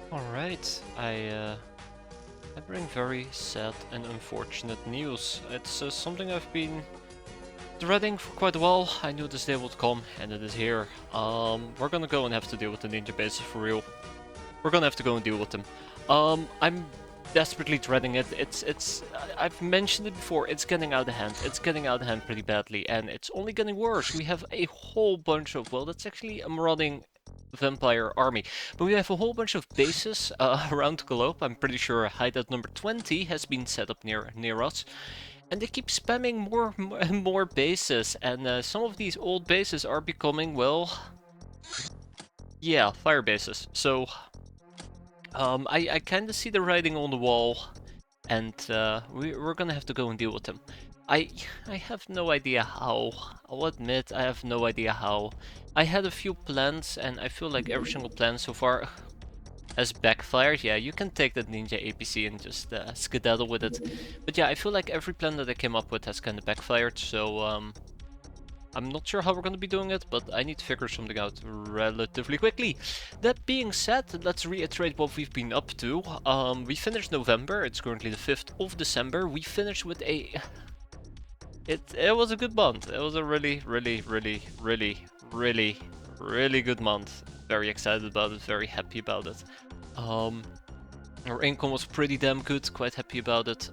Alright, I bring very sad and unfortunate news. It's something I've been dreading for quite a while. I knew this day would come, and it is here. We're gonna go and have to deal with the ninja bases for real. We're gonna have to go and deal with them. I'm desperately dreading it. I've mentioned it before, it's getting out of hand. It's getting out of hand pretty badly, and it's only getting worse. We have a whole bunch of, well, that's actually a marauding vampire army. But we have a whole bunch of bases around the globe. I'm pretty sure Hideout number 20 has been set up near us. And they keep spamming more and more bases. And some of these old bases are becoming, well, yeah, fire bases. So I kind of see the writing on the wall. And we're gonna have to go and deal with them. I have no idea how. I'll admit I have no idea how. I had a few plans, and I feel like every single plan so far has backfired. Yeah, you can take that ninja APC and just skedaddle with it. But yeah, I feel like every plan that I came up with has kind of backfired. So I'm not sure how we're going to be doing it, but I need to figure something out relatively quickly. That being said, let's reiterate what we've been up to. We finished November. It's currently the 5th of December. We finished with a... It was a good month. It was a really good month. Very excited about it. Very happy about it. Our income was pretty damn good. Quite happy about it.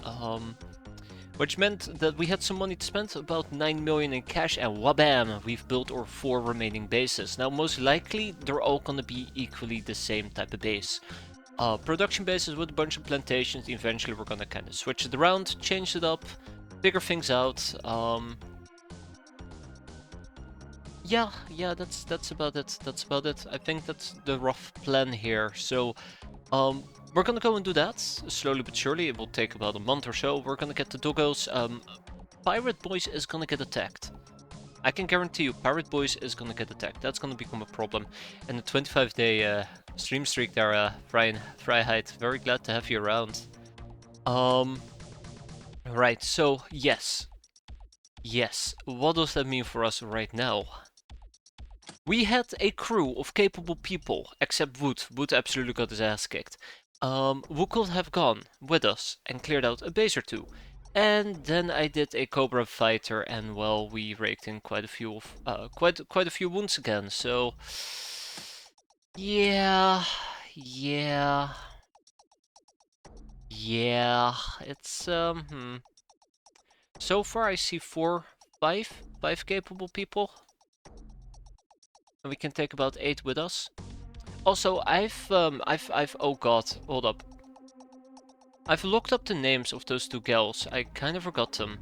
Which meant that we had some money to spend, about 9 million in cash, and wabam, we've built our 4 remaining bases. Now, most likely, they're all gonna be equally the same type of base. Production bases with a bunch of plantations. Eventually, we're gonna kind of switch it around, change it up, figure things out. Yeah, that's about it. That's about it. I think that's the rough plan here. So, we're gonna go and do that, slowly but surely. It will take about a month or so. We're gonna get the doggos. Pirate Boyz is gonna get attacked. I can guarantee you, Pirate Boyz is gonna get attacked. That's gonna become a problem. And the 25-day stream streak there, Freiheit. Very glad to have you around. Right, so, yes. Yes, what does that mean for us right now? We had a crew of capable people, except Wood. Wood absolutely got his ass kicked. Who could have gone with us and cleared out a base or two. And then I did a Cobra fighter, and well, we raked in quite a few quite a few wounds again. So yeah, it's So far I see five capable people, and we can take about 8 with us. Also, I've oh god, hold up. I've looked up the names of those 2 gals. I kind of forgot them.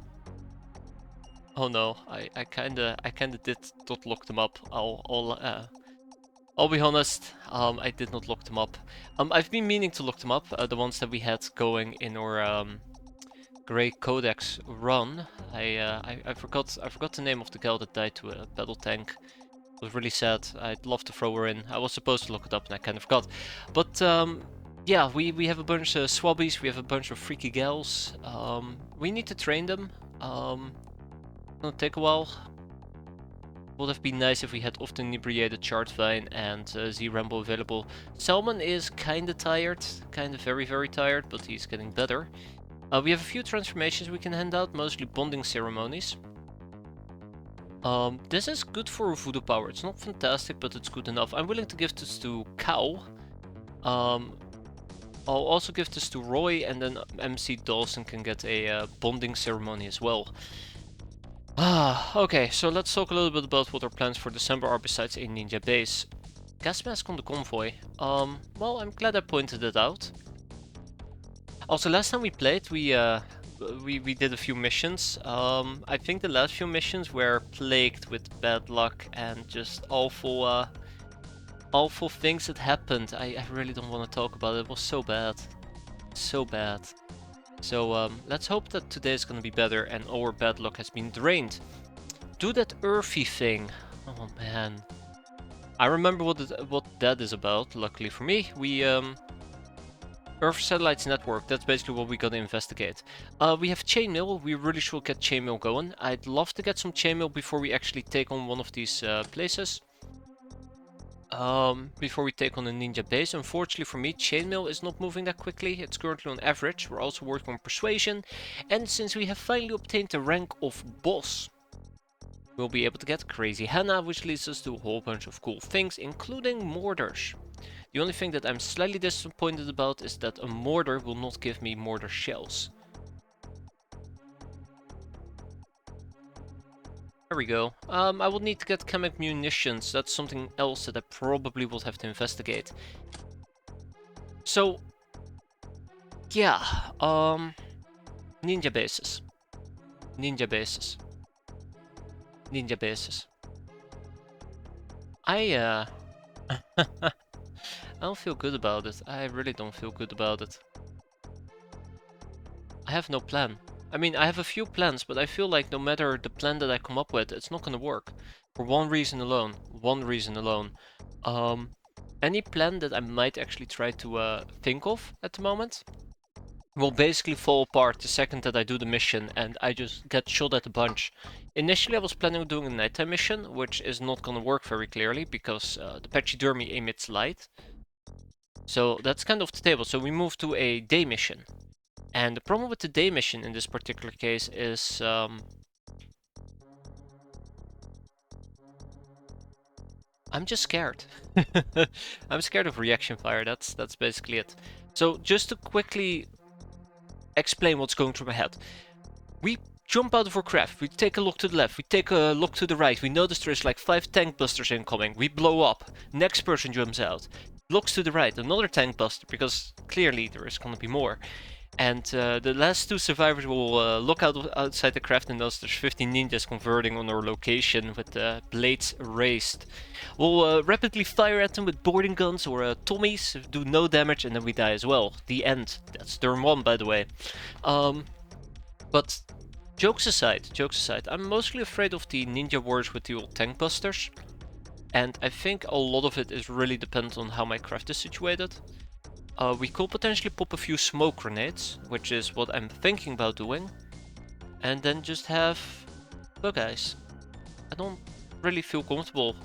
Oh no, I kinda did not look them up. I'll be honest. I did not look them up. I've been meaning to look them up. The ones that we had going in our Grey Codex run. I forgot the name of the gal that died to a battle tank. It was really sad. I'd love to throw her in. I was supposed to look it up and I kind of forgot. But yeah, we have a bunch of swabbies, we have a bunch of freaky gals. We need to train them. It'll take a while. Would have been nice if we had often inebriated Chartvine and Z-Rambo available. Salmon is kinda tired, kinda very tired, but he's getting better. We have a few transformations we can hand out, mostly bonding ceremonies. This is good for voodoo power. It's not fantastic, but it's good enough. I'm willing to give this to Cow. I'll also give this to Roy, and then MC Dawson can get a bonding ceremony as well. Okay, so let's talk a little bit about what our plans for December are besides a ninja base. Gas mask on the convoy. Well, I'm glad I pointed it out. Also, last time we played, we did a few missions. I think the last few missions were plagued with bad luck and just awful things that happened. I really don't want to talk about it. It was so bad. So bad. So let's hope that today is going to be better and our bad luck has been drained. Do that earthy thing. Oh man. I remember what that is about, luckily for me. We Earth Satellites Network, that's basically what we gotta investigate. We have chainmail, we really should get chainmail going. I'd love to get some chainmail before we actually take on one of these places. before we take on the ninja base. Unfortunately for me, chainmail is not moving that quickly. It's currently on average. We're also working on persuasion. And since we have finally obtained the rank of boss, we'll be able to get Crazy Henna, which leads us to a whole bunch of cool things, including mortars. The only thing that I'm slightly disappointed about is that a mortar will not give me mortar shells. There we go. I will need to get chemic munitions. That's something else that I probably will have to investigate. So, yeah, ninja bases. Ninja bases. Ninja bases. I don't feel good about it. I really don't feel good about it. I have no plan. I mean, I have a few plans, but I feel like no matter the plan that I come up with, it's not gonna work. For one reason alone. One reason alone. Any plan that I might actually try to think of at the moment will basically fall apart the second that I do the mission and I just get shot at a bunch. Initially I was planning on doing a nighttime mission, which is not gonna work very clearly because the pachydermy emits light. So that's kind of the table. So we move to a day mission. And the problem with the day mission in this particular case is I'm just scared. I'm scared of reaction fire. That's basically it. So just to quickly explain what's going through my head. We jump out of our craft, we take a look to the left, we take a look to the right, we notice there's like 5 tank busters incoming, we blow up, next person jumps out, looks to the right, another tank buster, because clearly there is gonna be more. And the last 2 survivors will look outside the craft and notice there's 15 ninjas converting on our location with blades raised. We'll rapidly fire at them with boarding guns or Tommies, do no damage, and then we die as well. The end. That's turn 1, by the way. But jokes aside, I'm mostly afraid of the ninja wars with the old tank busters. And I think a lot of it is really dependent on how my craft is situated. We could potentially pop a few smoke grenades, which is what I'm thinking about doing. And then just have bug eyes. I don't really feel comfortable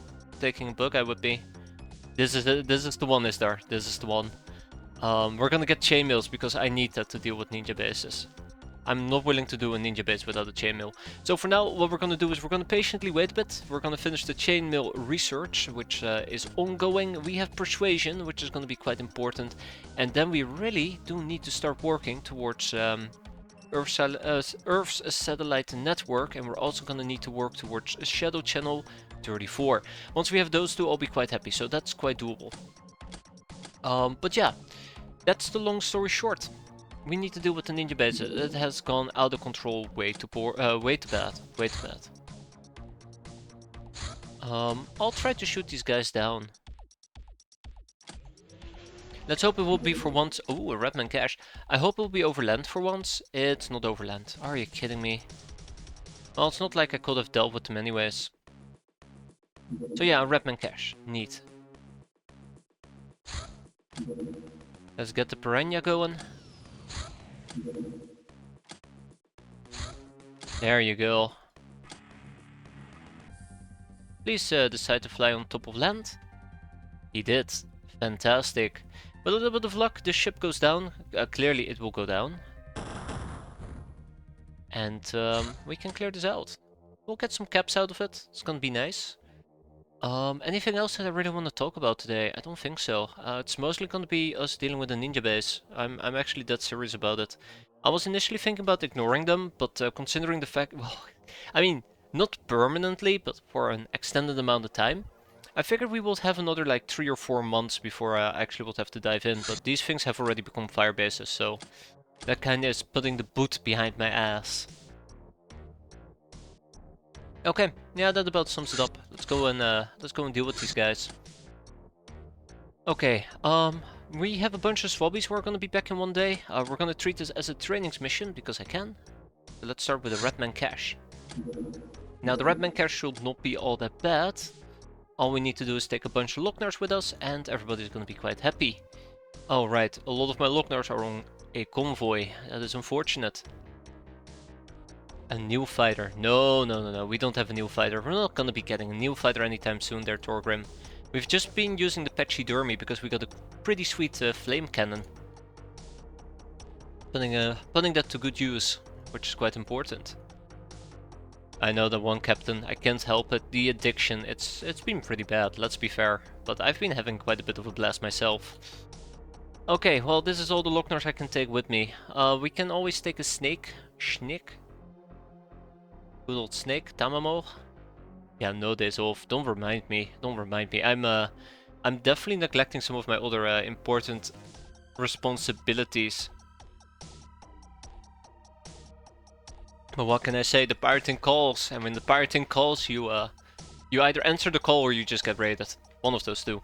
taking a bug eye with me. This is the one, is there? This is the one. We're gonna get chainmails because I need that to deal with ninja bases. I'm not willing to do a ninja base without a chainmail. So for now, what we're going to do is we're going to patiently wait a bit. We're going to finish the chainmail research, which is ongoing. We have persuasion, which is going to be quite important. And then we really do need to start working towards Earth's satellite network. And we're also going to need to work towards Shadow Channel 34. Once we have those two, I'll be quite happy. So that's quite doable. But yeah, that's the long story short. We need to deal with the ninja base. It has gone out of control way too bad. I'll try to shoot these guys down. Let's hope it will be for once. Oh, a Redman cache. I hope it will be overland for once. It's not overland. Are you kidding me? Well, it's not like I could have dealt with them anyways. So yeah, a Redman cache. Neat. Let's get the piranha going. There you go. Please decide to fly on top of land. He did. Fantastic. With a little bit of luck, the ship goes down. Clearly it will go down. And we can clear this out. We'll get some caps out of it. It's gonna be nice. Anything else that I really want to talk about today? I don't think so. It's mostly gonna be us dealing with a ninja base. I'm actually that serious about it. I was initially thinking about ignoring them, but considering the fact, well, I mean, not permanently, but for an extended amount of time, I figured we would have another like 3 or 4 months before I actually would have to dive in, but these things have already become fire bases, so that kind of is putting the boot behind my ass. Okay, yeah, that about sums it up. Let's go and deal with these guys. Okay, we have a bunch of swabbies who are gonna be back in one day. We're gonna treat this as a trainings mission because I can. So let's start with the Redman cache. Now the Redman cache should not be all that bad. All we need to do is take a bunch of Locknars with us and everybody's gonna be quite happy. Oh right, a lot of my Locknars are on a convoy. That is unfortunate. A new fighter. No, we don't have a new fighter. We're not gonna be getting a new fighter anytime soon there, Torgrim. We've just been using the Pachydermy because we got a pretty sweet flame cannon. Putting that to good use, which is quite important. I know that one captain, I can't help it. The addiction, it's been pretty bad, let's be fair. But I've been having quite a bit of a blast myself. Okay, well this is all the Lockners I can take with me. We can always take a snake. Schnick. Good old snake, Tamamo. Yeah, no days off. Don't remind me. Don't remind me. I'm definitely neglecting some of my other important responsibilities. But what can I say? The pirating calls, and when the pirating calls, you either answer the call or you just get raided. One of those two.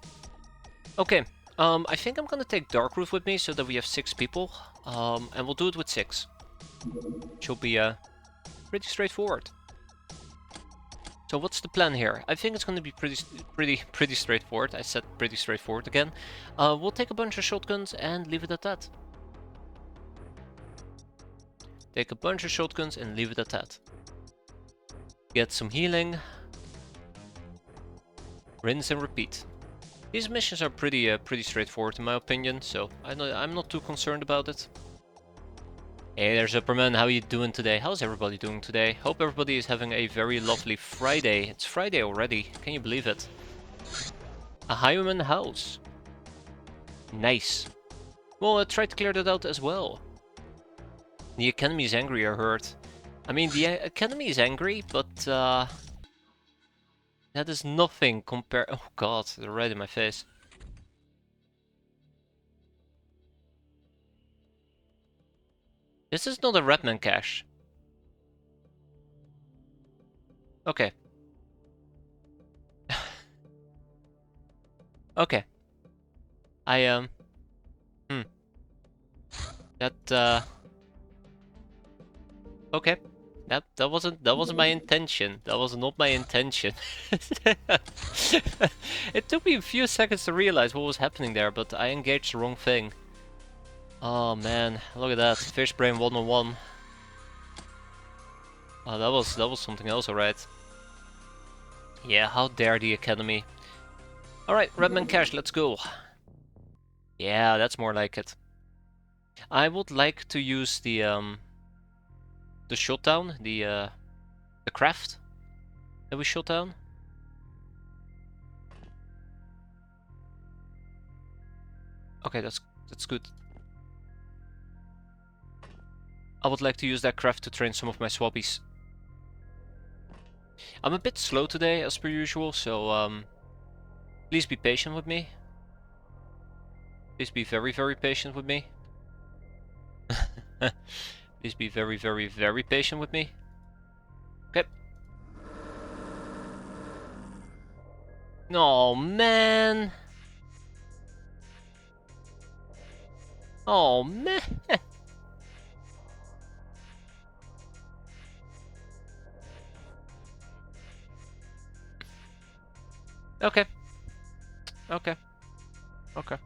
Okay. I think I'm gonna take Darkroot with me so that we have 6 people. And we'll do it with 6. Should be pretty straightforward. So what's the plan here? I think it's gonna be pretty straightforward. I said pretty straightforward again. We'll take a bunch of shotguns and leave it at that. Take a bunch of shotguns and leave it at that. Get some healing. Rinse and repeat. These missions are pretty straightforward in my opinion, so I'm not too concerned about it. Hey there, Superman, how you doing today? How's everybody doing today? Hope everybody is having a very lovely Friday. It's Friday already, can you believe it? A Highwayman house. Nice. Well, try to clear that out as well. The Academy is angry, I heard. I mean, the Academy is angry, but that is nothing compared... Oh god, they're right in my face. This is not a Redman cache. Okay. Okay. That okay. That wasn't my intention. That was not my intention. It took me a few seconds to realize what was happening there, but I engaged the wrong thing. Oh man, look at that. Fish brain 101. Oh, that was something else, alright. Yeah, how dare the Academy. Alright, Redman Cash, let's go. Yeah, that's more like it. I would like to use the shot down, the craft that we shot down. Okay, that's good. I would like to use that craft to train some of my swabbies. I'm a bit slow today, as per usual, so please be patient with me. Please be very, very patient with me. Please be very, very, very patient with me. Okay. Oh, man. Oh, man. Okay. Okay. Okay.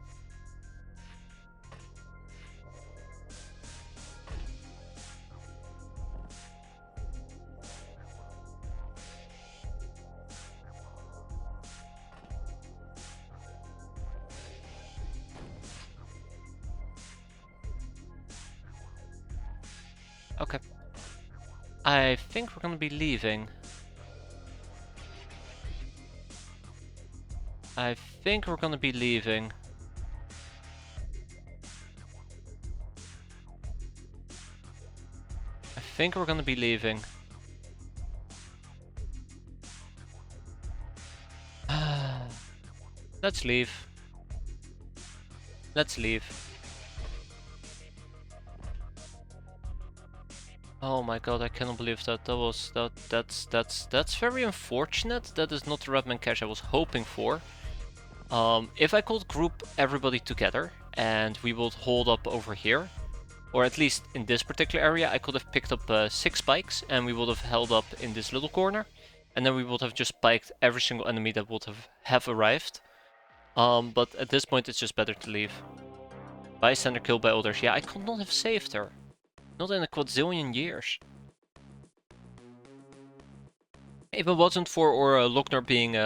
Okay. I think we're gonna be leaving. I think we're gonna be leaving. I think we're gonna be leaving. Let's leave. Let's leave. Oh my god, I cannot believe that. That's very unfortunate. That is not the Redman cache I was hoping for. If I could group everybody together and we would hold up over here, or at least in this particular area, I could have picked up 6 spikes and we would have held up in this little corner, and then we would have just spiked every single enemy that would have arrived. But at this point it's just better to leave. Bystander killed by others. Yeah, I could not have saved her. Not in a quadzillion years. If it wasn't for our Lochner being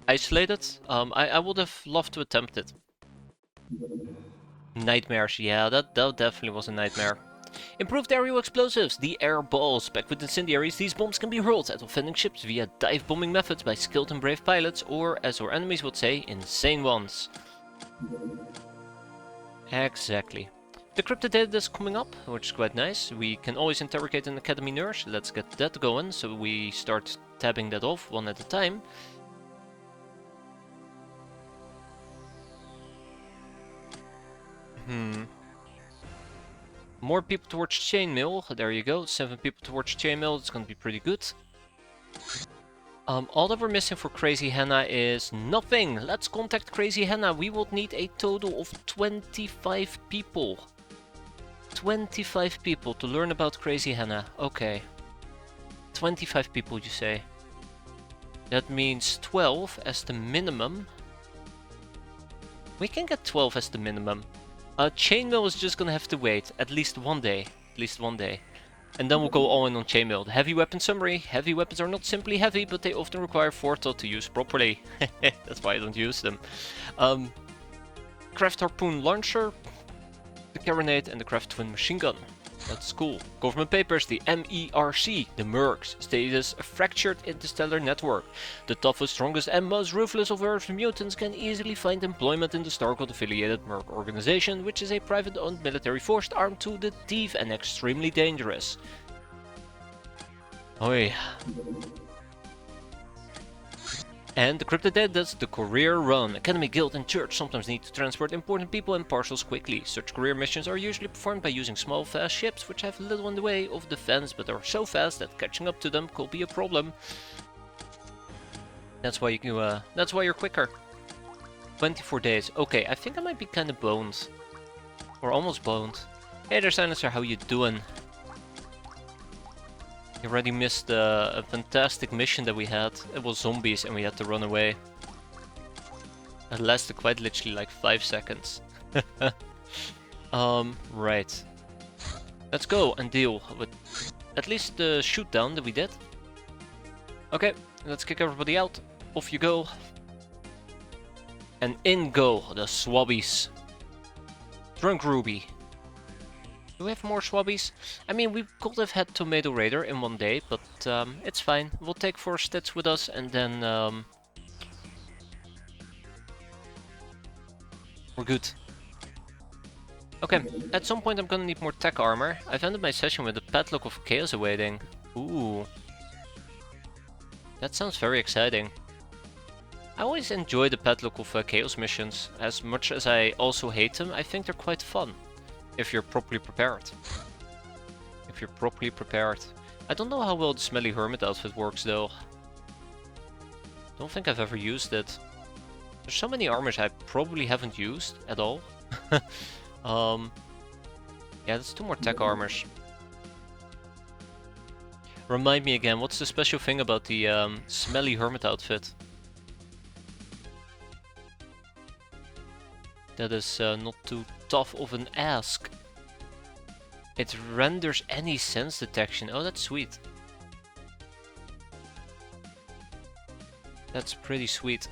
isolated. I would have loved to attempt it. Nightmares, yeah, that definitely was a nightmare. Improved aerial explosives, the air balls. Packed with incendiaries, these bombs can be hurled at offending ships via dive bombing methods by skilled and brave pilots, or as our enemies would say, insane ones. Exactly. The cryptid data is coming up, which is quite nice. We can always interrogate an academy nurse. Let's get that going, so we start tabbing that off one at a time. More people towards chainmail. There you go. 7 people towards chainmail. It's gonna be pretty good. All that we're missing for Crazy Hannah is nothing. Let's contact Crazy Hannah. We will need a total of 25 people. 25 people to learn about Crazy Hannah. Okay. 25 people, you say? That means 12 as the minimum. We can get 12 as the minimum. Chainmail is just gonna have to wait at least one day. At least one day. And then we'll go all in on chainmail. The heavy weapon summary. Heavy weapons are not simply heavy, but they often require forethought to use properly. That's why I don't use them. Craft harpoon launcher, the carronade, and the craft twin machine gun. That's cool. Government papers, the MERC, the Mercs, status a fractured interstellar network. The toughest, strongest, and most ruthless of Earth's mutants can easily find employment in the Stargate-affiliated Merc organization, which is a private-owned military force armed to the teeth and extremely dangerous. Oi. And the cryptid dead, that's the career run. Academy, guild, and church sometimes need to transport important people and parcels quickly. Such career missions are usually performed by using small, fast ships, which have little in the way of defense, but are so fast that catching up to them could be a problem. That's why you're quicker. 24 days. Okay, I think I might be kind of boned, or almost boned. Hey there, Silencer. How you doing? You already missed a fantastic mission that we had. It was zombies and we had to run away. It lasted quite literally like 5 seconds. Right. Let's go and deal with at least the shoot down that we did. Okay, let's kick everybody out. Off you go. And in go the swabbies. Drunk Ruby. Do we have more swabbies? I mean, we could have had Tomato Raider in one day, but it's fine. We'll take 4 stats with us and then we're good. Okay, at some point I'm gonna need more tech armor. I've ended my session with a padlock of chaos awaiting. Ooh. That sounds very exciting. I always enjoy the padlock of chaos missions. As much as I also hate them, I think they're quite fun. If you're properly prepared. If you're properly prepared. I don't know how well the Smelly Hermit outfit works though. Don't think I've ever used it. There's so many armors I probably haven't used at all. Yeah, that's 2 more tech armors. Remind me again, what's the special thing about the Smelly Hermit outfit? That is not too tough of an ask. It renders any sense detection. Oh, that's sweet. That's pretty sweet.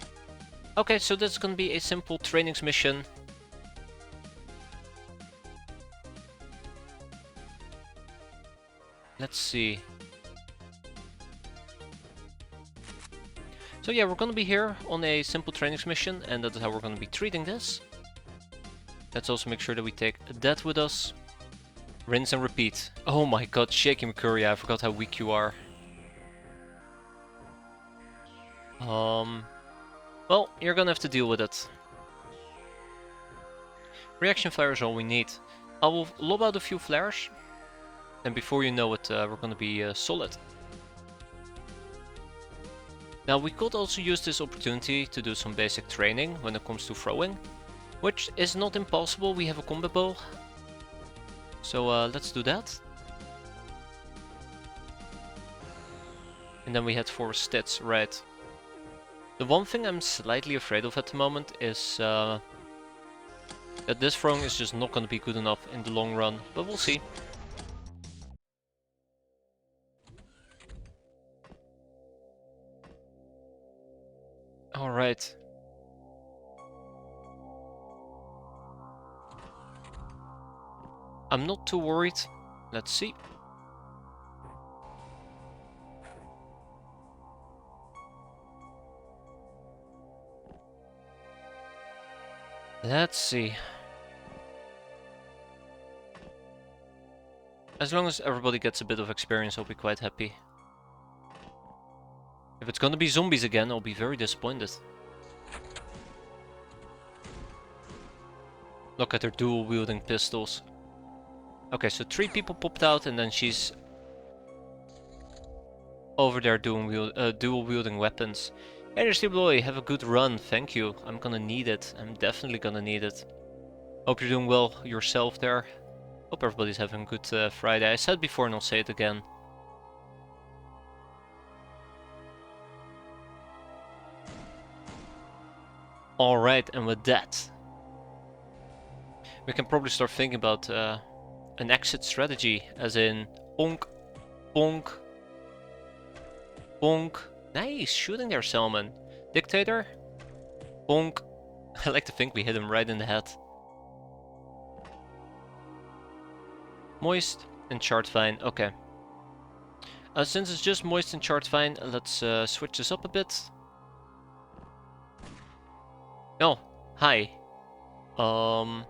Okay, so this is gonna be a simple trainings mission. Let's see. So yeah, we're gonna be here on a simple trainings mission, and that is how we're gonna be treating this. Let's also make sure that we take that with us. Rinse and repeat. Oh my god, Shaky Mercuria, I forgot how weak you are. Well, you're gonna have to deal with it. Reaction fire is all we need. I will lob out a few flares, and before you know it, we're gonna be solid. Now, we could also use this opportunity to do some basic training when it comes to throwing. Which is not impossible, we have a combat bow. So let's do that. And then we head for stats, right. The one thing I'm slightly afraid of at the moment is that this throwing is just not going to be good enough in the long run, but we'll see. Alright. I'm not too worried. Let's see. Let's see. As long as everybody gets a bit of experience, I'll be quite happy. If it's gonna be zombies again, I'll be very disappointed. Look at their dual-wielding pistols. Okay, so 3 people popped out, and then she's over there dual-wielding weapons. Hey there, Steve Boy, have a good run, thank you. I'm gonna need it. I'm definitely gonna need it. Hope you're doing well yourself there. Hope everybody's having a good Friday. I said before and I'll say it again. Alright, and with that, we can probably start thinking about an exit strategy, as in bonk, bonk, bonk. Nice, shooting there, Salmon. Dictator, bonk. I like to think we hit him right in the head. Moist and Chartvine, okay. Since it's just Moist and Chartvine, let's switch this up a bit. Oh, hi. I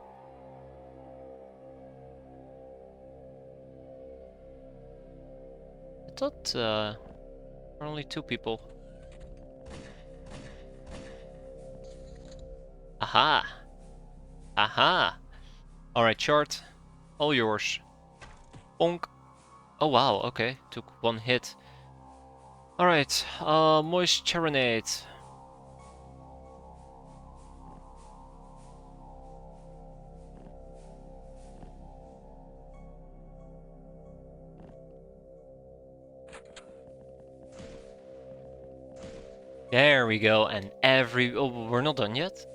thought there were only 2 people. Aha! Aha! Alright, Chart. All yours. Bonk. Oh wow, okay. Took 1 hit. Alright, Moist Charinade. There we go, and oh, we're not done yet?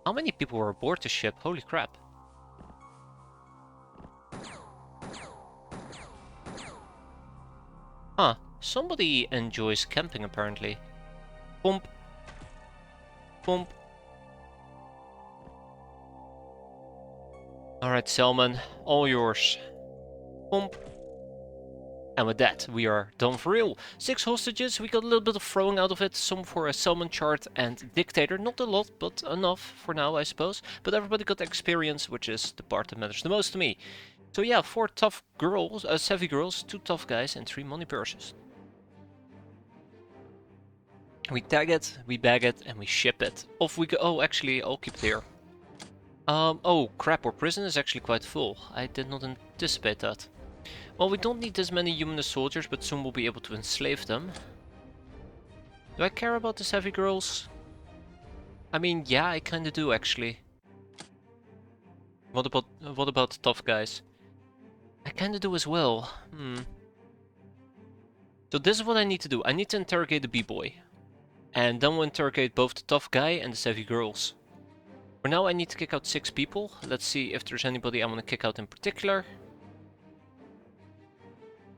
How many people were aboard the ship? Holy crap. Huh, somebody enjoys camping apparently. Pump. Pump. Alright, Salmon, all yours. Pump. And with that, we are done for real. 6 hostages, we got a little bit of throwing out of it. Some for a Salmon, Chart and Dictator. Not a lot, but enough for now, I suppose. But everybody got experience, which is the part that matters the most to me. So yeah, 4 tough girls, savvy girls, 2 tough guys and 3 money purses. We tag it, we bag it, and we ship it. Off we go. Oh, actually, I'll keep it here. Oh crap, our prison is actually quite full. I did not anticipate that. Well, we don't need this many humanist soldiers, but soon we'll be able to enslave them. Do I care about the savvy girls? I mean, yeah, I kinda do actually. What about the tough guys? I kinda do as well. So this is what I need to do. I need to interrogate the b-boy. And then we'll interrogate both the tough guy and the savvy girls. For now I need to kick out 6 people. Let's see if there's anybody I want to kick out in particular.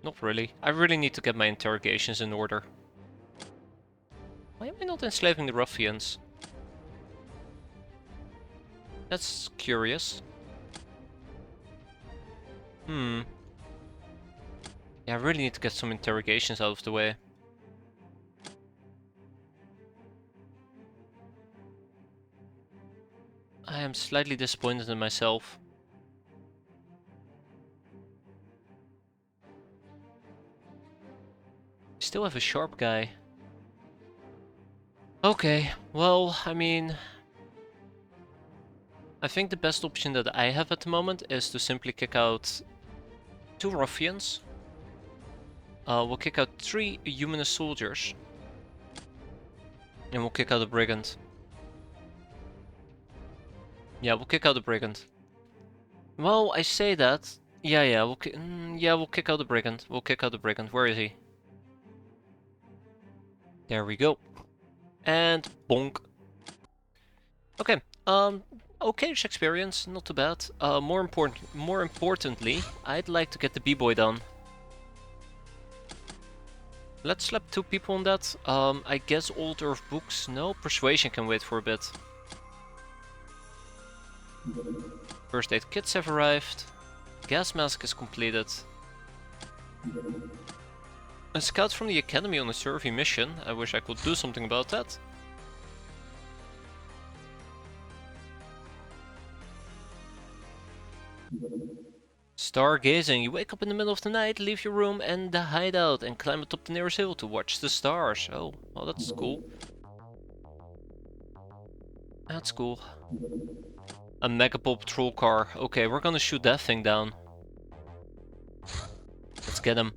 Not really. I really need to get my interrogations in order. Why am I not enslaving the ruffians? That's curious. Yeah, I really need to get some interrogations out of the way. I am slightly disappointed in myself. Still have a sharp guy. Okay, well, I mean, I think the best option that I have at the moment is to simply kick out 2 ruffians. We'll kick out 3 humanist soldiers. And we'll kick out a brigand. Yeah, we'll kick out the brigand. Well, I say that. Yeah, we'll kick out the brigand. We'll kick out the brigand. Where is he? There we go. And bonk. Okay. Okay-ish experience, not too bad. More importantly, I'd like to get the b-boy done. Let's slap 2 people on that. I guess Old Earth books. No, Persuasion can wait for a bit. First aid kits have arrived. Gas mask is completed. A scout from the academy on a survey mission. I wish I could do something about that. Stargazing. You wake up in the middle of the night, leave your room and the hideout and climb atop the nearest hill to watch the stars. Oh, well that's cool. That's cool. A Megapole patrol car. Okay, we're gonna shoot that thing down. Let's get him.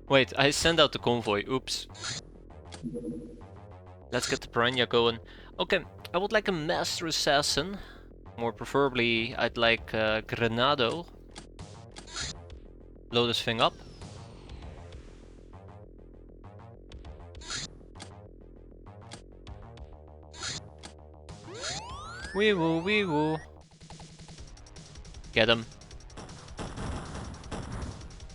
Wait, I sent out the convoy. Oops. Let's get the Piranha going. Okay, I would like a Master Assassin. More preferably, I'd like Granado. Load this thing up. Wee woo, wee woo. Get him.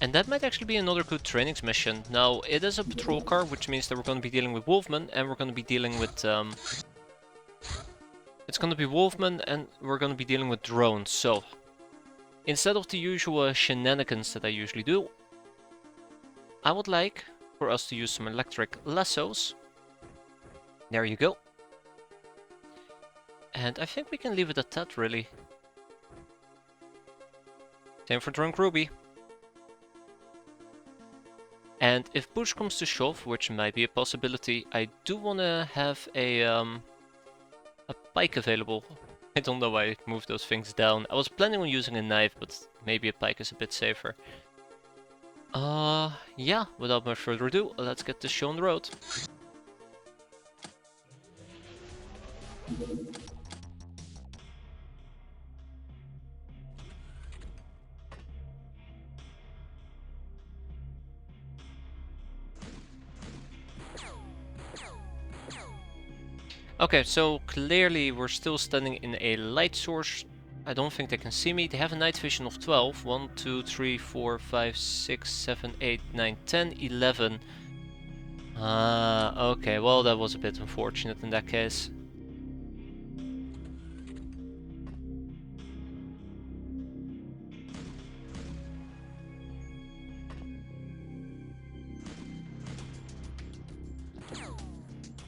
And that might actually be another good trainings mission. Now, it is a patrol car, which means that we're going to be dealing with Wolfmen, and we're going to be dealing with... It's going to be Wolfmen, and we're going to be dealing with drones, so... Instead of the usual shenanigans that I usually do, I would like for us to use some electric lassos. There you go. And I think we can leave it at that, really. Same for Drunk Ruby. And if push comes to shove, which might be a possibility, I do want to have a pike available. I don't know why I moved those things down. I was planning on using a knife, but maybe a pike is a bit safer. Yeah, without much further ado, let's get this show on the road. Okay, so clearly we're still standing in a light source. I don't think they can see me. They have a night vision of 12. 1, 2, 3, 4, 5, 6, 7, 8, 9, 10, 11. Okay, well that was a bit unfortunate in that case.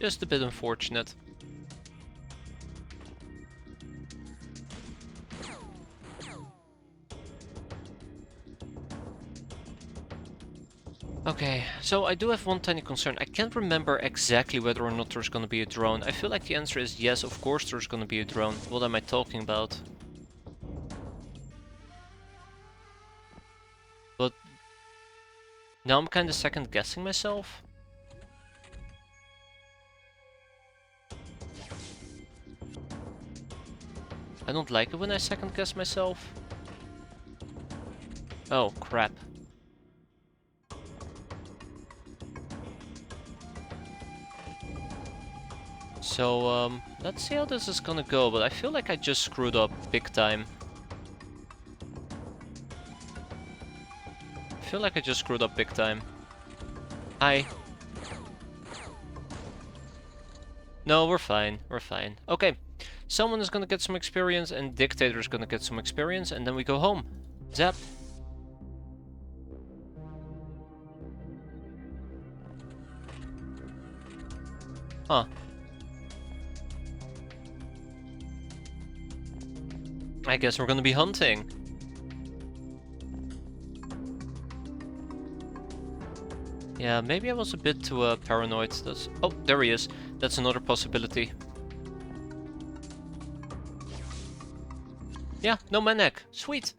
Just a bit unfortunate. Okay, so I do have one tiny concern. I can't remember exactly whether or not there's gonna be a drone. I feel like the answer is yes, of course there's gonna be a drone. What am I talking about? But now I'm kinda second guessing myself. I don't like it when I second guess myself. Oh, crap. So, let's see how this is gonna go, but I feel like I just screwed up big time. I feel like I just screwed up big time. Hi. No, we're fine, we're fine. Okay, someone is gonna get some experience and Dictator is gonna get some experience and then we go home. Zap. Huh. I guess we're gonna be hunting. Yeah, maybe I was a bit too paranoid. That's... Oh, there he is. That's another possibility. Yeah, no Manek. Sweet.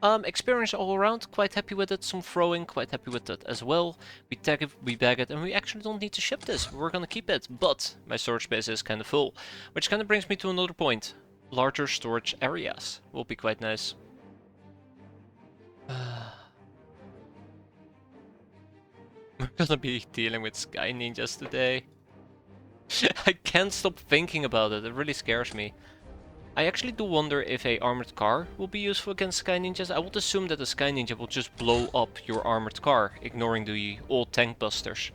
Experience all around. Quite happy with it. Some throwing. Quite happy with that as well. We tag it, we bag it, and we actually don't need to ship this. We're gonna keep it. But my storage space is kind of full. Which kind of brings me to another point. Larger storage areas will be quite nice. We're gonna be dealing with Sky Ninjas today. I can't stop thinking about it, it really scares me. I actually do wonder if a armored car will be useful against Sky Ninjas. I would assume that the Sky Ninja will just blow up your armored car, ignoring the old tank busters.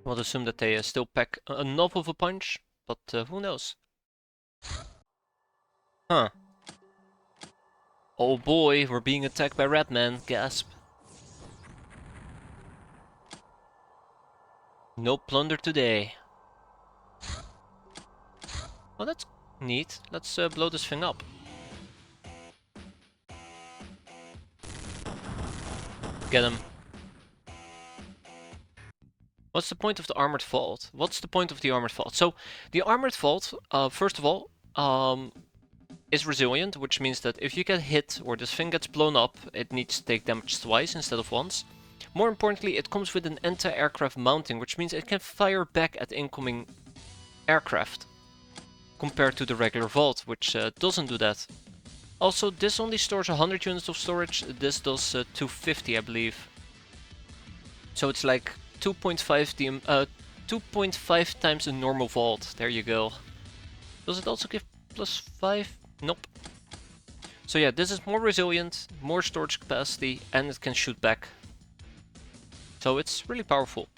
I would assume that they still pack enough of a punch, but who knows? Huh. Oh boy, we're being attacked by Ratman, gasp. No plunder today. Oh, that's neat. Let's blow this thing up. Get him. What's the point of the armored vault? What's the point of the armored vault? So, the armored vault, first of all, is resilient, which means that if you get hit or this thing gets blown up, it needs to take damage twice instead of once. More importantly, it comes with an anti-aircraft mounting, which means it can fire back at incoming aircraft, compared to the regular vault, which doesn't do that. Also, this only stores 100 units of storage, this does 250, I believe. So it's like 2.5 times the normal vault. There you go. Does it also give +5? Nope. So yeah, this is more resilient, more storage capacity, and it can shoot back. So it's really powerful.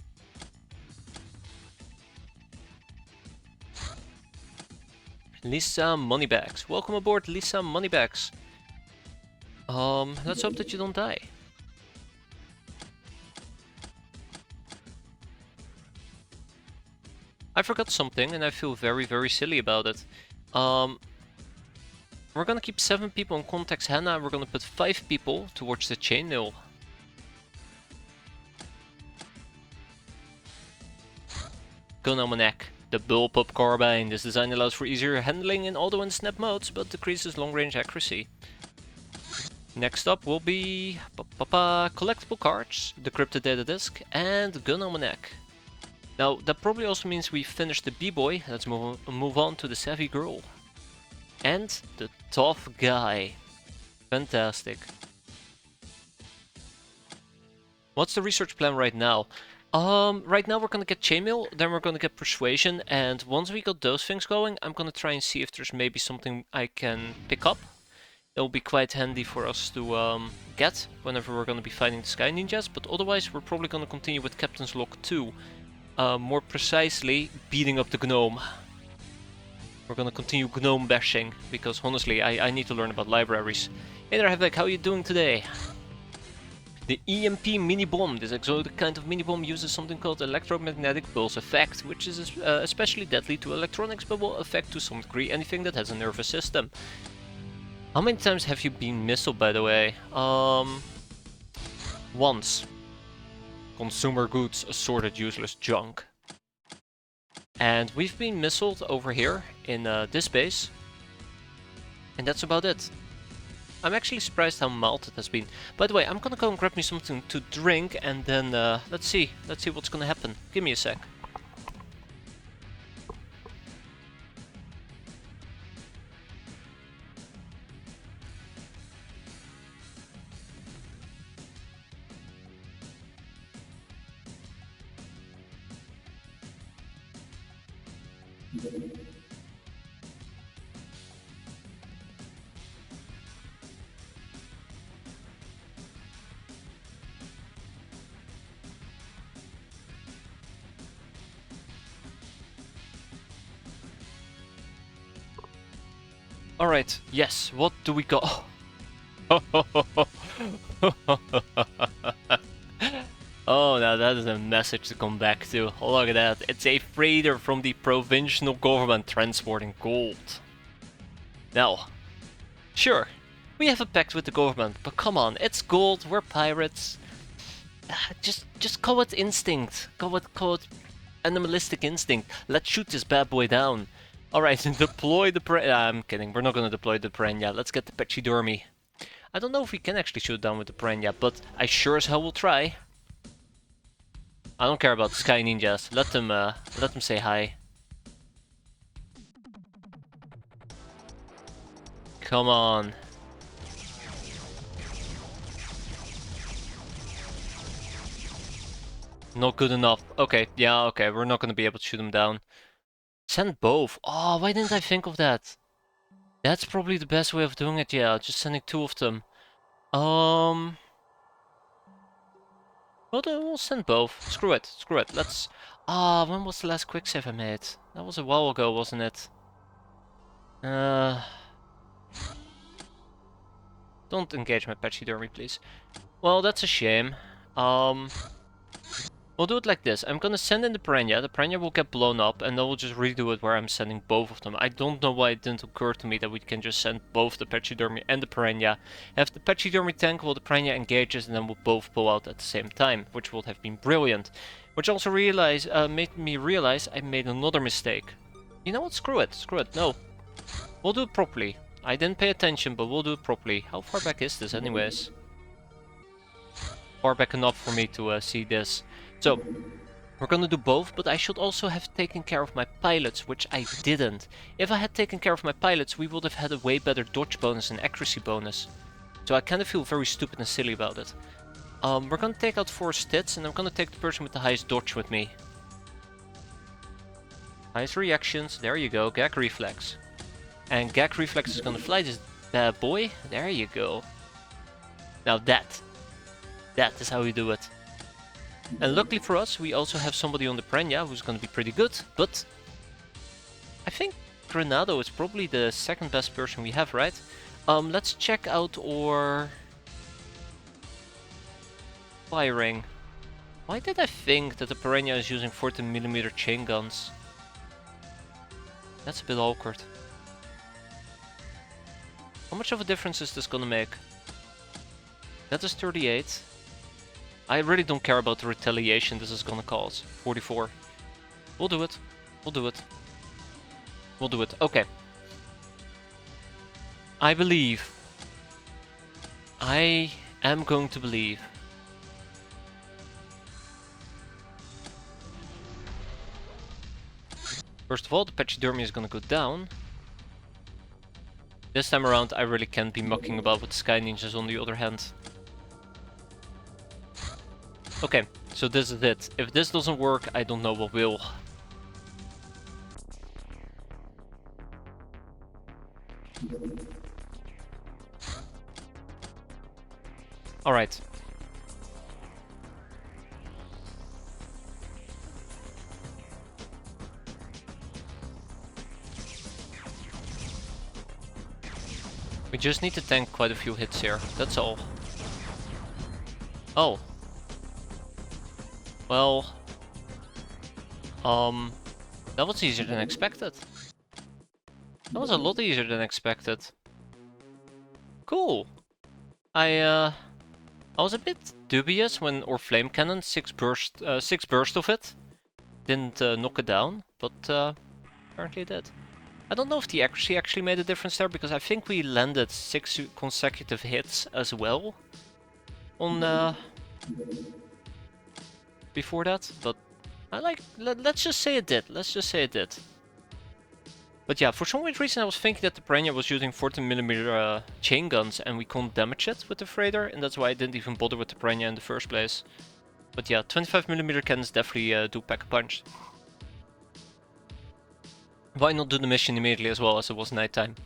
Lisa Moneybags. Welcome aboard, Lisa Moneybags. Let's hope that you don't die. I forgot something and I feel very, very silly about it. We're gonna keep 7 people on Context Hannah, we're gonna put 5 people towards the chainmail. Gun Almanac. The bullpup carbine. This design allows for easier handling in auto and snap modes, but decreases long-range accuracy. Next up will be collectible cards, decrypted data disk, and Gun Almanac. Now, that probably also means we finished the B-boy. Let's move on to the savvy girl. And the tough guy. Fantastic. What's the research plan right now? Right now we're gonna get chainmail, then we're gonna get persuasion, and once we got those things going, I'm gonna try and see if there's maybe something I can pick up. It'll be quite handy for us to get whenever we're gonna be fighting the Sky Ninjas, but otherwise we're probably gonna continue with Captain's Log 2. More precisely, beating up the gnome. We're gonna continue gnome bashing, because honestly, I need to learn about libraries. Hey there, Havik, how are you doing today? The EMP mini-bomb. This exotic kind of mini-bomb uses something called electromagnetic pulse effect, which is especially deadly to electronics, but will affect to some degree anything that has a nervous system. How many times have you been missiled, by the way? Once. Consumer goods, assorted useless junk. And we've been missiled over here in this base. And that's about it. I'm actually surprised how mild it has been. By the way, I'm gonna go and grab me something to drink and then let's see what's gonna happen. Give me a sec. Alright, yes, what do we got? Oh, now that is a message to come back to. Look at that, it's a freighter from the provincial government transporting gold. Now, sure, we have a pact with the government, but come on, it's gold, we're pirates. Just call it instinct, call it animalistic instinct. Let's shoot this bad boy down. Alright, deploy the I'm kidding, we're not gonna deploy the piranha, let's get the pachydermy. I don't know if we can actually shoot down with the piranha, but I sure as hell will try. I don't care about the Sky Ninjas, let them say hi. Come on. Not good enough. Okay, yeah, okay, we're not gonna be able to shoot them down. Send both. Oh, why didn't I think of that? That's probably the best way of doing it, yeah. Just sending 2 of them. Well, then we'll send both. Screw it, screw it. Let's... when was the last quick save I made? That was a while ago, wasn't it? Don't engage my pachydermy, please. Well, that's a shame. We'll do it like this. I'm gonna send in the piranha. The piranha will get blown up, and then we'll just redo it where I'm sending both of them. I don't know why it didn't occur to me that we can just send both the pachydermy and the piranha. Have the pachydermy tank while the piranha engages, and then we'll both pull out at the same time, which would have been brilliant. Which also made me realize I made another mistake. You know what? Screw it. Screw it. No. We'll do it properly. I didn't pay attention, but we'll do it properly. How far back is this anyways? Far back enough for me to see this. So, we're gonna do both, but I should also have taken care of my pilots, which I didn't. If I had taken care of my pilots, we would have had a way better dodge bonus and accuracy bonus. So I kind of feel very stupid and silly about it. We're gonna take out 4 stits, and I'm gonna take the person with the highest dodge with me. Highest reactions, there you go, gag reflex. And gag reflex is gonna fly this bad boy, there you go. Now that is how we do it. And luckily for us, we also have somebody on the piranha who's gonna be pretty good, but I think Granado is probably the second best person we have, right? Let's check out our firing. Why did I think that the piranha is using 14mm chain guns? That's a bit awkward. How much of a difference is this gonna make? That is 38. I really don't care about the retaliation this is gonna cause. 44. We'll do it. We'll do it. We'll do it. Okay. I believe. I am going to believe. First of all, the pachydermy is gonna go down. This time around, I really can't be mucking about with Sky Ninjas on the other hand. Okay, so this is it. If this doesn't work, I don't know what will. Alright. We just need to tank quite a few hits here, that's all. Oh. Well, that was easier than expected. That was a lot easier than expected. Cool. I was a bit dubious when our flame cannon 6 burst of it didn't knock it down, but apparently it did. I don't know if the accuracy actually made a difference there, because I think we landed 6 consecutive hits as well on before that, but let's just say it did. Let's just say it did. But yeah, for some weird reason I was thinking that the piranha was using 14mm chain guns and we couldn't damage it with the freighter, and that's why I didn't even bother with the piranha in the first place. But yeah, 25mm cannons definitely do pack a punch. Why not do the mission immediately as well, as it was nighttime?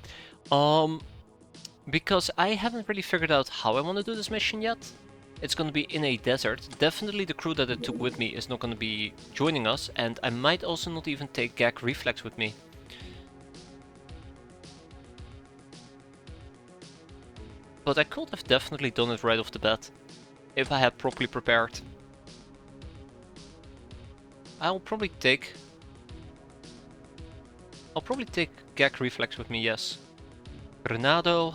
Because I haven't really figured out how I want to do this mission yet. It's going to be in a desert. Definitely the crew that I took with me is not going to be joining us, and I might also not even take gag reflex with me. But I could have definitely done it right off the bat, if I had properly prepared. I'll probably take gag reflex with me, yes. Granado.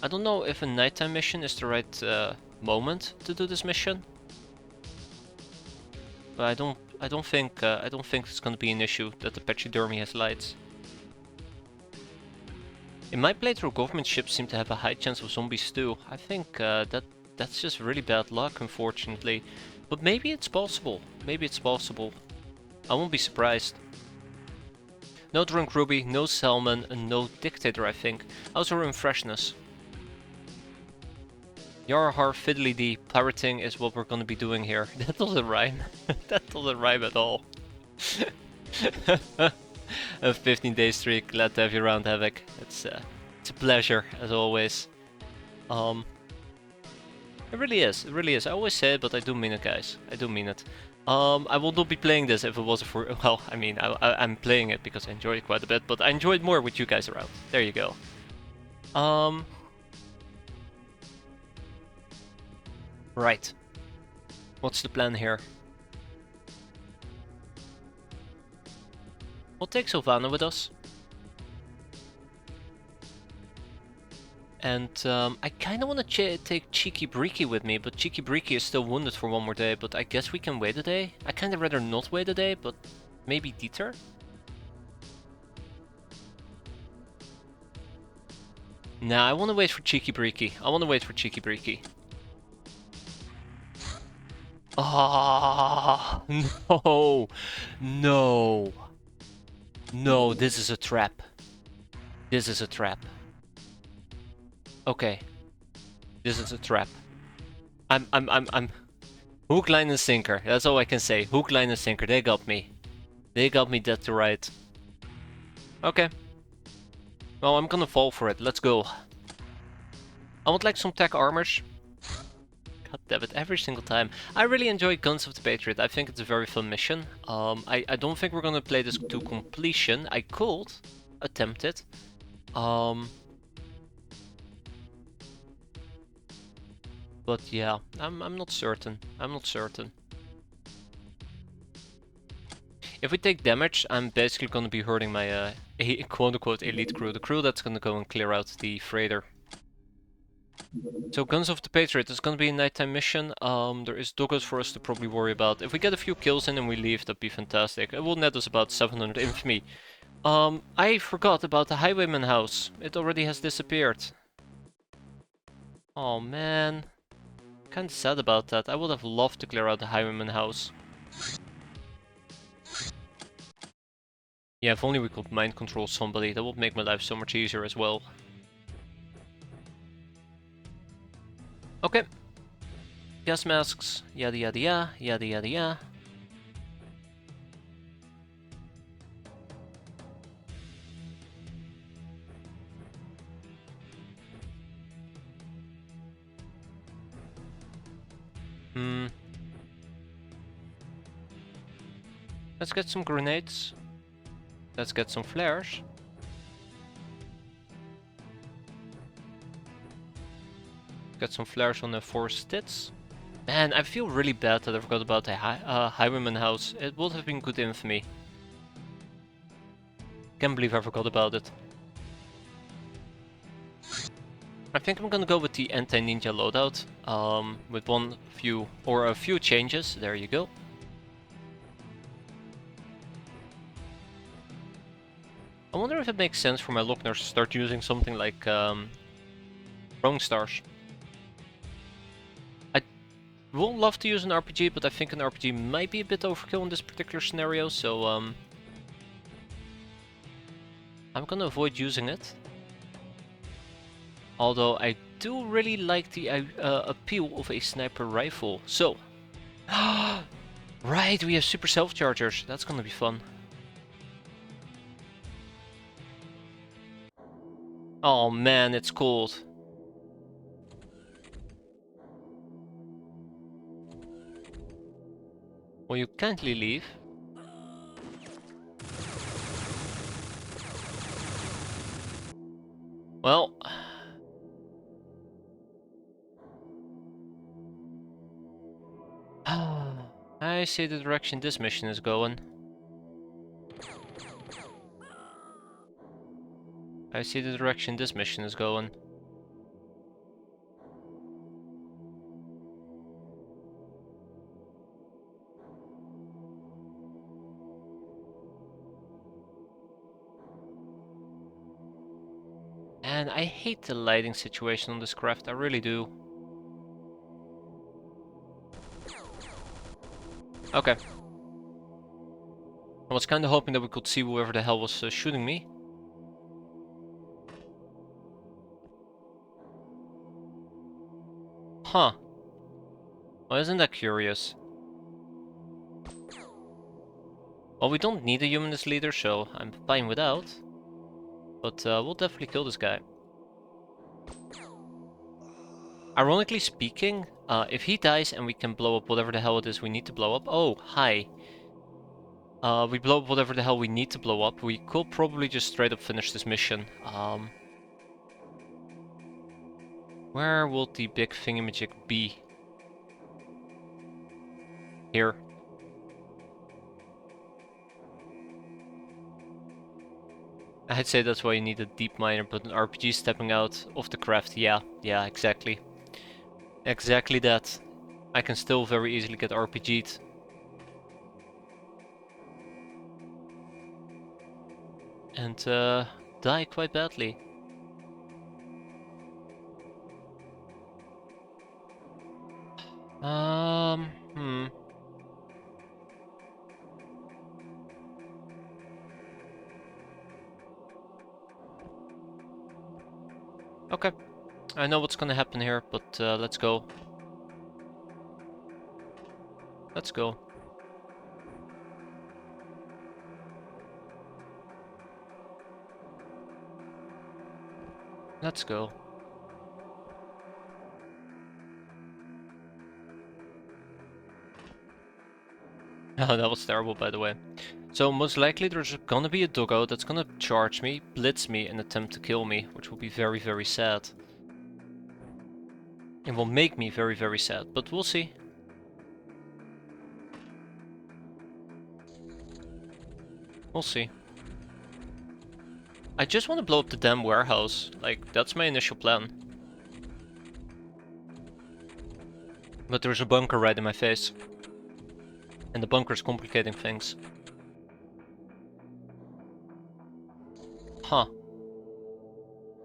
I don't know if a nighttime mission is the right moment to do this mission, but I don't think it's going to be an issue that the pachydermy has lights. In my playthrough, government ships seem to have a high chance of zombies too. I think that's just really bad luck, unfortunately. But maybe it's possible. Maybe it's possible. I won't be surprised. No Drunk Ruby, no Salmon, and no Dictator, I think. Also in freshness. Yarhar Fiddly Dee pirating is what we're gonna be doing here. That doesn't rhyme. That doesn't rhyme at all. a 15-day streak. Glad to have you around, Havoc. It's a pleasure as always. It really is. It really is. I always say it, but I do mean it, guys. I do mean it. I will not be playing this if it wasn't for. Well, I mean, I'm playing it because I enjoy it quite a bit, but I enjoy it more with you guys around. There you go. Right. What's the plan here? We'll take Sylvana with us. And I kind of want to take Cheeky Breeky with me, but Cheeky Breeky is still wounded for one more day, but I guess we can wait a day. I kind of rather not wait a day, but maybe Dieter? Nah, I want to wait for Cheeky Breeky. I want to wait for Cheeky Breeky. Ah, no, no, no, this is a trap. This is a trap. Okay, this is a trap. I'm hook, line, and sinker. That's all I can say. Hook, line, and sinker. They got me. They got me dead to right. Okay. Well, I'm gonna fall for it. Let's go. I would like some tech armors. God damn it, every single time. I really enjoy Guns of the Patriot. I think it's a very fun mission. I don't think we're gonna play this to completion. I could attempt it. But yeah, I'm not certain. I'm not certain. If we take damage, I'm basically gonna be hurting my quote-unquote elite crew. The crew that's gonna go and clear out the freighter. So Guns of the Patriot is gonna be a nighttime mission. There is doggos for us to probably worry about. If we get a few kills in and we leave, that'd be fantastic. It will net us about 700 infamy. I forgot about the Highwayman house. It already has disappeared. Oh man. Kinda sad about that. I would have loved to clear out the Highwayman house. Yeah, if only we could mind control somebody. That would make my life so much easier as well. Okay. Gas masks, yada yada yada, yada yada yada. Let's get some grenades. Let's get some flares. Get some flares on the 4 stits. Man, I feel really bad that I forgot about the Highwayman house. It would have been good infamy. Can't believe I forgot about it. I think I'm gonna go with the anti-ninja loadout. With a few changes. There you go. I wonder if it makes sense for my Lockners to start using something like throwing stars. I would love to use an RPG, but I think an RPG might be a bit overkill in this particular scenario, so I'm gonna avoid using it. Although I do really like the appeal of a sniper rifle. So, right, we have super self-chargers. That's gonna be fun. Oh man, it's cold. Will you kindly leave? Well... I see the direction this mission is going. I see the direction this mission is going. And I hate the lighting situation on this craft, I really do. Okay. I was kinda hoping that we could see whoever the hell was shooting me. Huh. Well, isn't that curious? Well, we don't need a humanist leader, so I'm fine without. But we'll definitely kill this guy. Ironically speaking, if he dies and we can blow up whatever the hell it is we need to blow up... Oh, hi. We blow up whatever the hell we need to blow up. We could probably just straight up finish this mission. Where will the big thingamajig be? Here. I'd say that's why you need a deep miner, but an RPG stepping out of the craft. Yeah, exactly. Exactly that. I can still very easily get RPG'd. And die quite badly. Hmm. Okay. I know what's gonna happen here, but let's go. Let's go. Let's go. Oh, that was terrible, by the way. So most likely there's gonna be a doggo that's gonna charge me, blitz me, and attempt to kill me, which will be very, very sad. It will make me very, very sad, but we'll see. We'll see. I just want to blow up the damn warehouse. Like, that's my initial plan. But there's a bunker right in my face. And the bunker's complicating things. Huh.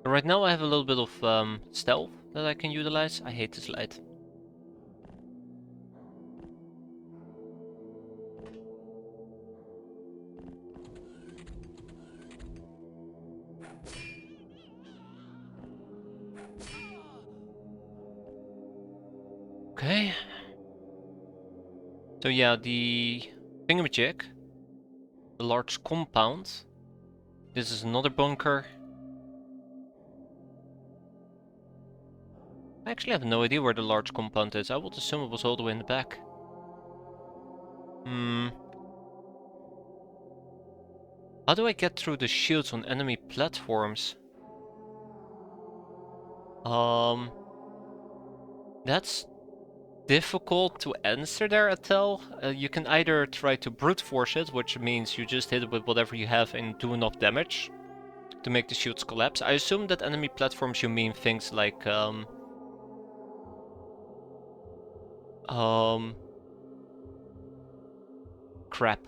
Right now I have a little bit of stealth that I can utilize. I hate this light. Okay. So yeah, the thingamajig, the large compound. This is another bunker. I actually have no idea where the large compound is. I would assume it was all the way in the back. How do I get through the shields on enemy platforms? That's difficult to answer there, Atel. You can either try to brute force it, which means you just hit it with whatever you have and do enough damage to make the shields collapse. I assume that enemy platforms you mean things like crap.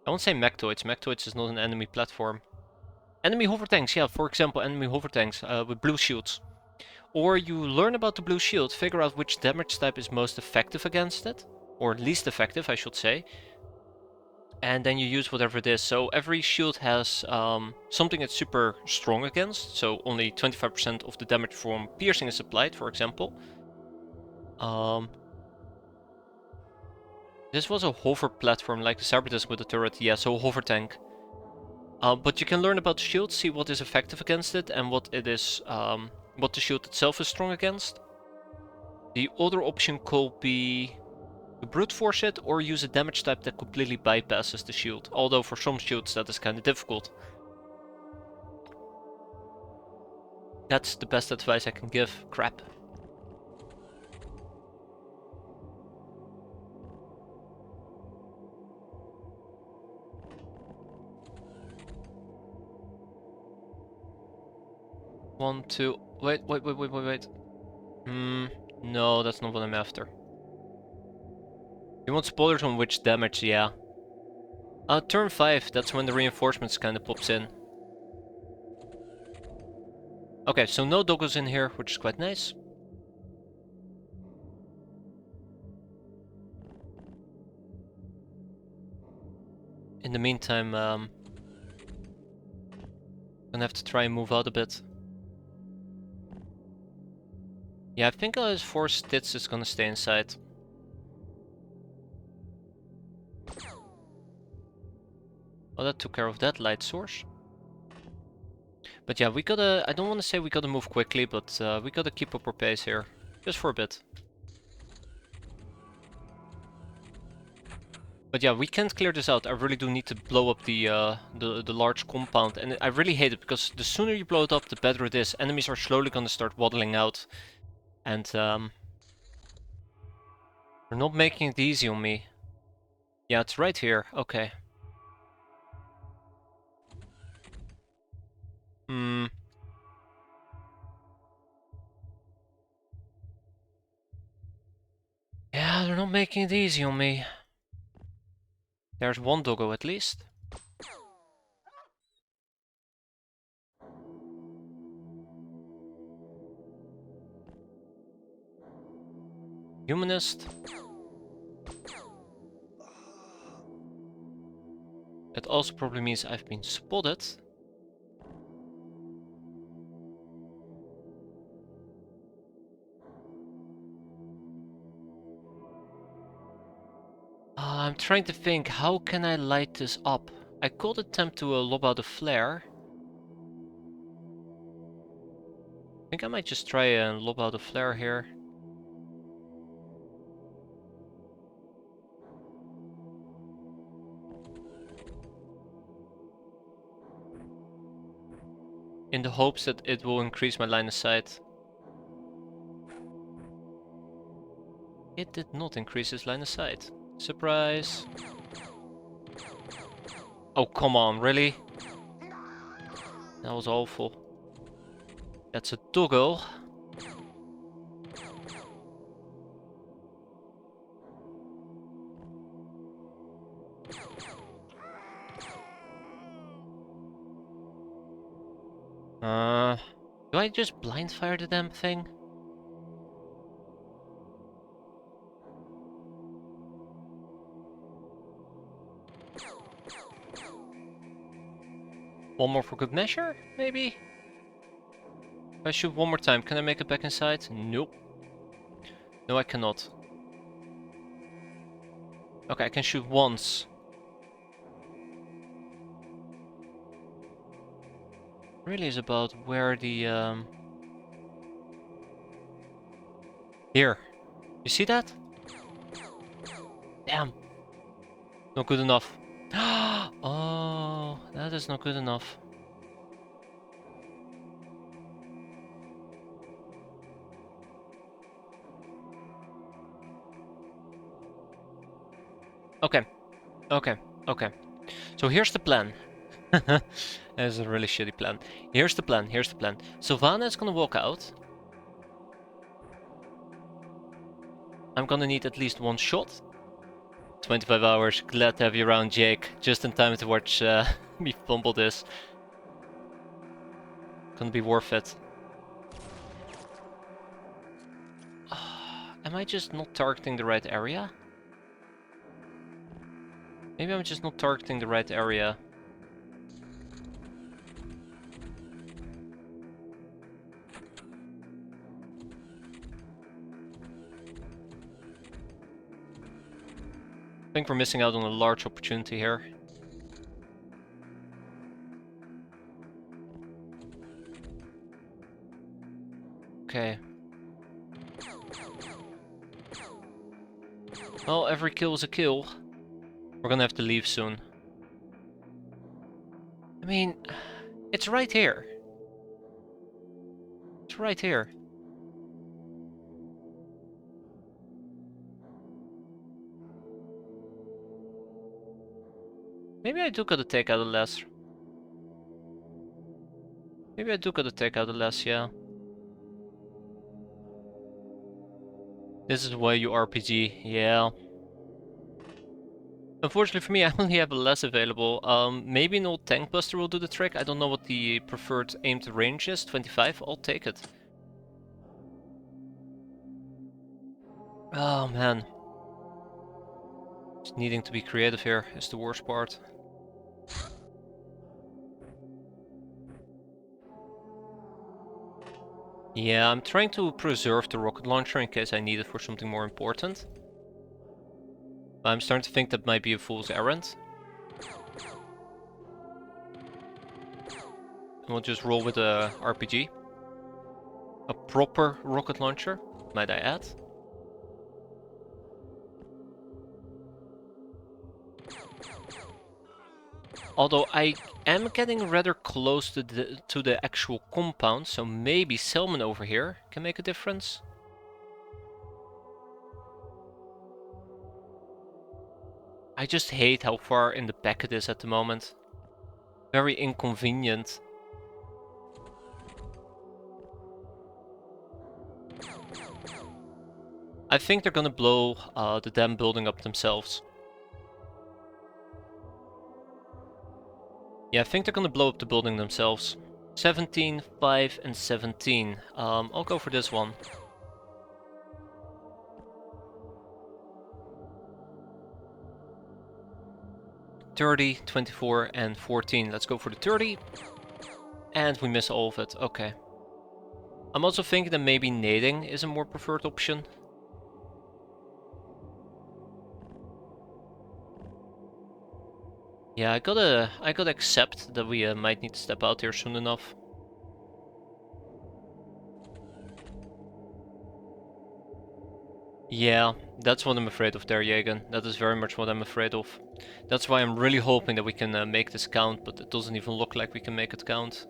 I won't say mechtoids. Mechtoids is not an enemy platform. Enemy hover tanks, yeah, for example, enemy hover tanks with blue shields. Or you learn about the blue shield, figure out which damage type is most effective against it, or least effective, I should say. And then you use whatever it is. So every shield has something it's super strong against, so only 25% of the damage from piercing is applied, for example. This was a hover platform, like the Hideout with the turret, yeah, so a hover tank. But you can learn about the shield, see what is effective against it, and what it is, what the shield itself is strong against. The other option could be to brute force it, or use a damage type that completely bypasses the shield. Although for some shields that is kind of difficult. That's the best advice I can give. Crap. One, two. Wait. No, that's not what I'm after. You want spoilers on which damage, yeah. Turn 5, that's when the reinforcements kind of pops in. Okay, so no doggos in here, which is quite nice. In the meantime, I'm gonna have to try and move out a bit. Yeah, I think his 4 stits is gonna stay inside. Well, that took care of that light source. But yeah, we gotta... I don't want to say we gotta move quickly, but we gotta keep up our pace here. Just for a bit. But yeah, we can't clear this out. I really do need to blow up the large compound. And I really hate it, because the sooner you blow it up, the better it is. Enemies are slowly gonna start waddling out. And they're not making it easy on me. Yeah, it's right here. Okay. Hmm. Yeah, they're not making it easy on me. There's one doggo at least. Humanist. That also probably means I've been spotted. I'm trying to think, how can I light this up? I could attempt to lob out a flare. I think I might just try and lob out a flare here. In the hopes that it will increase my line of sight. It did not increase his line of sight. Surprise! Oh, come on, really? That was awful. That's a doggo. Do I just blind fire the damn thing? One more for good measure, maybe? If I shoot one more time, can I make it back inside? Nope. No, I cannot. Okay, I can shoot once. Really is about where the Here. You see that? Damn. Not good enough. Oh, that is not good enough. Okay. Okay. Okay. So here's the plan. That's a really shitty plan. Here's the plan. Here's the plan. Sylvana is gonna walk out. I'm gonna need at least one shot. 25 hours. Glad to have you around, Jake. Just in time to watch me fumble this. Gonna be worth it. Am I just not targeting the right area? Maybe I'm just not targeting the right area. I think we're missing out on a large opportunity here. Okay. Well, every kill is a kill. We're gonna have to leave soon. I mean, it's right here. It's right here. Maybe I do gotta take out a less. Maybe I do gotta take out a less, yeah. This is why you RPG, yeah. Unfortunately for me, I only have a less available. Maybe an old tank buster will do the trick. I don't know what the preferred aimed range is. 25? I'll take it. Oh man. Just needing to be creative here is the worst part. Yeah, I'm trying to preserve the rocket launcher in case I need it for something more important. I'm starting to think that might be a fool's errand. we'll just roll with a RPG. A proper rocket launcher, might I add. Although I am getting rather close to the actual compound, so maybe Selman over here can make a difference. I just hate how far in the back it is at the moment. Very inconvenient. I think they're gonna blow the damn building up themselves. Yeah, I think they're gonna blow up the building themselves. 17, 5, and 17. I'll go for this one. "30, 24, and 14. Let's go for the 30. And we miss all of it. Okay. I'm also thinking that maybe nading is a more preferred option. Yeah, I gotta accept that we might need to step out here soon enough. Yeah, that's what I'm afraid of there, Jagen. That is very much what I'm afraid of. That's why I'm really hoping that we can make this count, but it doesn't even look like we can make it count.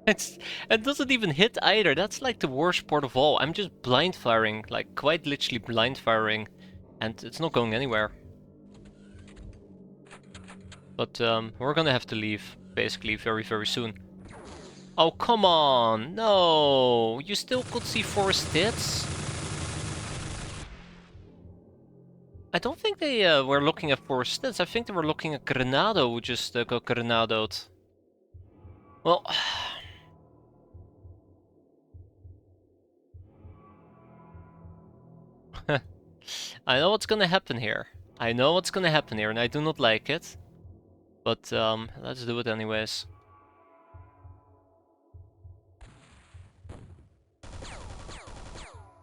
It doesn't even hit either. That's like the worst part of all. I'm just blind firing, like quite literally blind firing, and it's not going anywhere. But we're gonna have to leave, basically, very, very soon. Oh, come on! No! You still could see forest hits? I don't think they were looking at forest hits. I think they were looking at Granado, who just got Granadoed. Well... I know what's gonna happen here. I know what's gonna happen here, and I do not like it. But let's do it anyways.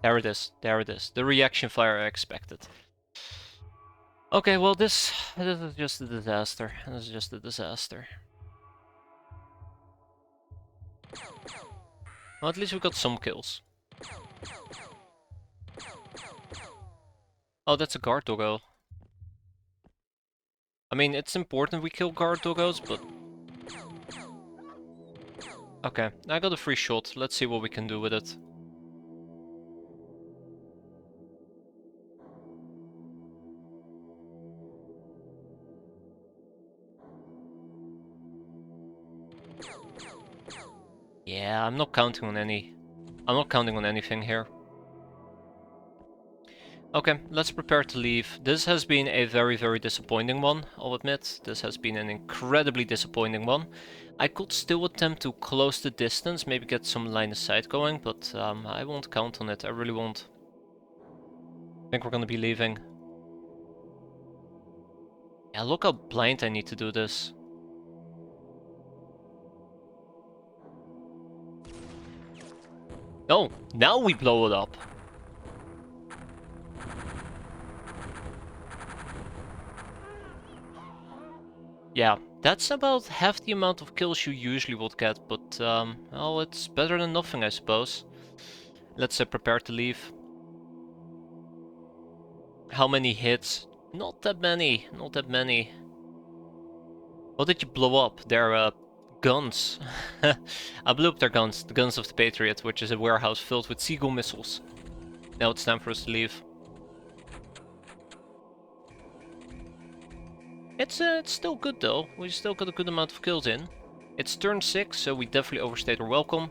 There it is. There it is. The reaction fire I expected. Okay, well this is just a disaster. This is just a disaster. Well, at least we got some kills. Oh, that's a guard doggo. I mean, it's important we kill guard doggos, but... Okay, I got a free shot. Let's see what we can do with it. Yeah, I'm not counting on anything here. Okay, let's prepare to leave. This has been a very, very disappointing one, I'll admit. This has been an incredibly disappointing one. I could still attempt to close the distance, maybe get some line of sight going, but I won't count on it, I really won't. I think we're gonna be leaving. Yeah, look how blind I need to do this. Oh, now we blow it up. Yeah, that's about half the amount of kills you usually would get, but well, it's better than nothing, I suppose. Let's prepare to leave. How many hits? Not that many, not that many. What did you blow up? Their guns. I blew up their guns, the guns of the Patriot, which is a warehouse filled with Seagull missiles. Now it's time for us to leave. It's still good though, we still got a good amount of kills in. It's turn 6, so we definitely overstayed our welcome.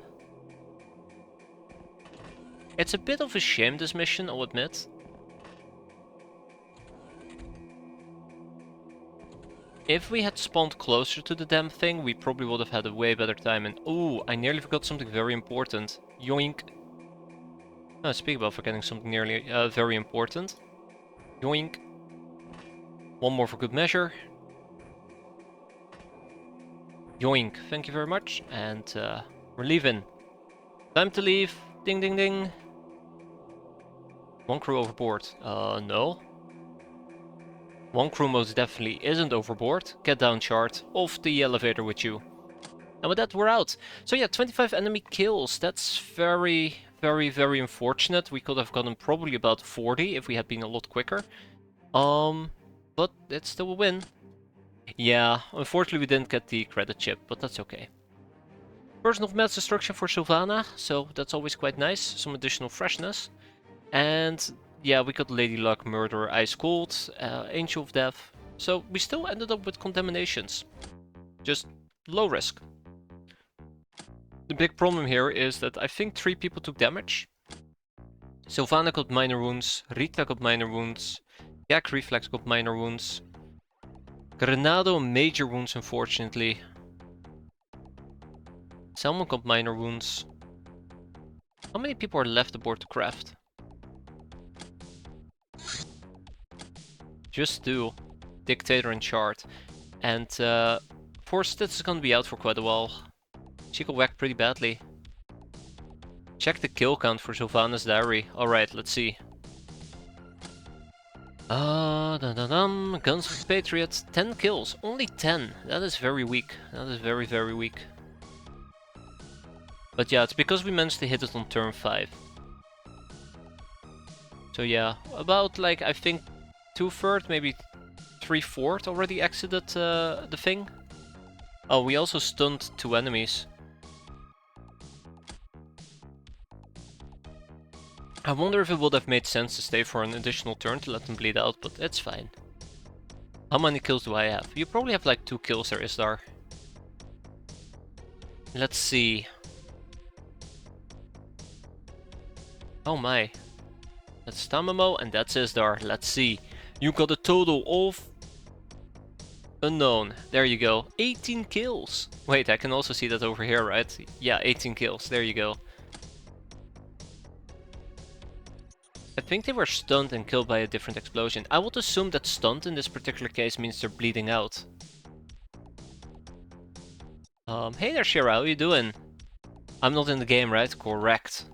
It's a bit of a shame, this mission, I'll admit. If we had spawned closer to the damn thing, we probably would have had a way better time. And ooh, I nearly forgot something very important. Yoink. Speak about forgetting something nearly very important. Yoink. One more for good measure. Yoink. Thank you very much. And we're leaving. Time to leave. Ding ding ding. One crew overboard. No. One crew most definitely isn't overboard. Get down, chart. Off the elevator with you. And with that, we're out. So yeah, 25 enemy kills. That's very, very, very unfortunate. We could have gotten probably about 40 if we had been a lot quicker. But it's still a win. Yeah, unfortunately we didn't get the credit chip, but that's okay. Person of mass destruction for Sylvana, so that's always quite nice. Some additional freshness. And yeah, we got Lady Luck, Murderer, Ice Cold, Angel of Death. So we still ended up with contaminations. Just low risk. The big problem here is that I think 3 people took damage. Sylvana got minor wounds, Rita got minor wounds, Yak Reflex got minor wounds, Granado major wounds unfortunately. Salmon got minor wounds. How many people are left aboard the craft? Just 2. Dictator and Chart. And Force is gonna be out for quite a while. She got whacked pretty badly. Check the kill count for Sylvana's diary. Alright, let's see. Guns of the Patriots, 10 kills. Only 10. That is very weak. That is very, very weak. But yeah, it's because we managed to hit it on turn 5. So yeah, about like, I think 2/3, maybe 3/4 already exited the thing. Oh, we also stunned 2 enemies. I wonder if it would have made sense to stay for an additional turn to let them bleed out, but it's fine. How many kills do I have? You probably have like 2 kills there, Isdar. Let's see. Oh my. That's Tamamo and that's Isdar. Let's see. You got a total of... unknown. There you go. 18 kills. Wait, I can also see that over here, right? Yeah, 18 kills. There you go. I think they were stunned and killed by a different explosion. I would assume that stunned in this particular case means they're bleeding out. Hey there, Shira, how you doing? I'm not in the game, right? Correct.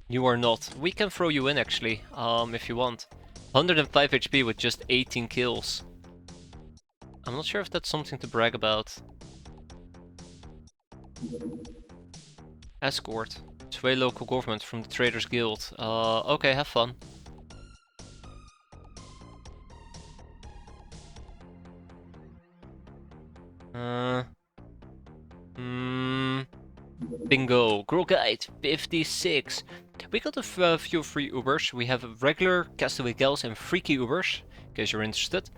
You are not. We can throw you in, actually, if you want. 105 HP with just 18 kills. I'm not sure if that's something to brag about. Escort. Sway local government from the Traders Guild. Okay, have fun. Bingo. Girl Guide 56. We got a few free Ubers. We have regular Castaway Gals and Freaky Ubers, in case you're interested.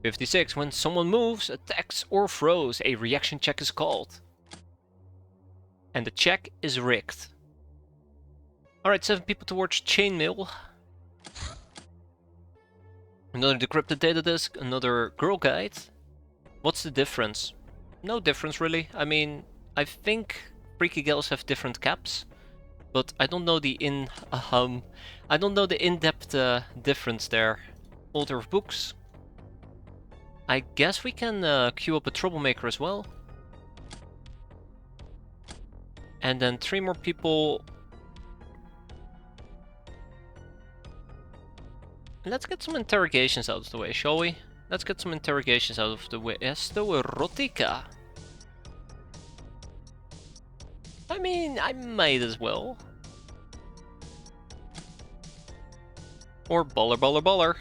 56. When someone moves, attacks, or throws, a reaction check is called. And the check is rigged. Alright, 7 people towards Chainmail. Another decrypted data disk, another Girl Guide. What's the difference? No difference really. I mean, I think Freaky Gals have different caps, but I don't know the in-depth difference there. Older of books. I guess we can queue up a troublemaker as well. And then 3 more people. Let's get some interrogations out of the way, shall we? Let's get some interrogations out of the way. Esto erotica. I mean, I might as well. Or baller.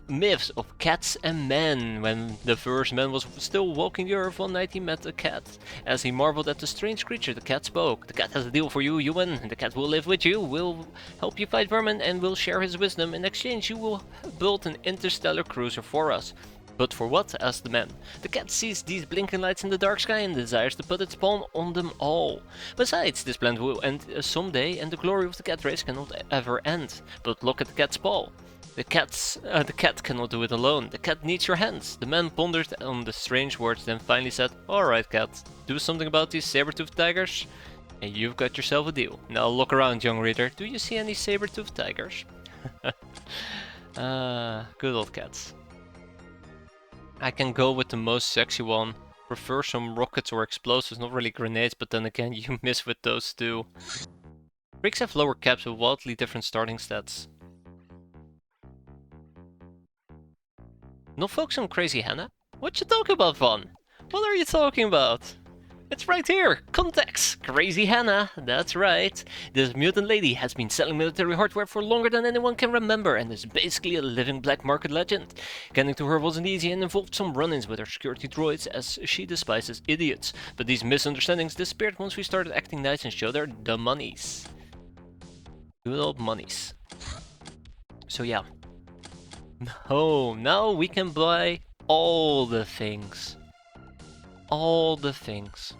Myths of cats and men. When the first man was still walking the earth, one night he met a cat. As he marveled at the strange creature, the cat spoke. The cat has a deal for you, human. The cat will live with you, will help you fight vermin, and will share his wisdom. In exchange, you will build an interstellar cruiser for us. But for what? Asked the man. The cat sees these blinking lights in the dark sky and desires to put its pawn on them all. Besides, this plan will end someday, and the glory of the cat race cannot ever end. But look at the cat's paw. The cat cannot do it alone. The cat needs your hands. The man pondered on the strange words, then finally said, "Alright, cat, do something about these saber-toothed tigers, and you've got yourself a deal. Now look around, young reader. Do you see any saber-toothed tigers?" Good old cats. I can go with the most sexy one. Prefer some rockets or explosives, not really grenades, but then again, you miss with those too. Freaks have lower caps with wildly different starting stats. No focus on Crazy Hannah? What you talking about, Von? What are you talking about? It's right here! Context! Crazy Hannah, that's right. This mutant lady has been selling military hardware for longer than anyone can remember and is basically a living black market legend. Getting to her wasn't easy and involved some run-ins with her security droids, as she despises idiots. But these misunderstandings disappeared once we started acting nice and showed her the monies. Good old monies. So yeah. Oh, now we can buy all the things. All the things.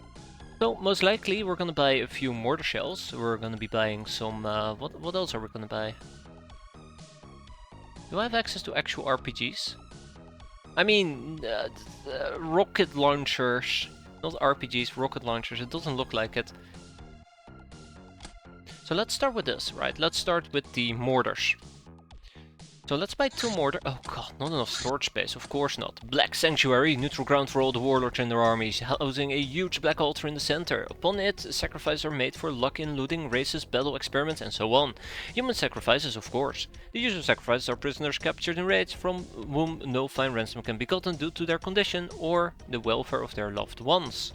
So most likely we're gonna buy a few mortar shells. We're gonna be buying some. What else are we gonna buy? Do I have access to actual RPGs? I mean, rocket launchers, not RPGs, rocket launchers. It doesn't look like it. So let's start with this, right? Let's start with the mortars. So let's buy 2 mortar. Oh god, not enough storage space, of course not. Black Sanctuary, neutral ground for all the warlords and their armies, housing a huge black altar in the center. Upon it, sacrifices are made for luck in looting, races, battle experiments, and so on. Human sacrifices, of course. The usual sacrifices are prisoners captured in raids, from whom no fine ransom can be gotten due to their condition or the welfare of their loved ones.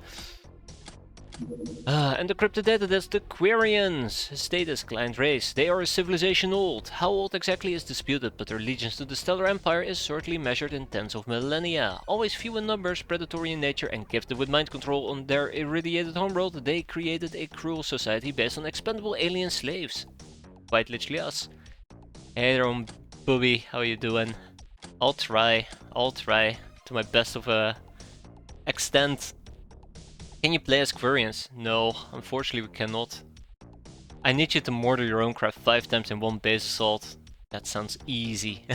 And the cryptid data, that's the Quarians. Status, client race. They are a civilization old. How old exactly is disputed, but their allegiance to the Stellar Empire is certainly measured in tens of millennia. Always few in numbers, predatory in nature, and gifted with mind control on their irradiated homeworld, they created a cruel society based on expendable alien slaves. Quite literally us. Hey there, booby, how you doing? I'll try to my best of extent. Can you play as Quarians? No, unfortunately we cannot. I need you to mortar your own craft 5 times in one base assault. That sounds easy.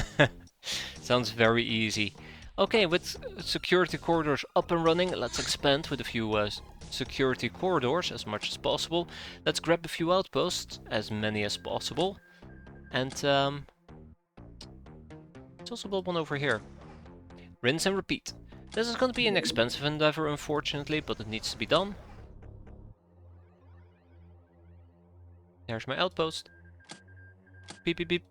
Sounds very easy. Okay, with security corridors up and running, let's expand with a few security corridors as much as possible. Let's grab a few outposts, as many as possible. And let's also build one over here. Rinse and repeat. This is going to be an expensive endeavor, unfortunately, but it needs to be done. There's my outpost. Beep, beep, beep.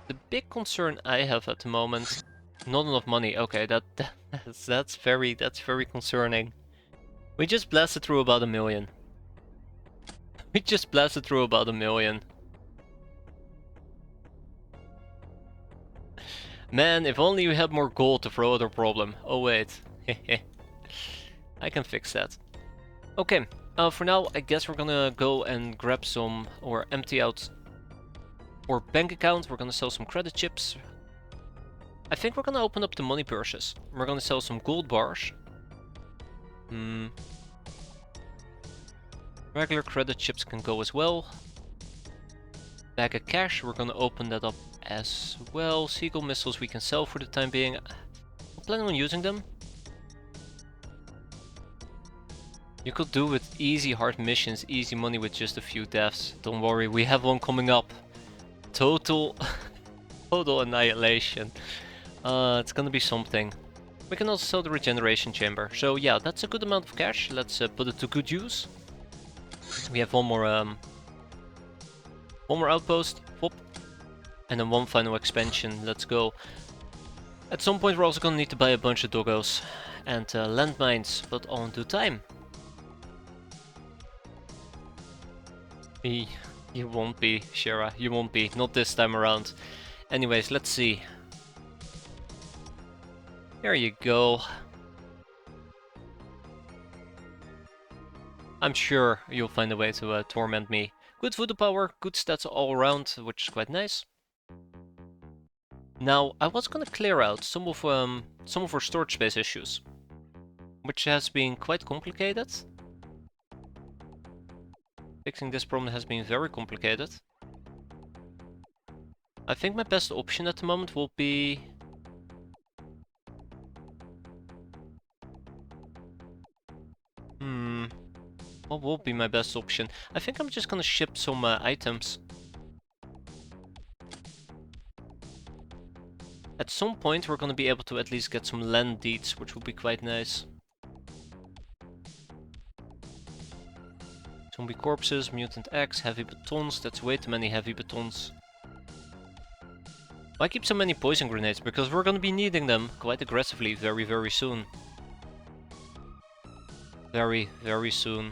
The big concern I have at the moment, not enough money. Okay, that's very concerning. We just blasted through about 1 million. We just blasted through about 1 million. Man, if only you had more gold to throw at our problem. Oh wait, I can fix that. Okay, for now I guess we're gonna go and grab some, or empty out our bank account. We're gonna sell some credit chips. I think we're gonna open up the money purses. We're gonna sell some gold bars. Regular credit chips can go as well. Bag of cash, we're gonna open that up as well. Seagull missiles we can sell for the time being. I'm planning on using them. You could do with easy hard missions, easy money with just a few deaths. Don't worry, we have one coming up. Total annihilation. It's gonna be something. We can also sell the regeneration chamber. So yeah, that's a good amount of cash. Let's put it to good use. We have one more outpost. Whoop. And then one final expansion. Let's go. At some point we're also gonna need to buy a bunch of doggos and landmines, but all in due time. You won't be, Shara. You won't be. Not this time around. Anyways, let's see. There you go. I'm sure you'll find a way to torment me. Good voodoo power, good stats all around, which is quite nice. Now, I was gonna clear out some of our storage space issues, which has been quite complicated. Fixing this problem has been very complicated. I think my best option at the moment will be... What will be my best option? I think I'm just gonna ship some items. At some point we're gonna be able to at least get some land deeds, which will be quite nice. Zombie corpses, mutant eggs, heavy batons. That's way too many heavy batons. Why keep so many poison grenades? Because we're gonna be needing them quite aggressively very, very soon. Very, very soon.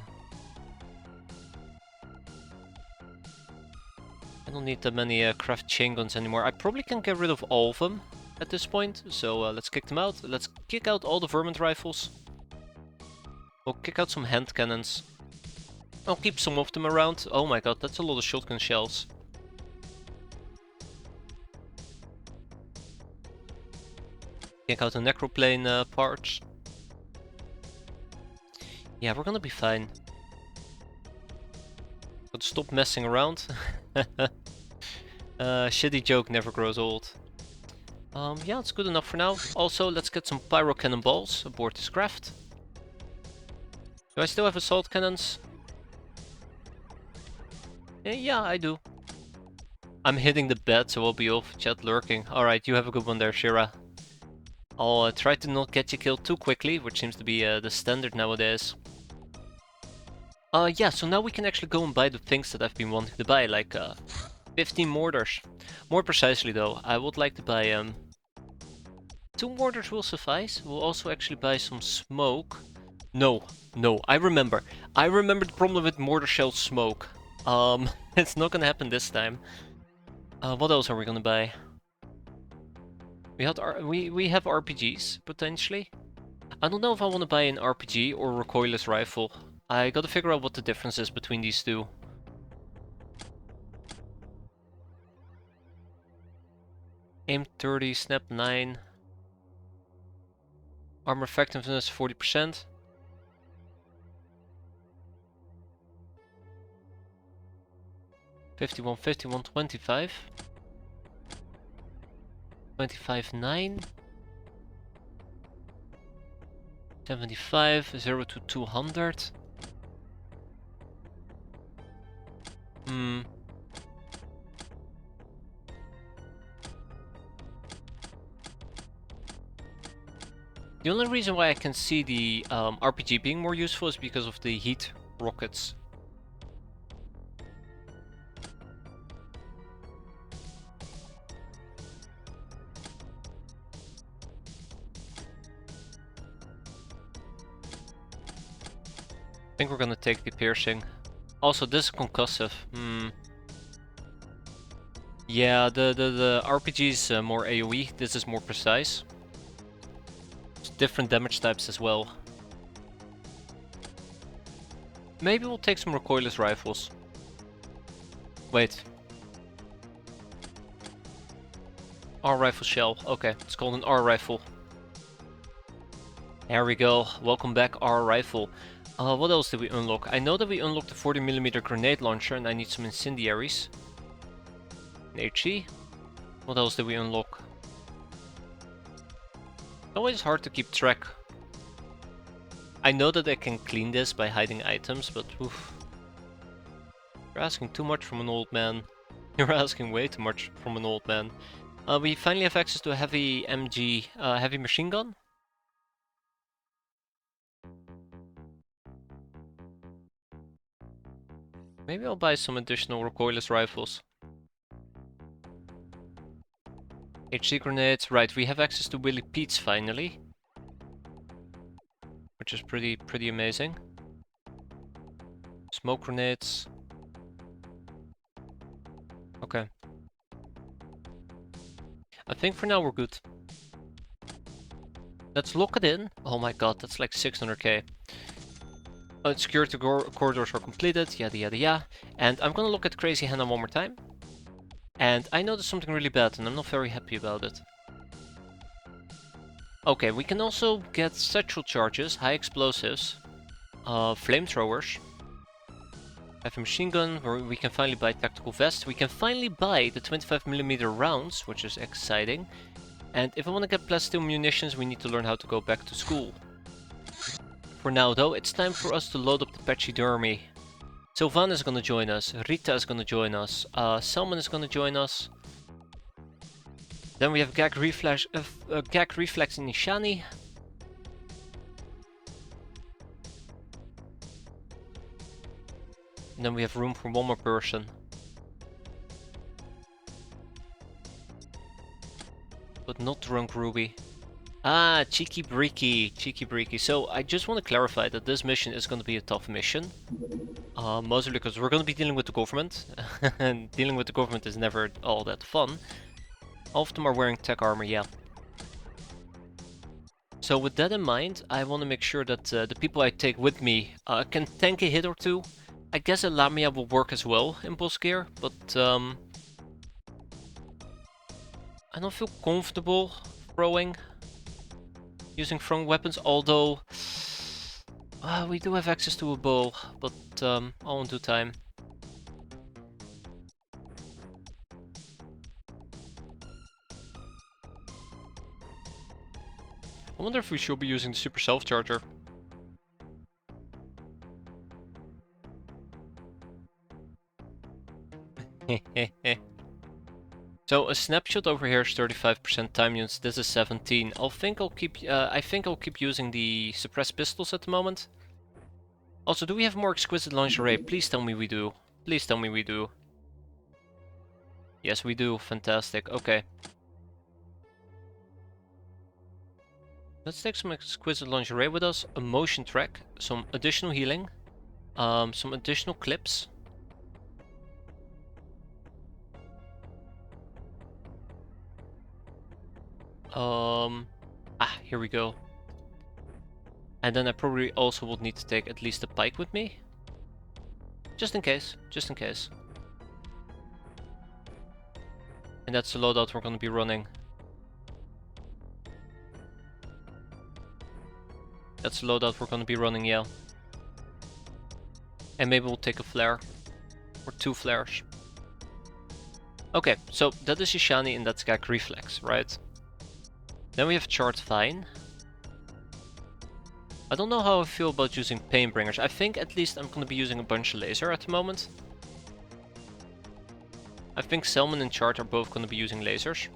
I don't need that many craft chain guns anymore. I probably can get rid of all of them at this point. So let's kick them out. Let's kick out all the vermin rifles. We'll kick out some hand cannons. I'll keep some of them around. Oh my god, that's a lot of shotgun shells. Kick out the necroplane parts. Yeah, we're gonna be fine. But stop messing around. Shitty joke never grows old. Yeah, it's good enough for now. Also, let's get some pyro cannonballs aboard this craft. Do I still have assault cannons? Yeah, I do. I'm hitting the bed, so I'll be off chat lurking. Alright, you have a good one there, Shira. I'll try to not get you killed too quickly, which seems to be the standard nowadays. Yeah, so now we can actually go and buy the things that I've been wanting to buy, like 15 mortars. More precisely though, I would like to buy 2 mortars will suffice. We'll also actually buy some smoke. No, I remember. I remember the problem with mortar shell smoke. It's not gonna happen this time. What else are we gonna buy? We have RPGs, potentially. I don't know if I want to buy an RPG or a recoilless rifle. I gotta figure out what the difference is between these two. Aim 30, snap 9. Armor effectiveness 40%. $51, 51, 25. 25, 9. 75, 0 to 200. The only reason why I can see the RPG being more useful is because of the heat rockets. I think we're gonna take the piercing. Also, this is concussive. Yeah, the RPG is more AoE. This is more precise. It's different damage types as well. Maybe we'll take some recoilless rifles. Wait. R rifle shell. Okay, it's called an R rifle. There we go. Welcome back, R rifle. What else did we unlock? I know that we unlocked the 40mm grenade launcher and I need some incendiaries. An HE. What else did we unlock? It's always hard to keep track. I know that I can clean this by hiding items, but oof. You're asking too much from an old man. You're asking way too much from an old man. We finally have access to a heavy MG, heavy machine gun. Maybe I'll buy some additional recoilless rifles. HC grenades, right, we have access to Willy Pete's finally. Which is pretty amazing. Smoke grenades. Okay. I think for now we're good. Let's lock it in. Oh my god, that's like 600k. Security corridors are completed, yada yada yada. And I'm gonna look at Crazy Hannah one more time. And I noticed something really bad and I'm not very happy about it. Okay, we can also get satchel charges, high explosives, flamethrowers. I have a machine gun, where we can finally buy tactical vest. We can finally buy the 25mm rounds, which is exciting. And if I want to get plasteel munitions, we need to learn how to go back to school. For now though, it's time for us to load up the pachydermy. Sylvana is gonna join us, Rita is gonna join us, Salmon is gonna join us. Then we have Gag Reflex in Nishani. And then we have room for one more person. but not Drunk Ruby. Ah, Cheeky Breaky, Cheeky Breaky. So I just want to clarify that this mission is going to be a tough mission. Mostly because we're going to be dealing with the government. And dealing with the government is never all that fun. All of them are wearing tech armor, yeah. So with that in mind, I want to make sure that the people I take with me can tank a hit or two. I guess a Lamia will work as well in boss gear, but I don't feel comfortable using throwing weapons, although we do have access to a bow, but all in due time. I wonder if we should be using the super self-charger. So a snapshot over here is 35% time units. This is 17. I think I'll keep using the suppressed pistols at the moment. Also, do we have more exquisite lingerie? Please tell me we do. Please tell me we do. Yes, we do. Fantastic. Okay. Let's take some exquisite lingerie with us. A motion track, some additional healing, some additional clips. Here we go. And then I probably also would need to take at least a pike with me. Just in case, just in case. And that's the loadout we're gonna be running. That's the loadout we're gonna be running, yeah. And maybe we'll take a flare. Or 2 flares. Okay, so that is Ishani and that's Gag Reflex, right? Then we have Charred Vine. I don't know how I feel about using Painbringers. I think at least I'm gonna be using a bunch of laser at the moment. I think Selman and Chart are both gonna be using lasers.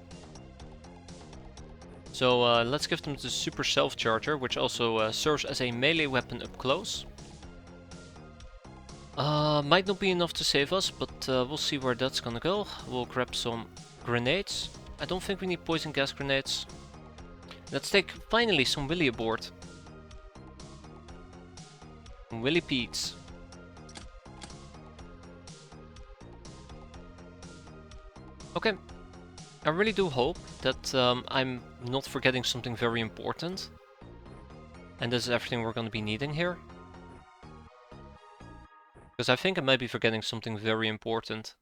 So let's give them the super self-charger, which also serves as a melee weapon up close. Might not be enough to save us, but we'll see where that's gonna go. We'll grab some grenades. I don't think we need poison gas grenades. Let's take, finally, some Willy aboard. Willy Pete's. Okay. I really do hope that I'm not forgetting something very important. And this is everything we're going to be needing here. Because I think I might be forgetting something very important.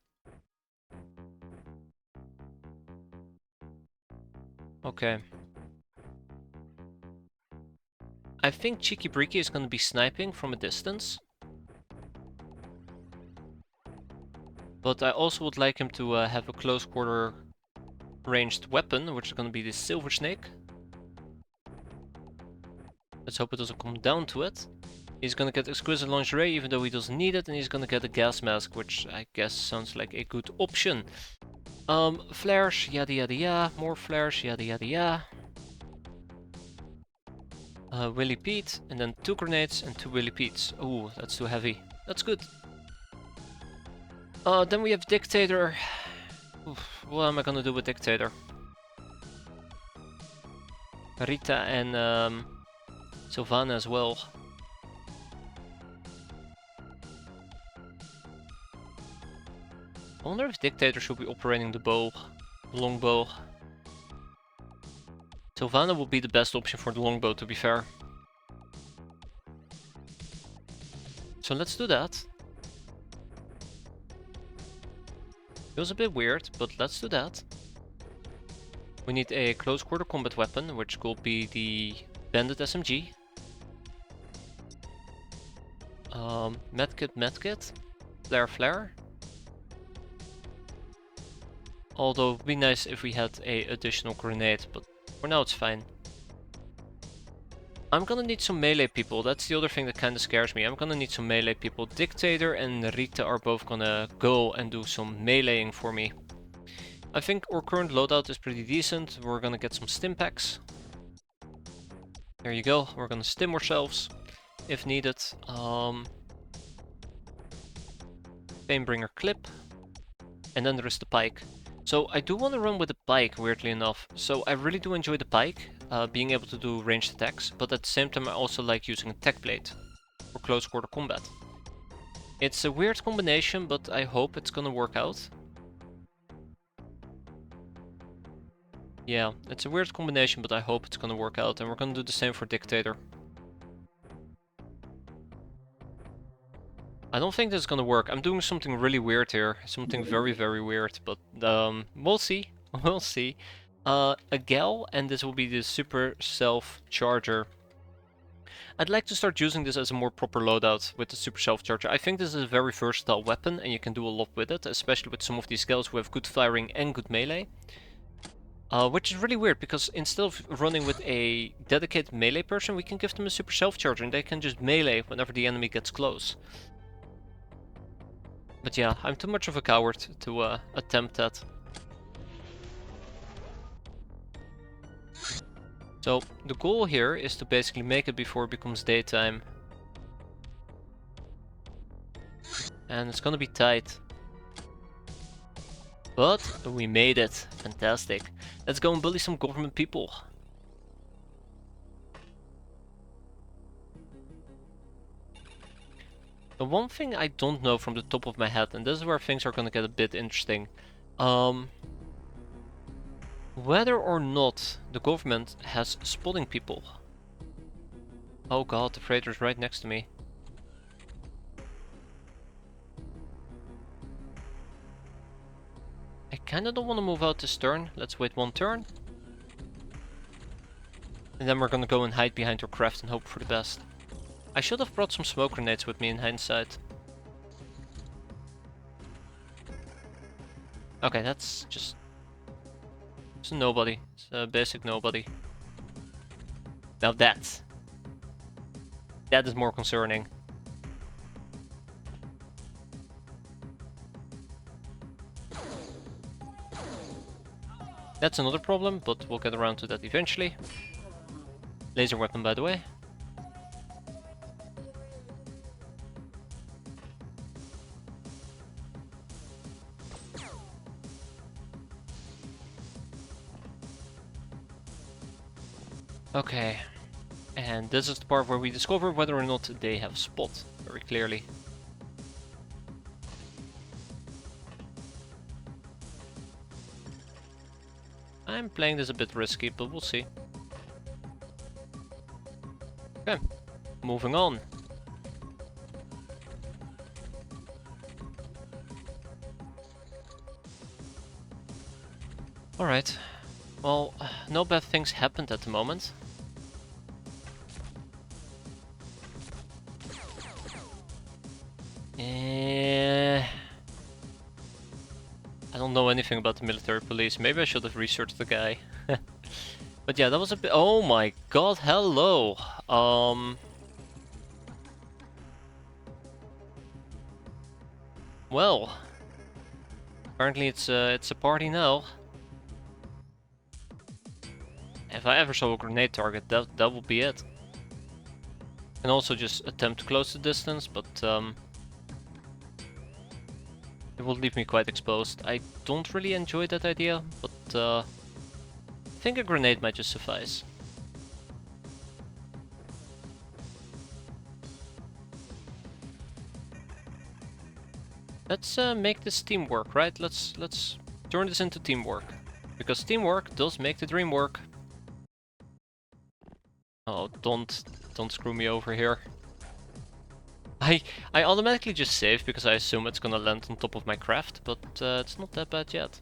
Okay. I think Cheeky Breaky is going to be sniping from a distance. But I also would like him to have a close quarter ranged weapon, which is going to be the Silver Snake. Let's hope it doesn't come down to it. He's going to get exquisite lingerie even though he doesn't need it, and he's going to get a gas mask, which I guess sounds like a good option. Flares, yada yada yada, more flares, yada yada yada. Willy Pete, and then 2 grenades and 2 Willy Petes. Ooh, that's too heavy. That's good. Then we have Dictator. Oof, what am I gonna do with Dictator? Rita and Sylvana as well. I wonder if Dictator should be operating the bow, longbow. Sylvana would be the best option for the longbow, to be fair. So let's do that. Feels a bit weird, but let's do that. We need a close quarter combat weapon, which could be the Bandit SMG. Medkit, flare. Although it would be nice if we had a additional grenade, but for now it's fine. I'm gonna need some melee people, that's the other thing that kinda scares me. I'm gonna need some melee people. Dictator and Rita are both gonna go and do some meleeing for me. I think our current loadout is pretty decent. We're gonna get some stim packs. There you go, we're gonna stim ourselves if needed. Painbringer clip. And then there is the pike. So I do want to run with the pike, weirdly enough. So I really do enjoy the pike, being able to do ranged attacks, but at the same time I also like using a tech blade for close quarter combat. It's a weird combination, but I hope it's gonna work out. Yeah, it's a weird combination, but I hope it's gonna work out, and we're gonna do the same for Dictator. I don't think this is gonna work. I'm doing something really weird here. Something very, very weird, but we'll see. We'll see. A Gal, and this will be the super self-charger. I'd like to start using this as a more proper loadout with the super self-charger. I think this is a very versatile weapon, and you can do a lot with it, especially with some of these Gals who have good firing and good melee. Which is really weird, because instead of running with a dedicated melee person, we can give them a super self-charger, and they can just melee whenever the enemy gets close. But yeah, I'm too much of a coward to attempt that. So the goal here is to basically make it before it becomes daytime. And it's gonna be tight. But we made it. Fantastic. Let's go and bully some government people. The one thing I don't know from the top of my head, and this is where things are gonna get a bit interesting, whether or not the government has spotting people. Oh god, the freighter's right next to me. I kinda don't want to move out this turn. Let's wait one turn. And then we're gonna go and hide behind our craft and hope for the best. I should have brought some smoke grenades with me in hindsight. Okay, that's just... it's a nobody. It's a basic nobody. Now that is more concerning. That's another problem, but we'll get around to that eventually. Laser weapon, by the way. Okay, and this is the part where we discover whether or not they have spot, very clearly. I'm playing this a bit risky, but we'll see. Okay, moving on. Alright, well, no bad things happened at the moment. I don't know anything about the military police. Maybe I should have researched the guy. But yeah, that was a bit... oh my god, hello! Well... apparently it's a party now. If I ever saw a grenade target, that would be it. And also just attempt to close the distance, but it will leave me quite exposed. I don't really enjoy that idea, but I think a grenade might just suffice. Let's make this teamwork, right? Let's turn this into teamwork, because teamwork does make the dream work. Oh, don't screw me over here. I automatically just save because I assume it's gonna land on top of my craft, but it's not that bad yet.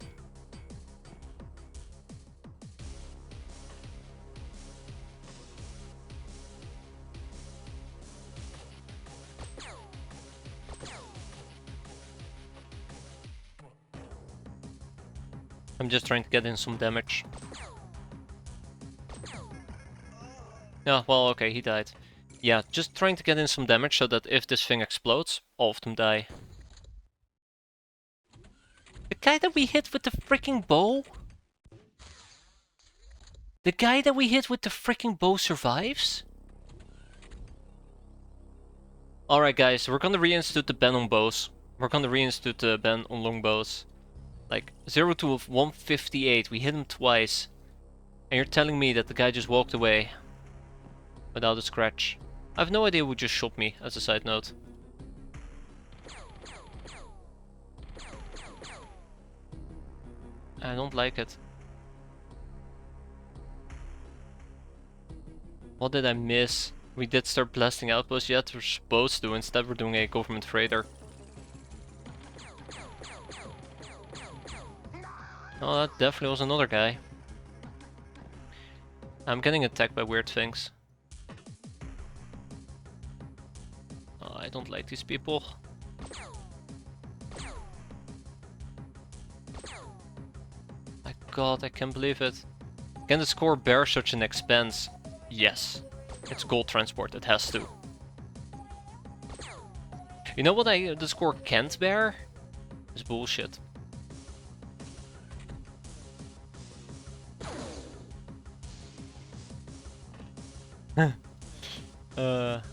I'm just trying to get in some damage. Yeah, well, okay, he died. Yeah, just trying to get in some damage so that if this thing explodes, all of them die. The guy that we hit with the freaking bow? The guy that we hit with the freaking bow survives? Alright guys, we're gonna reinstitute the ban on bows. We're gonna reinstitute the ban on longbows. Like 0 to 158, we hit him twice. And you're telling me that the guy just walked away without a scratch. I have no idea who just shot me, as a side note. I don't like it. What did I miss? We did start blasting outposts yet, we're supposed to. Instead we're doing a government freighter. Oh, that definitely was another guy. I'm getting attacked by weird things. Oh, I don't like these people. My god, I can't believe it. Can the score bear such an expense? Yes. It's gold transport, it has to. You know what the score can't bear? It's bullshit.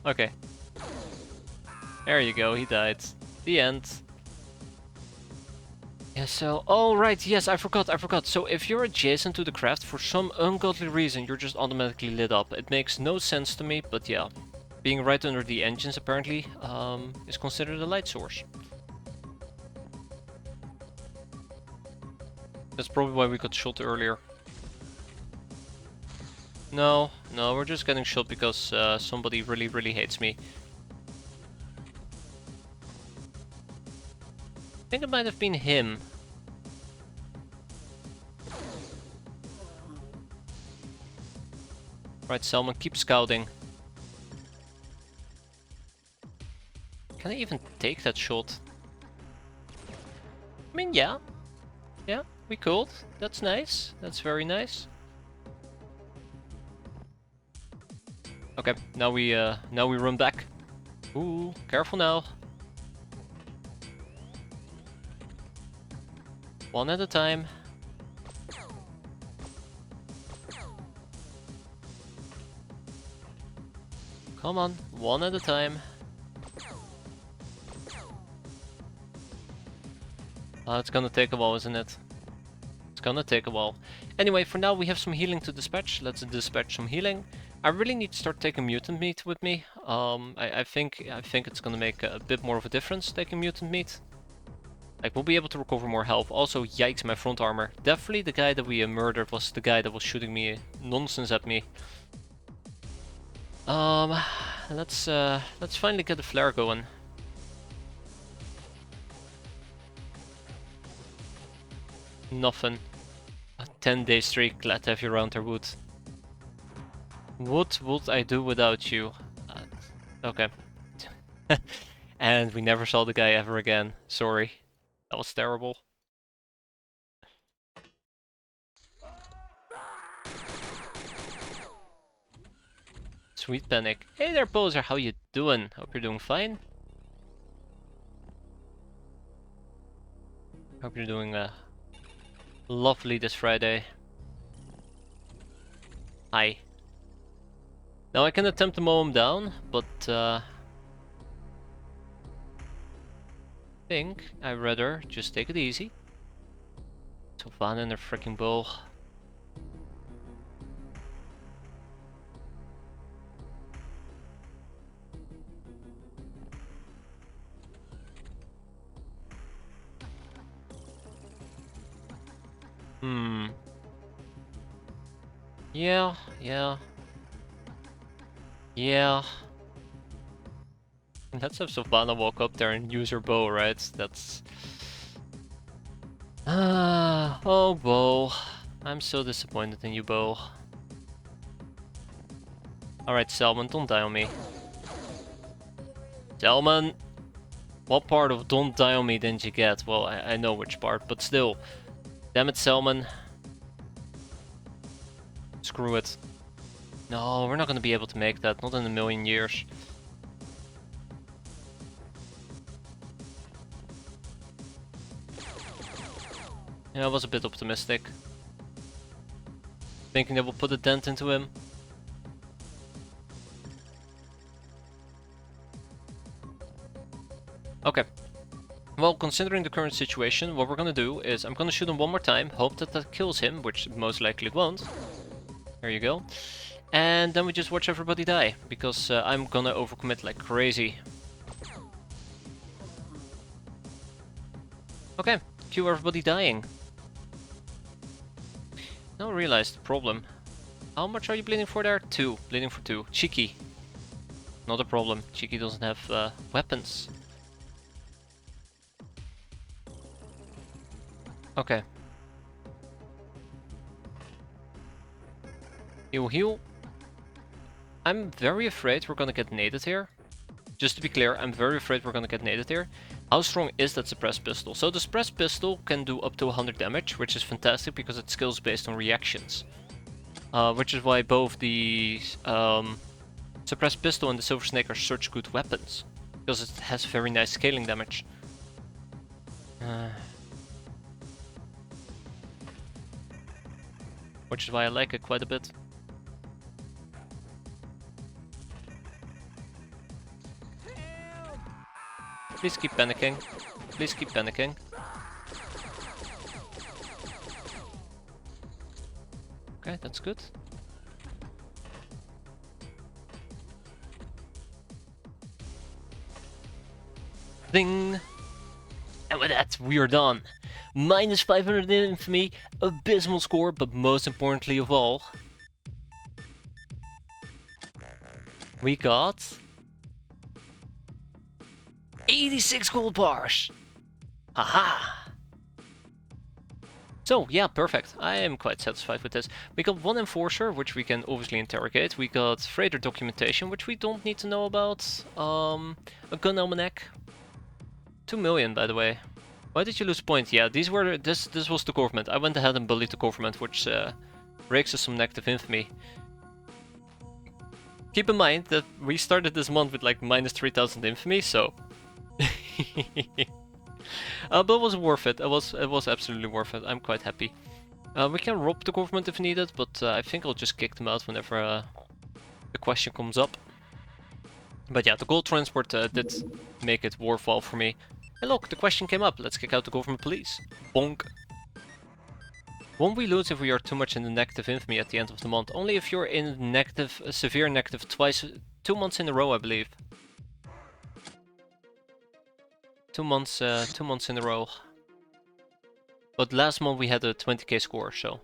Okay. There you go, he died. The end. Yeah, so, oh right, yes, I forgot. So if you're adjacent to the craft, for some ungodly reason, you're just automatically lit up. It makes no sense to me, but yeah. Being right under the engines, apparently, is considered a light source. That's probably why we got shot earlier. No, we're just getting shot because somebody really hates me. I think it might have been him. Right, Salmon, keep scouting. Can I even take that shot? I mean, yeah. Yeah, we could. That's nice. That's very nice. Okay, now we run back. Ooh, careful now. One at a time. Come on, one at a time. It's gonna take a while, isn't it? It's gonna take a while. Anyway, for now we have some healing to dispatch. Let's dispatch some healing. I really need to start taking mutant meat with me. I think it's gonna make a bit more of a difference taking mutant meat. Like, we'll be able to recover more health. Also, yikes, my front armor. Definitely the guy that we murdered was the guy that was shooting me nonsense at me. Let's finally get the flare going. Nothing. A 10-day streak, glad to have you around there, Wood. What would I do without you? Okay. And we never saw the guy ever again. Sorry. That was terrible. Sweet Panic. Hey there, Poser, how you doing? Hope you're doing fine. Hope you're doing lovely this Friday. Hi. Now I can attempt to mow him down, but I think I'd rather just take it easy. Sylvana and her freaking bow. Yeah. Let's have Sylvana walk up there and use her bow, right? That's... oh, bow. I'm so disappointed in you, bow. Alright, Salmon, don't die on me. Salmon! What part of don't die on me didn't you get? Well, I know which part, but still. Damn it, Salmon. Screw it. No, we're not gonna be able to make that, not in a million years. Yeah, I was a bit optimistic. Thinking that we'll put a dent into him. Okay. Well, considering the current situation, what we're gonna do is I'm gonna shoot him one more time, hope that that kills him, which most likely it won't. There you go. And then we just watch everybody die, because I'm gonna overcommit like crazy. Okay, cue everybody dying. Now I realize the problem. How much are you bleeding for there? 2. Bleeding for 2. Cheeky. Not a problem. Cheeky doesn't have weapons. Okay. Heal, heal. I'm very afraid we're gonna get naded here. Just to be clear, I'm very afraid we're gonna get naded here. How strong is that suppressed pistol? So the suppressed pistol can do up to 100 damage, which is fantastic because it skills based on reactions. Which is why both the suppressed pistol and the Silver Snake are such good weapons. Because it has very nice scaling damage. Which is why I like it quite a bit. Please keep panicking. Please keep panicking. Okay, that's good. Ding! And with that, we are done. Minus 500 in infamy, abysmal score, but most importantly of all, we got 86 gold bars! Haha! So, yeah, perfect. I am quite satisfied with this. We got 1 enforcer, which we can obviously interrogate. We got freighter documentation, which we don't need to know about. A gun almanac. 2 million, by the way. Why did you lose points? Yeah, these were this was the government. I went ahead and bullied the government, which breaks us some negative infamy. Keep in mind that we started this month with like minus 3000 infamy, so but it was worth it. It was absolutely worth it. I'm quite happy. We can rob the government if needed, but I think I'll just kick them out whenever the question comes up. But yeah, the gold transport did make it worthwhile for me. Hey look, the question came up. Let's kick out the government police. Bonk. Won't we lose if we are too much in the negative infamy at the end of the month? Only if you're in negative, severe negative 2 months in a row, I believe. 2 months in a row. But last month we had a 20k score, so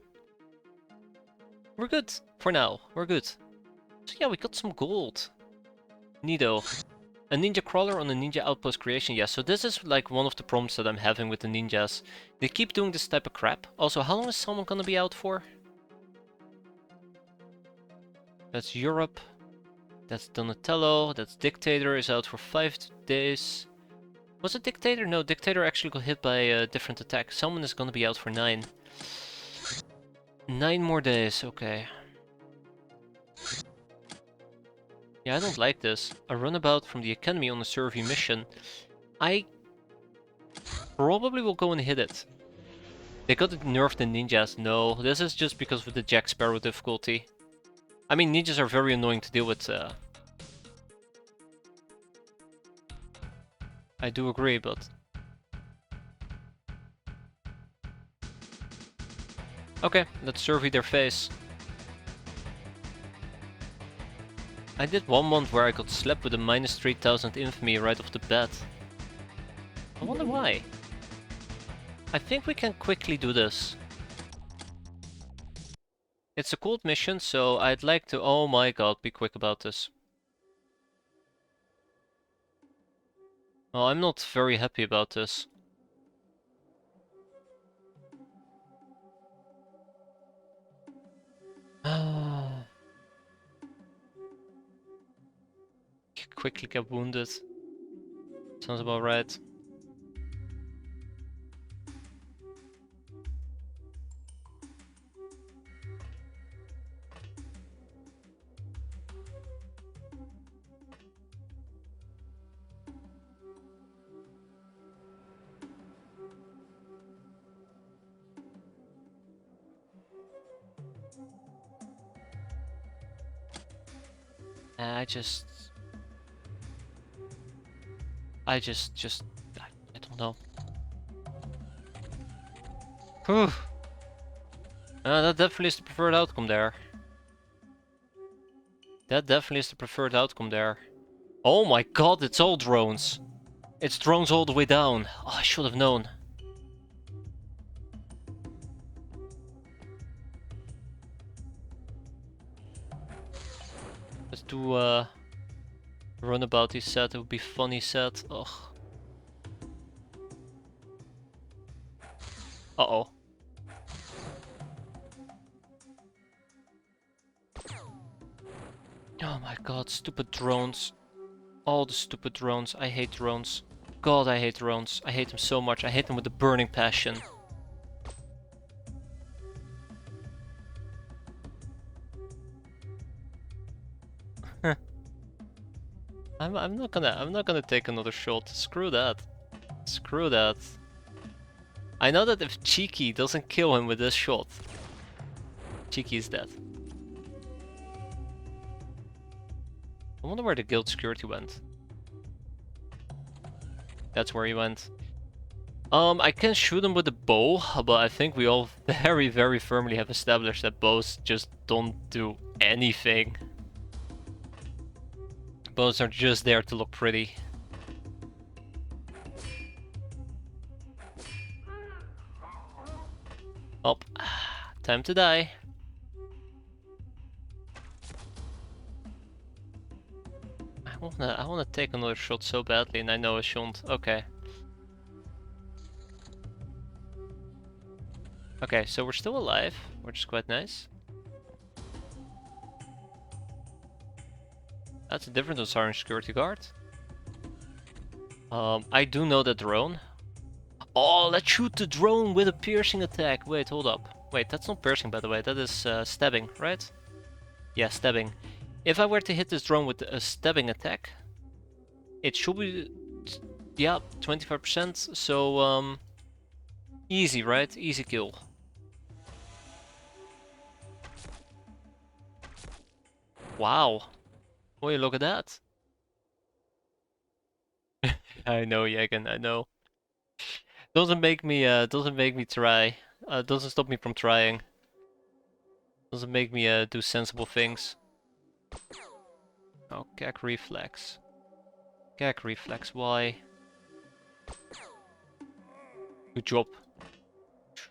we're good for now. We're good. So yeah, we got some gold. Neato. A ninja crawler on a ninja outpost creation. Yeah, so this is like one of the problems that I'm having with the ninjas. They keep doing this type of crap. Also, how long is someone gonna be out for? That's Europe. That's Donatello. That's Dictator is out for 5 days. Was it Dictator? No, Dictator actually got hit by a different attack. Someone is gonna be out for 9. 9 more days, okay. Yeah, I don't like this. A runabout from the academy on a survey mission. I probably will go and hit it. They got nerfed the ninjas. No, this is just because of the Jack Sparrow difficulty. I mean, ninjas are very annoying to deal with. I do agree, but... Okay, let's survey their face. I did 1 month where I got slapped with a minus 3000 infamy right off the bat. I wonder why. I think we can quickly do this. It's a cold mission, so I'd like to... Oh my god, be quick about this. Oh, I'm not very happy about this. Quickly get wounded. Sounds about right. I don't know. Whew. That definitely is the preferred outcome there. That definitely is the preferred outcome there. Oh my god, it's all drones. It's drones all the way down. Oh, I should have known. Let's do runabout, he said. It would be funny, said. Ugh. Uh-oh. Oh my god, stupid drones. All the stupid drones. I hate drones. God, I hate drones. I hate them so much. I hate them with a burning passion. I'm not gonna take another shot. Screw that. Screw that. I know that if Cheeky doesn't kill him with this shot, Cheeky is dead. I wonder where the guild security went. That's where he went. I can shoot him with a bow, but I think we all very, very firmly have established that bows just don't do anything. Bows are just there to look pretty. Oh, time to die. I wanna take another shot so badly, and I know I shouldn't. Okay. Okay, so we're still alive, which is quite nice. That's a different Orange security guard. I do know the drone. Oh, let's shoot the drone with a piercing attack. Wait, hold up. Wait, that's not piercing, by the way. That is stabbing, right? Yeah, stabbing. If I were to hit this drone with a stabbing attack, it should be, yeah, 25%. So, easy, right? Easy kill. Wow. Oh, look at that. I know, Jagen, I know. Doesn't make me try. Doesn't stop me from trying. Doesn't make me do sensible things. Oh, gag reflex. Gag reflex, why? Good job.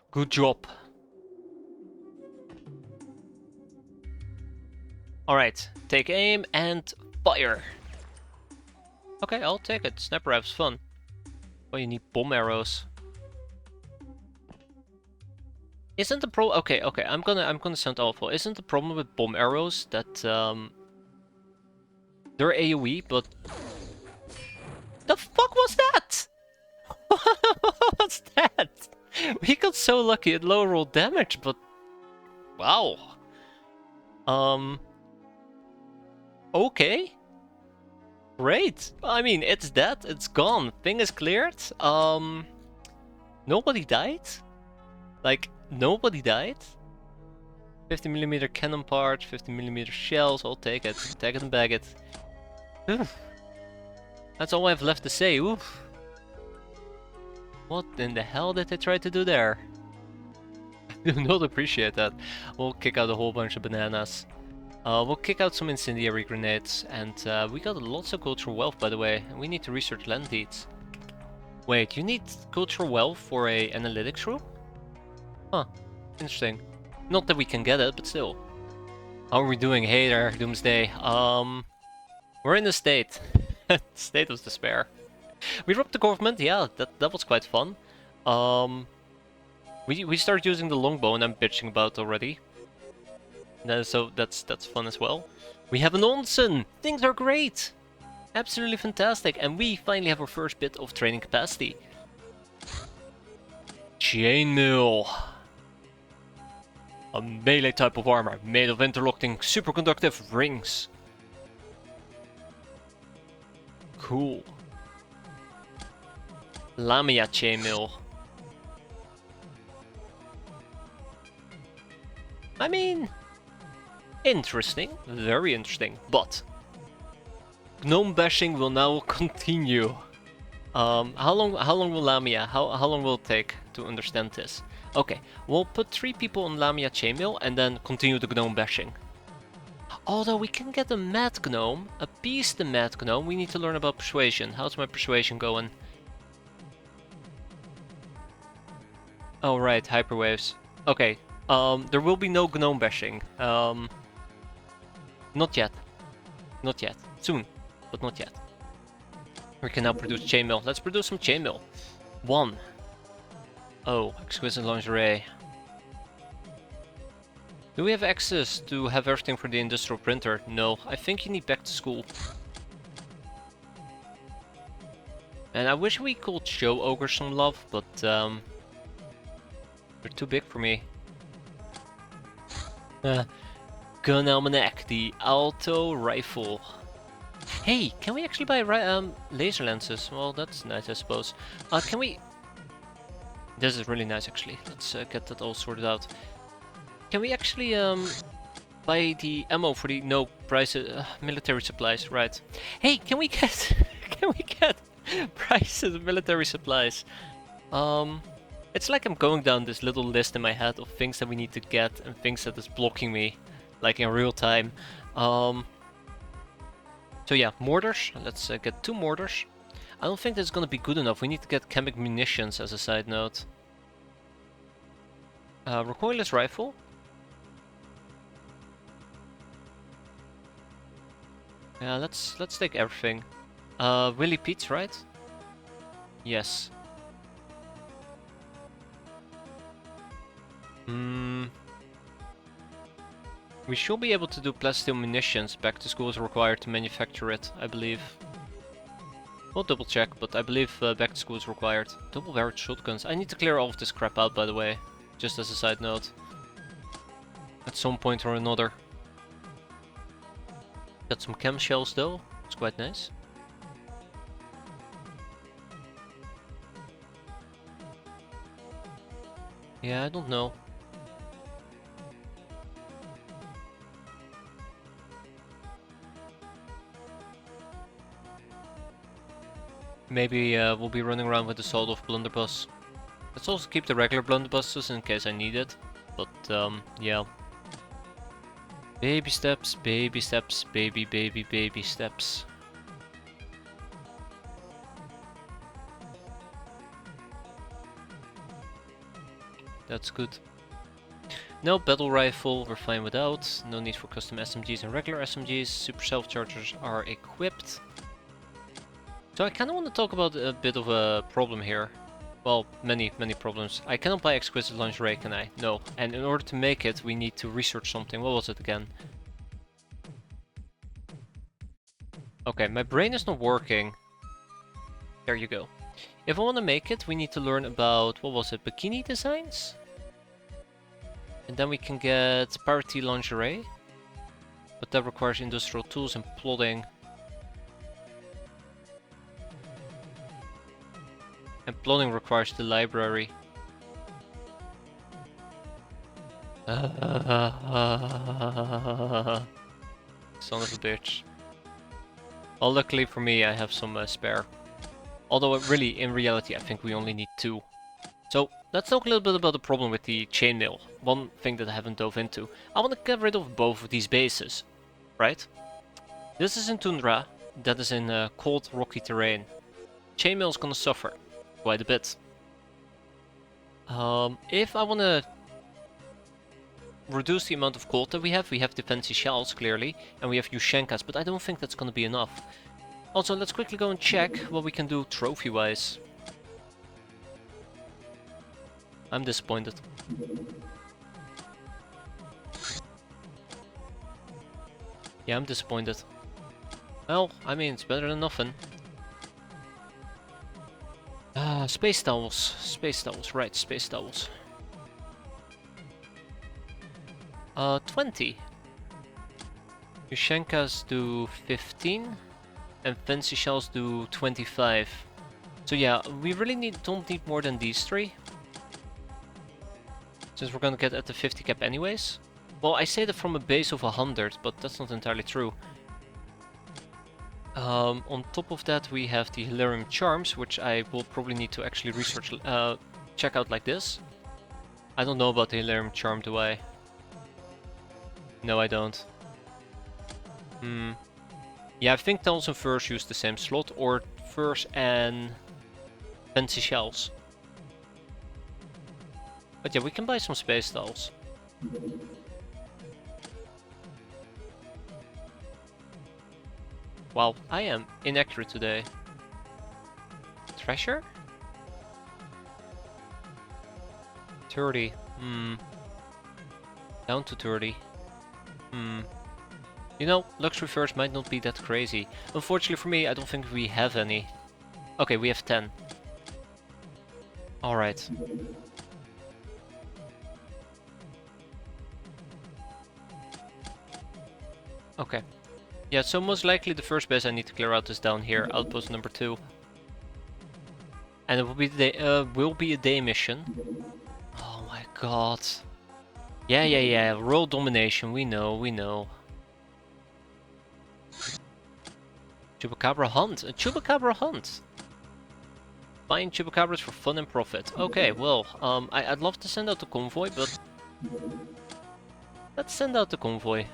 Good job. Alright, take aim and fire. Okay, I'll take it. Sniper rifle's fun. Oh, you need bomb arrows. Isn't the pro? Okay, I'm gonna sound awful. Isn't the problem with bomb arrows that they're AoE, but the fuck was that? What's that? We got so lucky at low roll damage, but wow. Okay. Great. I mean, it's dead. It's gone. Thing is cleared. Nobody died. Like, nobody died. 50mm cannon parts, 50mm shells. I'll take it. Take it and bag it. Oof. That's all I have left to say. Oof. What in the hell did they try to do there? I do not appreciate that. We'll kick out a whole bunch of bananas. We'll kick out some incendiary grenades, and we got lots of cultural wealth, by the way, and we need to research land deeds. Wait, you need cultural wealth for a analytics room? Huh, interesting. Not that we can get it, but still. How are we doing? Hey there, Doomsday. We're in the state. State of despair. We robbed the government, yeah, that was quite fun. We started using the longbow, and I'm bitching about already. So that's fun as well. We have an onsen! Things are great! Absolutely fantastic, and we finally have our first bit of training capacity. Chainmail. A melee type of armor, made of interlocking superconductive rings. Cool. Lamia chainmail. I mean, interesting, very interesting, but gnome bashing will now continue. How long will Lamia? How long will it take to understand this? Okay, we'll put 3 people on Lamia chainmail and then continue the gnome bashing. Although we can get a mad gnome, appease the mad gnome, we need to learn about persuasion. How's my persuasion going? Oh right, hyperwaves. Okay, there will be no gnome bashing. Not yet. Not yet. Soon, but not yet. We can now produce chainmail. Let's produce some chainmail. 1. Oh, exquisite lingerie. Do we have access to have everything for the industrial printer? No, I think you need back to school. And I wish we could show Ogre some love, but they're too big for me. Gun Almanac, the auto rifle. Hey, can we actually buy laser lenses? Well, that's nice, I suppose. Can we... This is really nice, actually. Let's get that all sorted out. Can we actually buy the ammo for the military supplies? Right. Hey, can we get can we get prices of military supplies? It's like I'm going down this little list in my head of things that we need to get and things that is blocking me, like in real time. So yeah, mortars. Let's get 2 mortars. I don't think that's gonna be good enough. We need to get chemic munitions as a side note. Recoilless rifle. Yeah, let's take everything. Willy Pete's, right? Yes. We should be able to do plasteel munitions. Back to school is required to manufacture it, I believe. We'll double check, but I believe back to school is required. Double barreled shotguns. I need to clear all of this crap out, by the way. Just as a side note. At some point or another. Got some chem shells though. It's quite nice. Yeah, I don't know. Maybe we'll be running around with the sawed-off blunderbuss. Let's also keep the regular blunderbusses in case I need it. But yeah. Baby steps, baby steps, baby steps. That's good. No battle rifle, we're fine without. No need for custom SMGs and regular SMGs. Super self-chargers are equipped. So I kind of want to talk about a bit of a problem here. Well, many problems. I cannot buy exquisite lingerie, can I? No. And in order to make it, we need to research something. What was it again? Okay, my brain is not working. There you go. If I want to make it, we need to learn about, what was it, bikini designs? And then we can get party lingerie. But that requires industrial tools and plotting. And plotting requires the library. Son of a bitch. Well, luckily for me, I have some spare. Although really, in reality, I think we only need 2. So, let's talk a little bit about the problem with the chainmail. One thing that I haven't dove into. I want to get rid of both of these bases. Right? This is in tundra. That is in cold, rocky terrain. Chainmail is gonna suffer quite a bit. If I want to reduce the amount of cold that we have the fancy shells, clearly, and we have Yushenkas, but I don't think that's gonna be enough. Also, let's quickly go and check what we can do trophy-wise. I'm disappointed. Yeah, I'm disappointed. Well, I mean, it's better than nothing. Space towels. Space towels, right, space towels. 20. Yushenkas do 15. And fancy shells do 25. So yeah, we really don't need more than these 3. Since we're gonna get at the 50 cap anyways. Well, I say that from a base of 100, but that's not entirely true. On top of that we have the Hilarium Charms, which I will probably need to actually research, check out like this. I don't know about the Hilarium Charm, do I? No, I don't. Yeah, I think Talons and Furs use the same slot, or Furs and Fancy Shells. But yeah, we can buy some Space Dolls. Wow, I am inaccurate today. Treasure? 30. Down to 30. You know, luxury furs might not be that crazy. Unfortunately for me, I don't think we have any. Okay, we have 10. Alright. Okay. Yeah, so most likely the first base I need to clear out is down here, outpost number 2. And it will be a day mission. Oh my god. Yeah. World domination, we know. Chupacabra hunt. A Chupacabra hunt. Buying Chupacabras for fun and profit. Okay, well, I'd love to send out the convoy, but let's send out the convoy.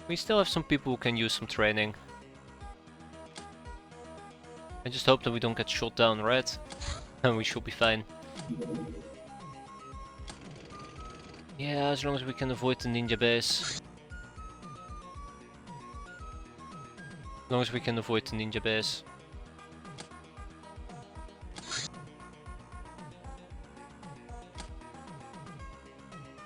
We still have some people who can use some training. I just hope that we don't get shot down, right? And we should be fine. Yeah, as long as we can avoid the ninja base. As long as we can avoid the ninja base.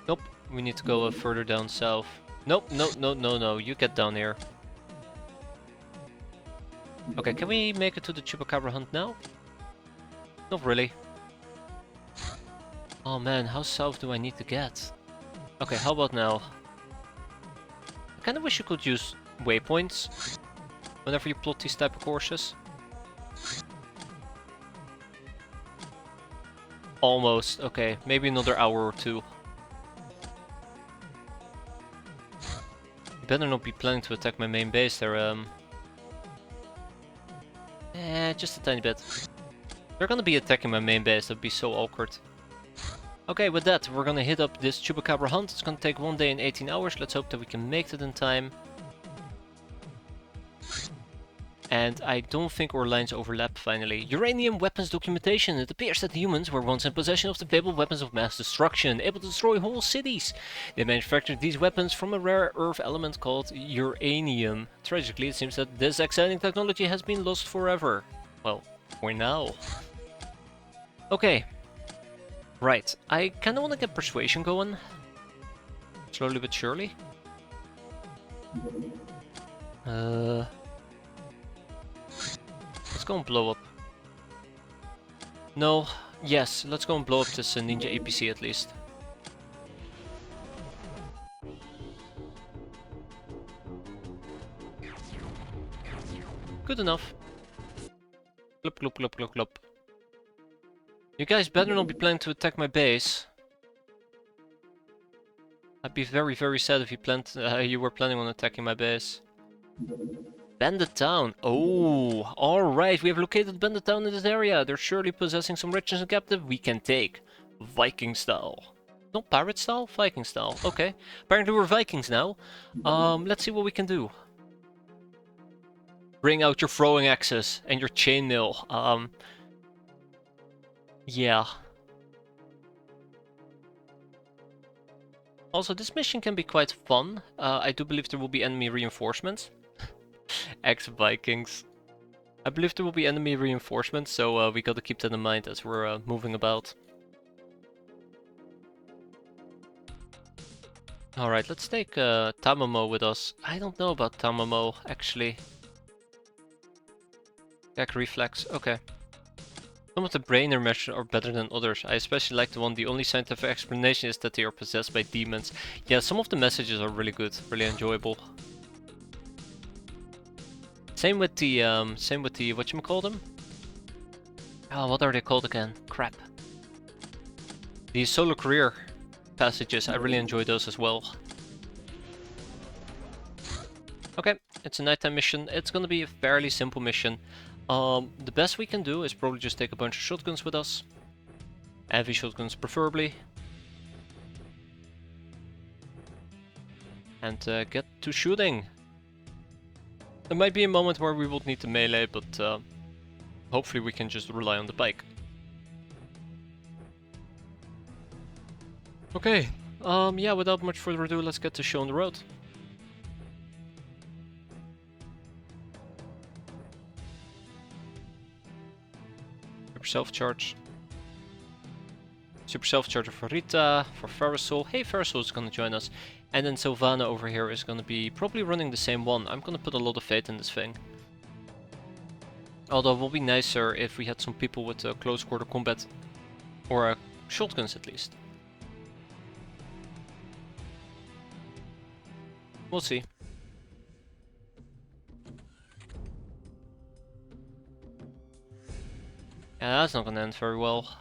Nope, we need to go further down south. Nope, no, you get down here. Okay, can we make it to the Chupacabra hunt now? Not really. Oh man, how south do I need to get? Okay, how about now? I kinda wish you could use waypoints whenever you plot these type of courses. Almost, okay, maybe another hour or two. You better not be planning to attack my main base there, just a tiny bit. They're gonna be attacking my main base, that'd be so awkward. Okay, with that, we're gonna hit up this Chupacabra hunt. It's gonna take 1 day and 18 hours. Let's hope that we can make it in time. And I don't think our lines overlap finally. Uranium weapons documentation. It appears that humans were once in possession of the fabled weapons of mass destruction, able to destroy whole cities. They manufactured these weapons from a rare earth element called uranium. Tragically, it seems that this exciting technology has been lost forever. Well, for now. Okay. Right, I kinda wanna get persuasion going. Slowly but surely. Let's go and blow up. No, yes, let's go and blow up this ninja APC at least. Good enough. Glop glop glop glop glop. You guys better not be planning to attack my base. I'd be very, very sad if you were planning on attacking my base. Bandit Town. Oh, alright. We have located Bandit Town in this area. They're surely possessing some riches and captive we can take. Viking style. Not pirate style? Viking style. Okay. Apparently we're Vikings now. Let's see what we can do. Bring out your throwing axes and your chainmail. Yeah. Also, this mission can be quite fun. I do believe there will be enemy reinforcements. Ex-Vikings. I believe there will be enemy reinforcements, so we gotta keep that in mind as we're moving about. Alright, let's take Tamamo with us. I don't know about Tamamo, actually. Gag reflex, okay. Some of the brainer measures are better than others. I especially like the one, the only scientific explanation is that they are possessed by demons. Yeah, some of the messages are really good, really enjoyable. Same with the whatchamacallem? Oh, what are they called again? Crap. The solo career passages, I really enjoy those as well. Okay, it's a nighttime mission. It's gonna be a fairly simple mission. The best we can do is probably just take a bunch of shotguns with us. Heavy shotguns preferably. And get to shooting. There might be a moment where we will need to melee, but hopefully we can just rely on the bike. Okay, yeah, without much further ado, let's get to show on the road. Super self-charge. Super self-charger for Rita, for Farisol. Hey, Farisol is gonna join us. And then Sylvana over here is gonna be probably running the same one. I'm gonna put a lot of faith in this thing. Although it would be nicer if we had some people with close quarter combat. Or shotguns at least. We'll see. Yeah, that's not gonna end very well.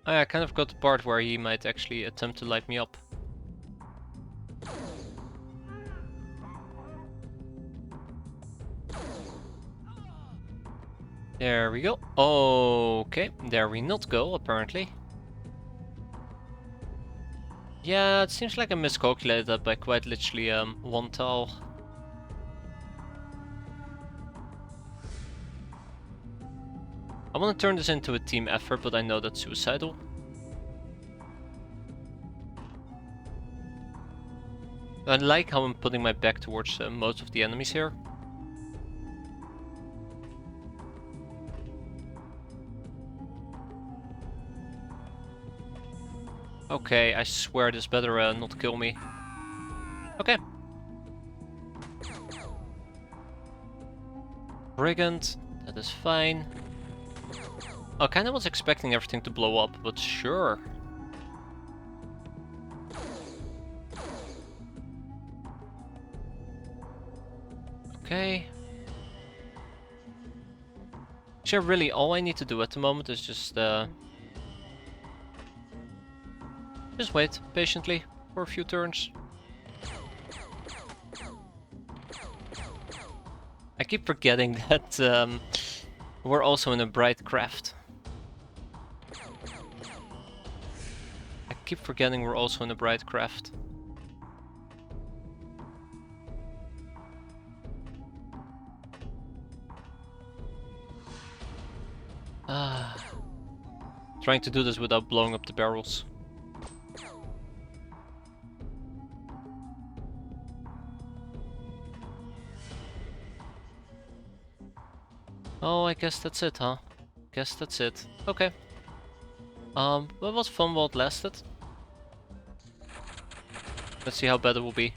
I kind of got the part where he might actually attempt to light me up. There we go. Okay, there we not go, apparently. Yeah, it seems like I miscalculated that by quite literally one tile. I want to turn this into a team effort, but I know that's suicidal. I like how I'm putting my back towards most of the enemies here. Okay, I swear this better not kill me. Okay. Brigand, that is fine. I kinda was expecting everything to blow up, but sure. Okay. Sure, really, all I need to do at the moment is just wait patiently for a few turns. I keep forgetting that we're also in a bright craft. I keep forgetting we're also in a bright craft. Trying to do this without blowing up the barrels. Oh, I guess that's it, huh? Guess that's it. Okay. That was fun while it lasted. Let's see how bad it will be.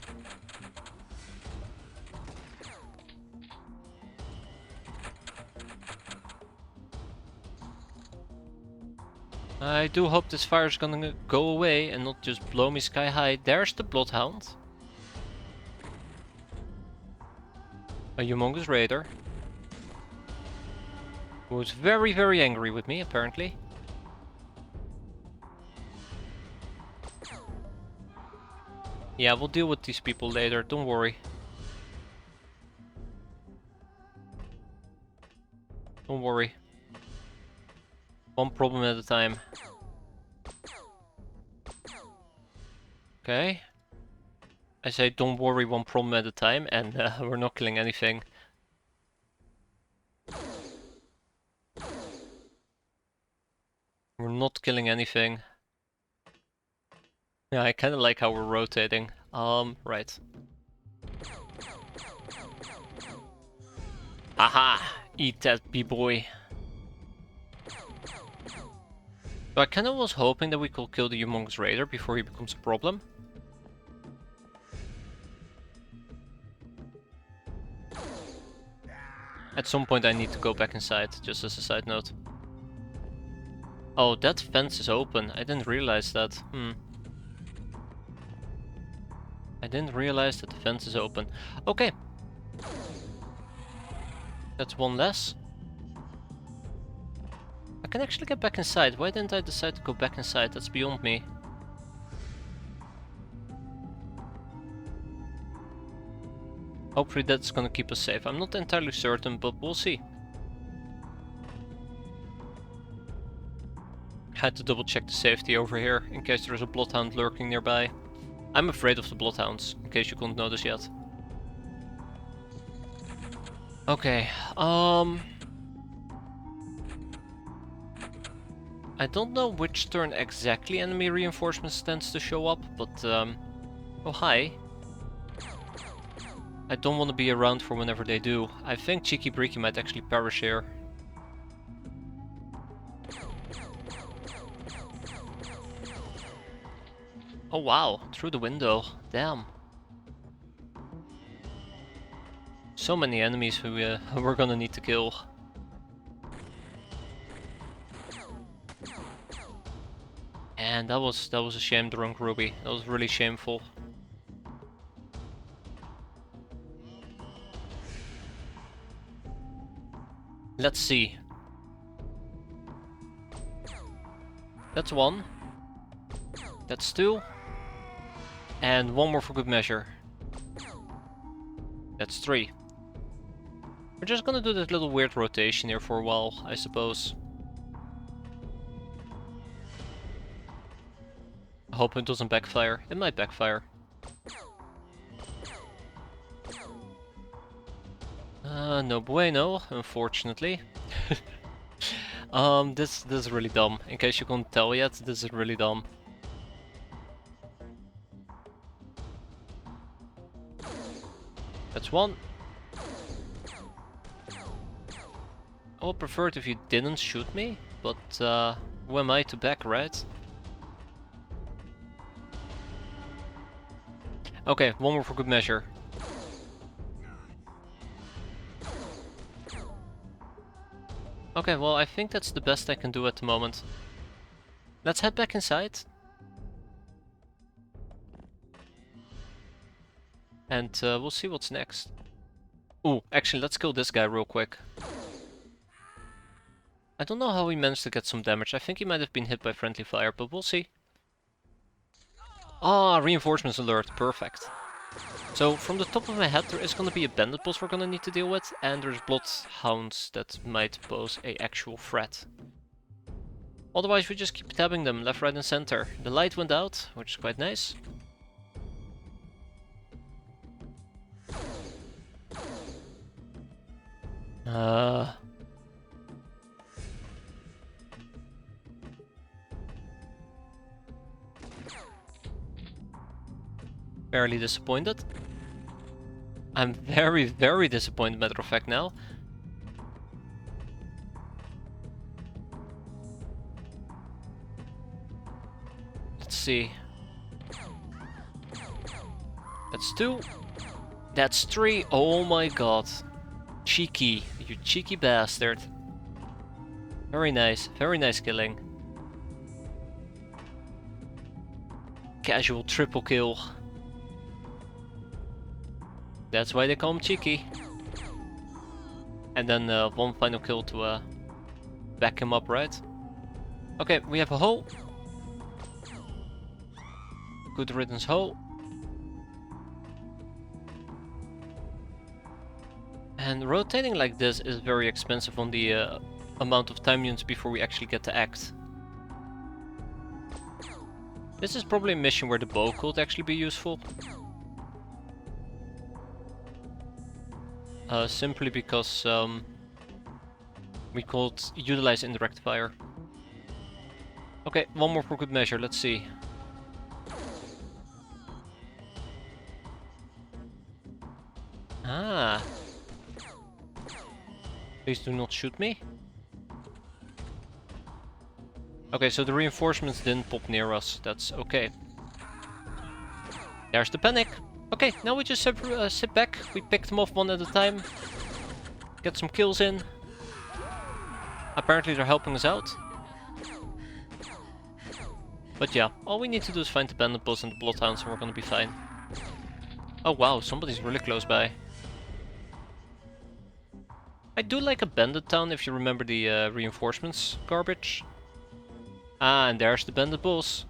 I do hope this fire is gonna go away and not just blow me sky high. There's the Bloodhound. A humongous raider. Who is very, very angry with me, apparently. Yeah, we'll deal with these people later, don't worry. Don't worry. One problem at a time. Okay. I say don't worry, one problem at a time, and we're not killing anything. We're not killing anything. Yeah, I kinda like how we're rotating. Right. Aha! Eat that, b-boy. So I kinda was hoping that we could kill the humongous raider before he becomes a problem. At some point I need to go back inside, just as a side note. Oh, that fence is open. I didn't realize that. I didn't realize that the fence is open. Okay. That's one less. I can actually get back inside. Why didn't I decide to go back inside? That's beyond me. Hopefully that's gonna keep us safe. I'm not entirely certain, but we'll see. Had to double check the safety over here, in case there's a bloodhound lurking nearby. I'm afraid of the bloodhounds, in case you couldn't notice yet. Okay, I don't know which turn exactly enemy reinforcements tends to show up, but oh hi. I don't want to be around for whenever they do. I think Cheeky Breeky might actually perish here. Oh wow, through the window. Damn. So many enemies who we're gonna need to kill. And that was a shame, Drunk Ruby. That was really shameful. Let's see. That's one. That's two. And one more for good measure. That's three. We're just gonna do this little weird rotation here for a while, I suppose. I hope it doesn't backfire. It might backfire. No bueno, unfortunately. This is really dumb. In case you couldn't tell yet, this is really dumb. That's one. I would prefer it if you didn't shoot me, but who am I to back, right? Okay, one more for good measure. Okay, well I think that's the best I can do at the moment. Let's head back inside. And we'll see what's next. Ooh, actually let's kill this guy real quick. I don't know how he managed to get some damage. I think he might have been hit by friendly fire, but we'll see. Ah, reinforcements alert, perfect. So from the top of my head there is going to be a bandit boss we're going to need to deal with, and there's bloodhounds that might pose a actual threat. Otherwise we just keep tabbing them left, right and center. The light went out, which is quite nice. Fairly disappointed. I'm very, very disappointed, matter of fact, now. Let's see. That's two. That's three. Oh my god. Cheeky. You cheeky bastard. Very nice killing. Casual triple kill. That's why they call him cheeky. And then one final kill to back him up, right? Okay, we have a hole. Good riddance hole. And rotating like this is very expensive on the amount of time units before we actually get to act. This is probably a mission where the bow could actually be useful. Simply because we could utilize indirect fire. Okay, one more for good measure, let's see. Ah. Please do not shoot me. Okay, so the reinforcements didn't pop near us, that's okay. There's the panic. Okay, now we just sit back, we pick them off one at a time. Get some kills in. Apparently they're helping us out. But yeah, all we need to do is find the bandit boss and the bloodhounds and we're gonna be fine. Oh wow, somebody's really close by. I do like a bandit town if you remember the reinforcements garbage. Ah, and there's the bandit boss.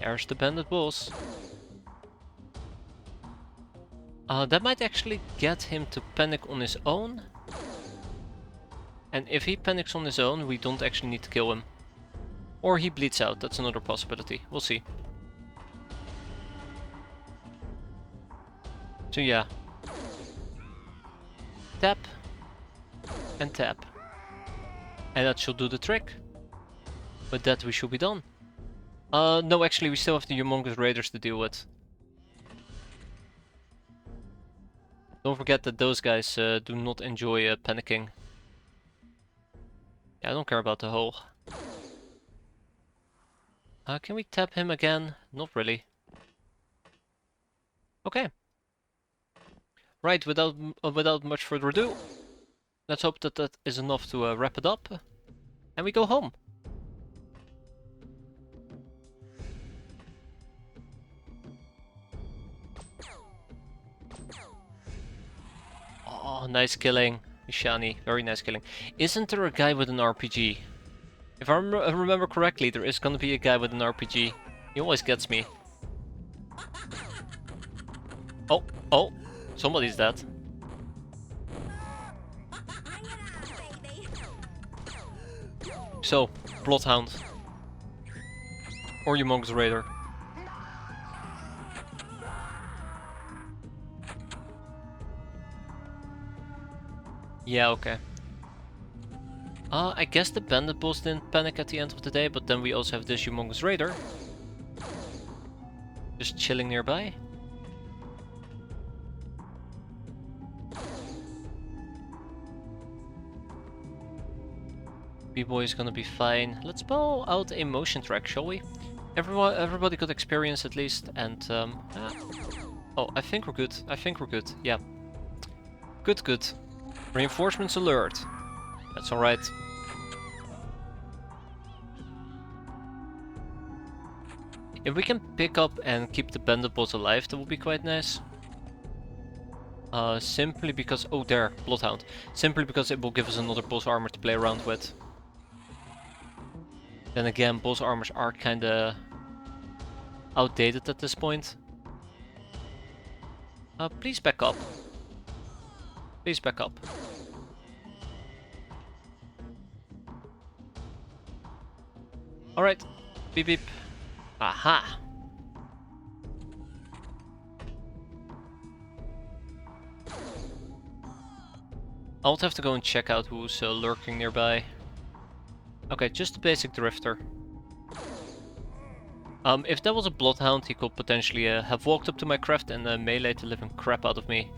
There's the bandit boss. That might actually get him to panic on his own. And if he panics on his own, we don't actually need to kill him. Or he bleeds out, that's another possibility. We'll see. So yeah. Tap. And tap. And that should do the trick. With that we should be done. No, actually we still have the humongous raiders to deal with. Don't forget that those guys do not enjoy panicking. Yeah, I don't care about the hole. Can we tap him again? Not really. Okay. Right, without much further ado, let's hope that that is enough to wrap it up. And we go home. Oh, nice killing, Ishani. Very nice killing. Isn't there a guy with an RPG? If I remember correctly, there is gonna be a guy with an RPG. He always gets me. Oh, oh, somebody's dead. So, Bloodhound. Or Humongous Raider. Yeah, okay. I guess the bandit boss didn't panic at the end of the day, but then we also have this Humongous Raider. Just chilling nearby. B-Boy is gonna be fine. Let's pull out a motion track, shall we? Everybody got experience at least, and oh, I think we're good. I think we're good. Yeah. Good, good. Reinforcements alert. That's alright. If we can pick up and keep the bandit boss alive, that would be quite nice. Simply because... oh, there, Bloodhound. Simply because it will give us another boss armor to play around with. Then again, boss armors are kinda outdated at this point. Please back up. Please back up. Alright. Beep beep. Aha! I'll have to go and check out who's lurking nearby. Okay, just a basic drifter. If that was a Bloodhound, he could potentially have walked up to my craft and meleeed the living crap out of me.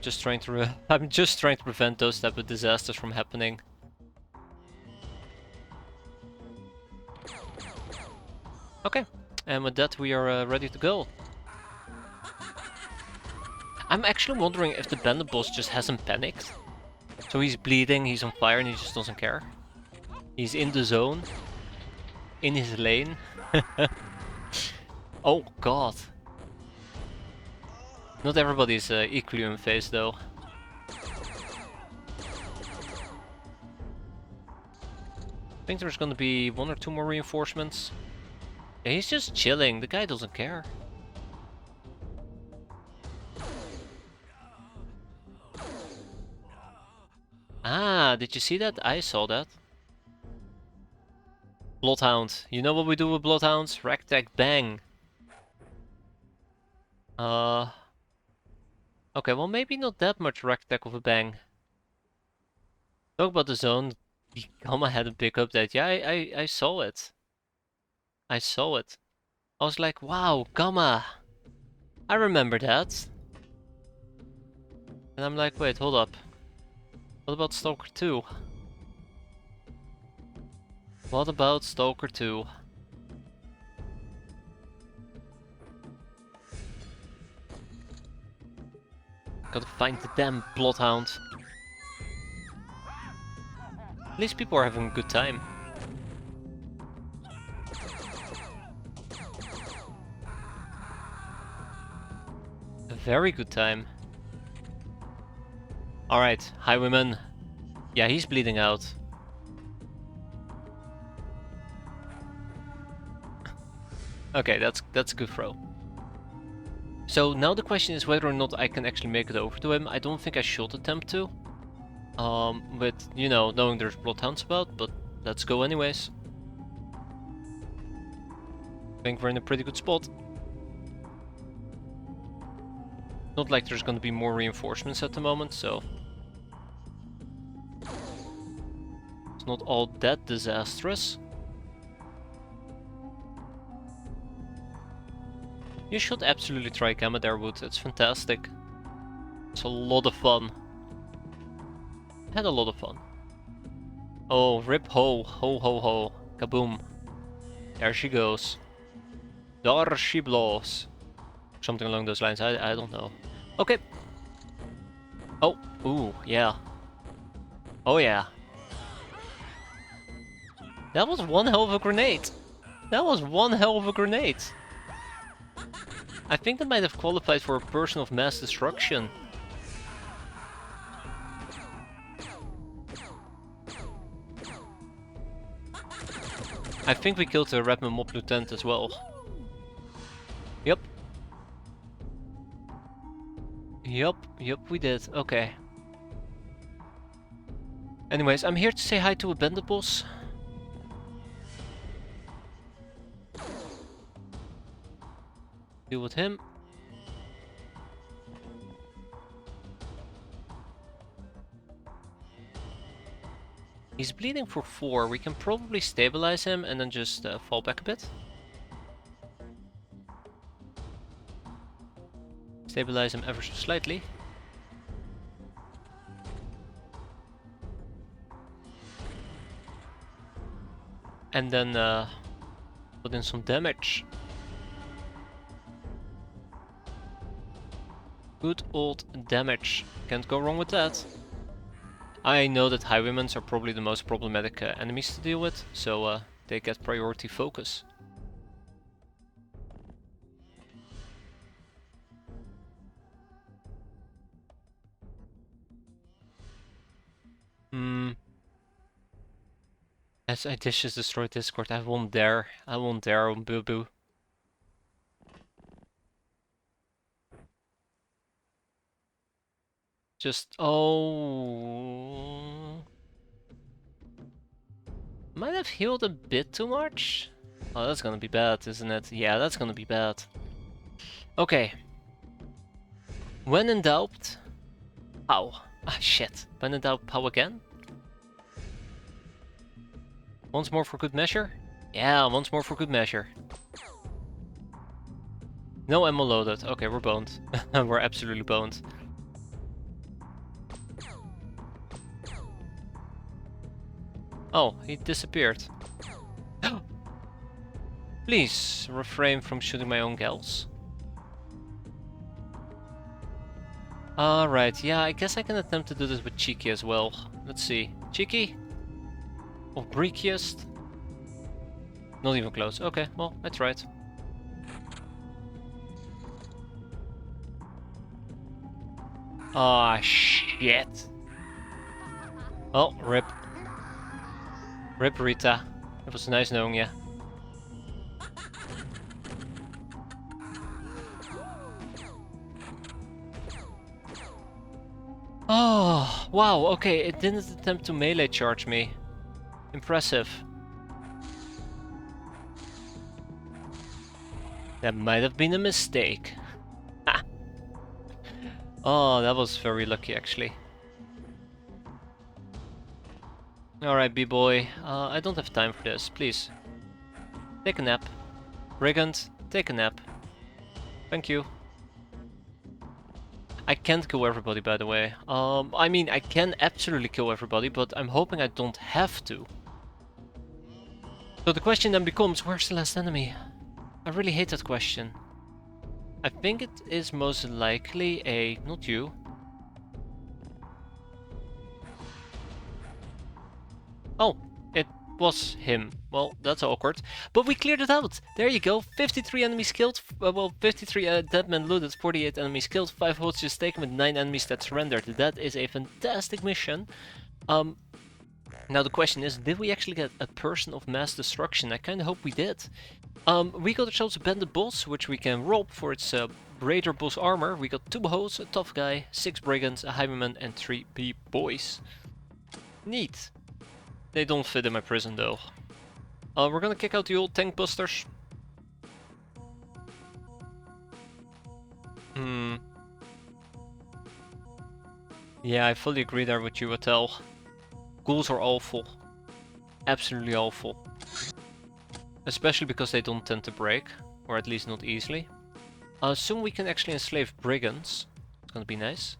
Just trying to I'm just trying to prevent those type of disasters from happening. Okay, and with that we are ready to go. I'm actually wondering if the bandit boss just hasn't panicked. So he's bleeding, he's on fire, and he just doesn't care. He's in the zone. In his lane. Oh god. Not everybody is equally in phase though. I think there's gonna be 1 or 2 more reinforcements. Yeah, he's just chilling, the guy doesn't care. Ah, did you see that? I saw that. Bloodhound. You know what we do with Bloodhounds? Rack, tag, bang. Okay, well maybe not that much rack, tag, with a bang. Talk about the zone. Gamma had a big update. Yeah, I saw it. I saw it. I was like, wow, Gamma. I remember that. And I'm like, wait, hold up. What about Stalker 2? What about Stalker 2? Gotta find the damn Bloodhound. At least people are having a good time. A very good time. Alright, highwayman. Yeah, he's bleeding out. Okay, that's a good throw. So now the question is whether or not I can actually make it over to him. I don't think I should attempt to. With, you know, knowing there's bloodhounds about, but let's go anyways. I think we're in a pretty good spot. Not like there's gonna be more reinforcements at the moment, so... it's not all that disastrous. You should absolutely try Gamma Darwood, it's fantastic. It's a lot of fun. Had a lot of fun. Oh, rip ho, ho ho ho, kaboom. There she goes. There she blows. Something along those lines, I don't know. Okay. Oh, ooh, yeah. Oh yeah. That was one hell of a grenade. That was one hell of a grenade. I think that might have qualified for a person of mass destruction. I think we killed the Redman Mob Lieutenant as well. Yep. Yep, we did. Okay. Anyways, I'm here to say hi to Abendables. Deal with him. He's bleeding for 4. We can probably stabilize him and then just fall back a bit. Stabilize him ever so slightly. And then put in some damage. Good old damage. Can't go wrong with that. I know that highwaymen are probably the most problematic enemies to deal with, so they get priority focus. As I dishes destroyed Discord, I won't dare. I won't dare on Boo Boo. Just, oh... might have healed a bit too much? Oh, that's gonna be bad, isn't it? Yeah, that's gonna be bad. Okay. When in doubt... pow. Ah, shit. When in doubt, pow again? Once more for good measure? Yeah, once more for good measure. No ammo loaded. Okay, we're boned. We're absolutely boned. Oh, he disappeared. Please refrain from shooting my own gals. Alright, yeah, I guess I can attempt to do this with Cheeky as well. Let's see. Cheeky? Or Breakiest? Not even close. Okay, well, I tried. Ah, shit. Oh, rip. Rip Rita. It was nice knowing you. Oh, wow, okay, it didn't attempt to melee charge me. Impressive. That might have been a mistake. Oh, that was very lucky actually. Alright, B-boy, I don't have time for this, please. Take a nap. Brigand, take a nap. Thank you. I can't kill everybody, by the way. I mean, I can absolutely kill everybody, but I'm hoping I don't have to. So the question then becomes, where's the last enemy? I really hate that question. I think it is most likely a... not you. Oh, it was him. Well, that's awkward. But we cleared it out. There you go. 53 enemies killed. Well, 53 dead men looted, 48 enemies killed, 5 hostages taken with 9 enemies that surrendered. That is a fantastic mission. Now the question is, did we actually get a person of mass destruction? I kind of hope we did. We got ourselves a bandit boss, which we can rob for its Raider boss armor. We got 2 bows, a tough guy, 6 brigands, a highwayman, and 3 boys. Neat. They don't fit in my prison though. We're gonna kick out the old tank busters. Yeah, I fully agree there with you, Attell. Ghouls are awful. Absolutely awful. Especially because they don't tend to break, or at least not easily. Soon we can actually enslave brigands. It's gonna be nice.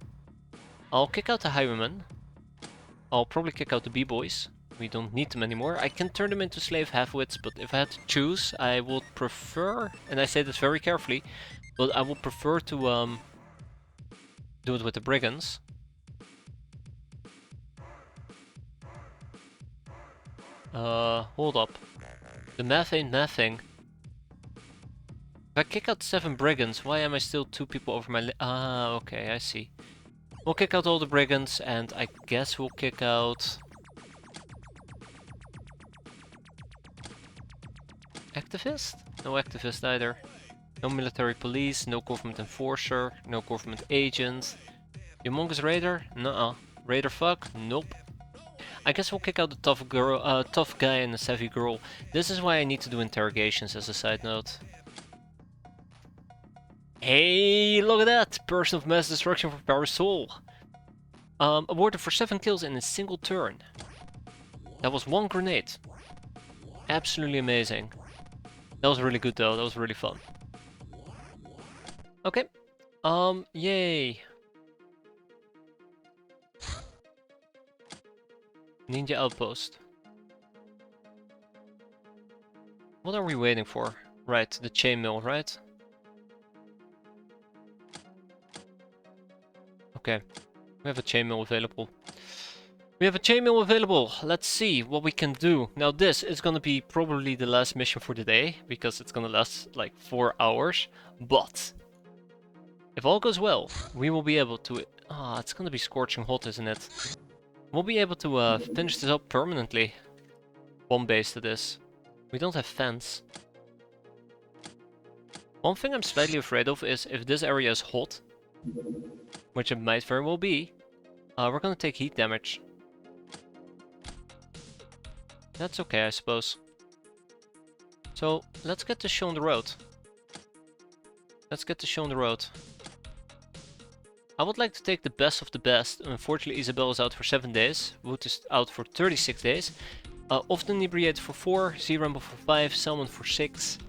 I'll kick out the highwaymen. I'll probably kick out the b-boys. We don't need them anymore. I can turn them into slave half-wits, but if I had to choose, I would prefer, and I say this very carefully, but I would prefer to do it with the brigands. Hold up. The math ain't mathing. If I kick out 7 brigands, why am I still 2 people over my ah, okay, I see. We'll kick out all the brigands, and I guess we'll kick out... Activist? No activist either. No military police, no government enforcer, no government agent. Humongous raider? Nuh-uh. Raider fuck? Nope. I guess we'll kick out the tough girl, tough guy and the savvy girl. This is why I need to do interrogations as a side note. Hey, look at that! Person of mass destruction for Power Soul. Awarded for 7 kills in a single turn. That was 1 grenade. Absolutely amazing. That was really good though, that was really fun. Okay. Yay. Ninja outpost. What are we waiting for? Right, the chainmail, right? Okay, we have a chainmail available. We have a chainmail available. Let's see what we can do. Now this is gonna be probably the last mission for the day, because it's gonna last like 4 hours. But if all goes well, we will be able to... Ah, it's gonna be scorching hot, isn't it? We'll be able to finish this up permanently. 1 base to this. We don't have fence. One thing I'm slightly afraid of is if this area is hot, which it might very well be, we're gonna take heat damage. That's okay, I suppose. So, let's get this show on the road. Let's get this show on the road. I would like to take the best of the best. Unfortunately, Isabel is out for 7 days. Wood is out for 36 days. Often inebriated for 4, Z-Rumble for 5, Salmon for 6.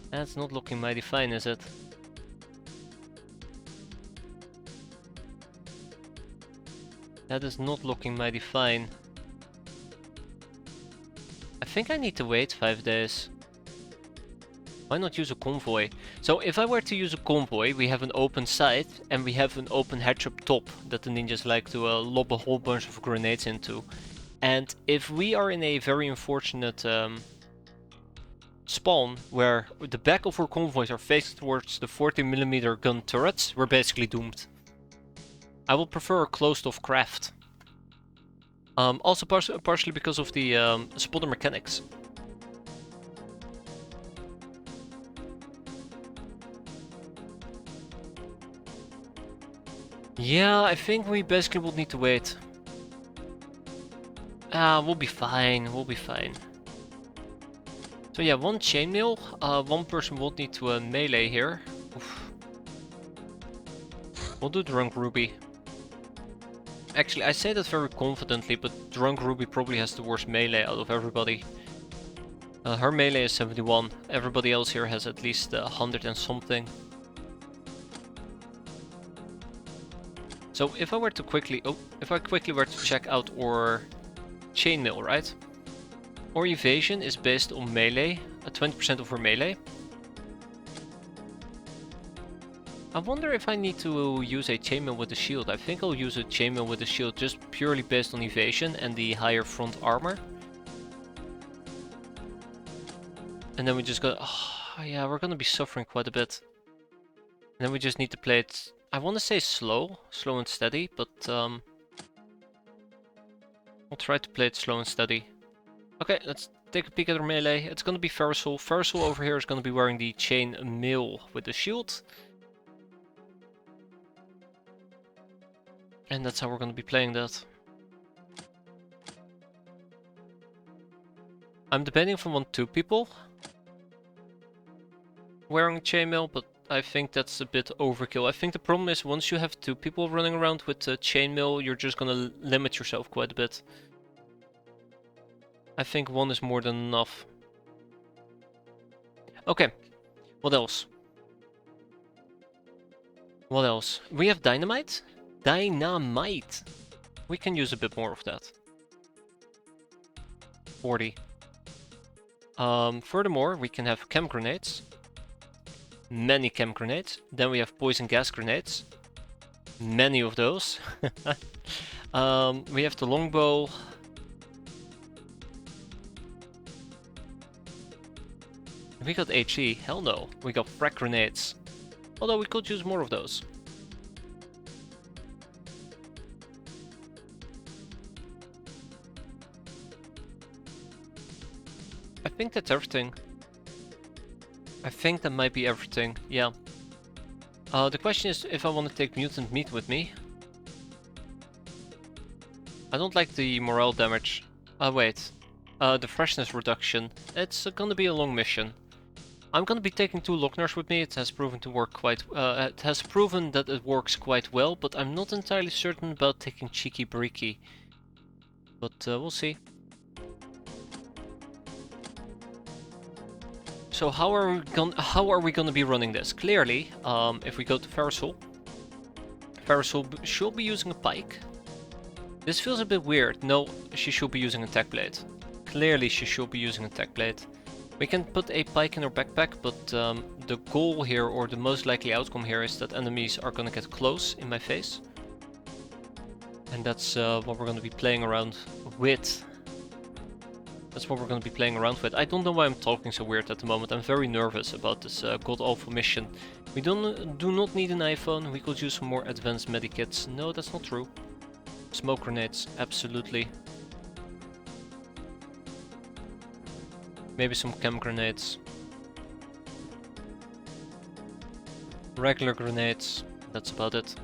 That's not looking mighty fine, is it? That is not looking mighty fine. I think I need to wait 5 days. Why not use a convoy? So if I were to use a convoy, we have an open side and we have an open hatch up top that the ninjas like to lob a whole bunch of grenades into. And if we are in a very unfortunate spawn where the back of our convoys are facing towards the 40mm gun turrets, we're basically doomed. I would prefer a closed off craft. Also partially because of the spotter mechanics. Yeah, I think we basically will need to wait. We'll be fine, we'll be fine. So yeah, 1 chainmail, 1 person will need to melee here. Oof. We'll do Drunk Ruby. Actually, I say that very confidently, but Drunk Ruby probably has the worst melee out of everybody. Her melee is 71, everybody else here has at least 100 and something. So if I were to quickly, were to check out our chainmail, right? Our evasion is based on melee, 20% of our melee. I wonder if I need to use a chainmail with a shield. I think I'll use a chainmail with a shield just purely based on evasion and the higher front armor. And then we just go, oh yeah, we're gonna be suffering quite a bit. And then we just need to play it, I want to say slow and steady, but I'll try to play it slow and steady. Okay, let's take a peek at our melee. It's gonna be Ferricel. Ferricel over here is gonna be wearing the chain mail with the shield. And that's how we're gonna be playing that. I'm debating if I want 2 people wearing chainmail, but I think that's a bit overkill. I think the problem is once you have 2 people running around with chainmail, you're just gonna limit yourself quite a bit. I think 1 is more than enough. Okay, what else? What else? We have dynamite? Dynamite! We can use a bit more of that. 40. Furthermore, we can have chem grenades. Many chem grenades. Then we have poison gas grenades. Many of those. We have the longbow. We got HE. Hell no. We got frag grenades. Although we could use more of those. I think that's everything. I think that might be everything, yeah. The question is if I want to take mutant meat with me. I don't like the morale damage. Wait. The freshness reduction. It's gonna be a long mission. I'm gonna be taking 2 Lockners with me. It has proven to work quite... it has proven that it works quite well, but I'm not entirely certain about taking Cheeky Breeky. But we'll see. So how are we gonna be running this? Clearly, if we go to Ferricel, Ferricel should be using a pike. This feels a bit weird. No, she should be using a tech blade. Clearly, she should be using a tech blade. We can put a pike in her backpack, but the goal here, or the most likely outcome here, is that enemies are gonna get close in my face. And that's what we're gonna be playing around with. That's what we're going to be playing around with. I don't know why I'm talking so weird at the moment. I'm very nervous about this God Awful mission. We do not need an iPhone. We could use some more advanced medikits. No, that's not true. Smoke grenades, absolutely. Maybe some chem grenades. Regular grenades. That's about it.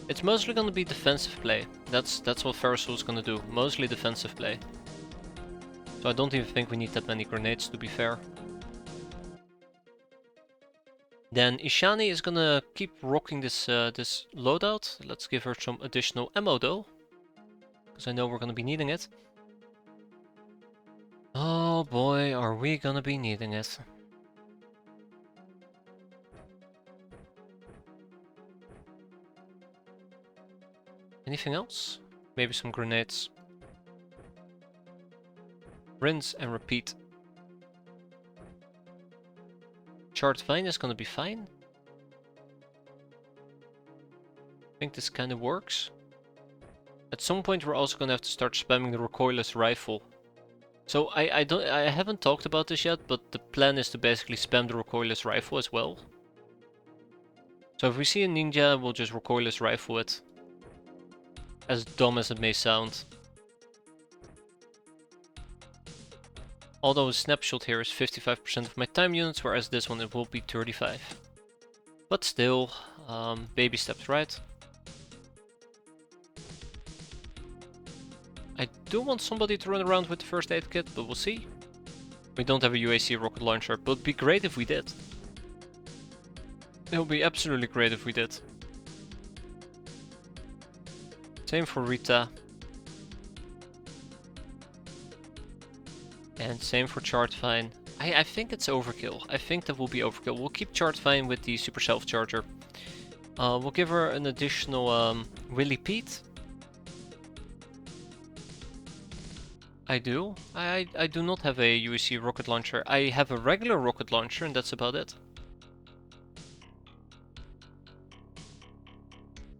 It's mostly going to be defensive play. That's what Ferricel is going to do. Mostly defensive play. So I don't even think we need that many grenades, to be fair. Then Ishani is gonna keep rocking this this loadout. Let's give her some additional ammo though, because I know we're gonna be needing it. Oh boy, are we gonna be needing it. Anything else? Maybe some grenades. Rinse and repeat. Charred vine is gonna be fine. I think this kind of works. At some point we're also gonna have to start spamming the recoilless rifle. So I haven't talked about this yet, but the plan is to basically spam the recoilless rifle as well. So if we see a ninja, we'll just recoilless rifle it. As dumb as it may sound. Although a snapshot here is 55% of my time units, whereas this one it will be 35. But still, baby steps, right? I do want somebody to run around with the first aid kit, but we'll see. We don't have a UAC rocket launcher, but it'd be great if we did. It would be absolutely great if we did. Same for Rita. And same for Charred Vine. I think it's overkill. I think that will be overkill. We'll keep Charred Vine with the super self-charger. We'll give her an additional Willy Pete. I do. I do not have a UAC rocket launcher. I have a regular rocket launcher and that's about it.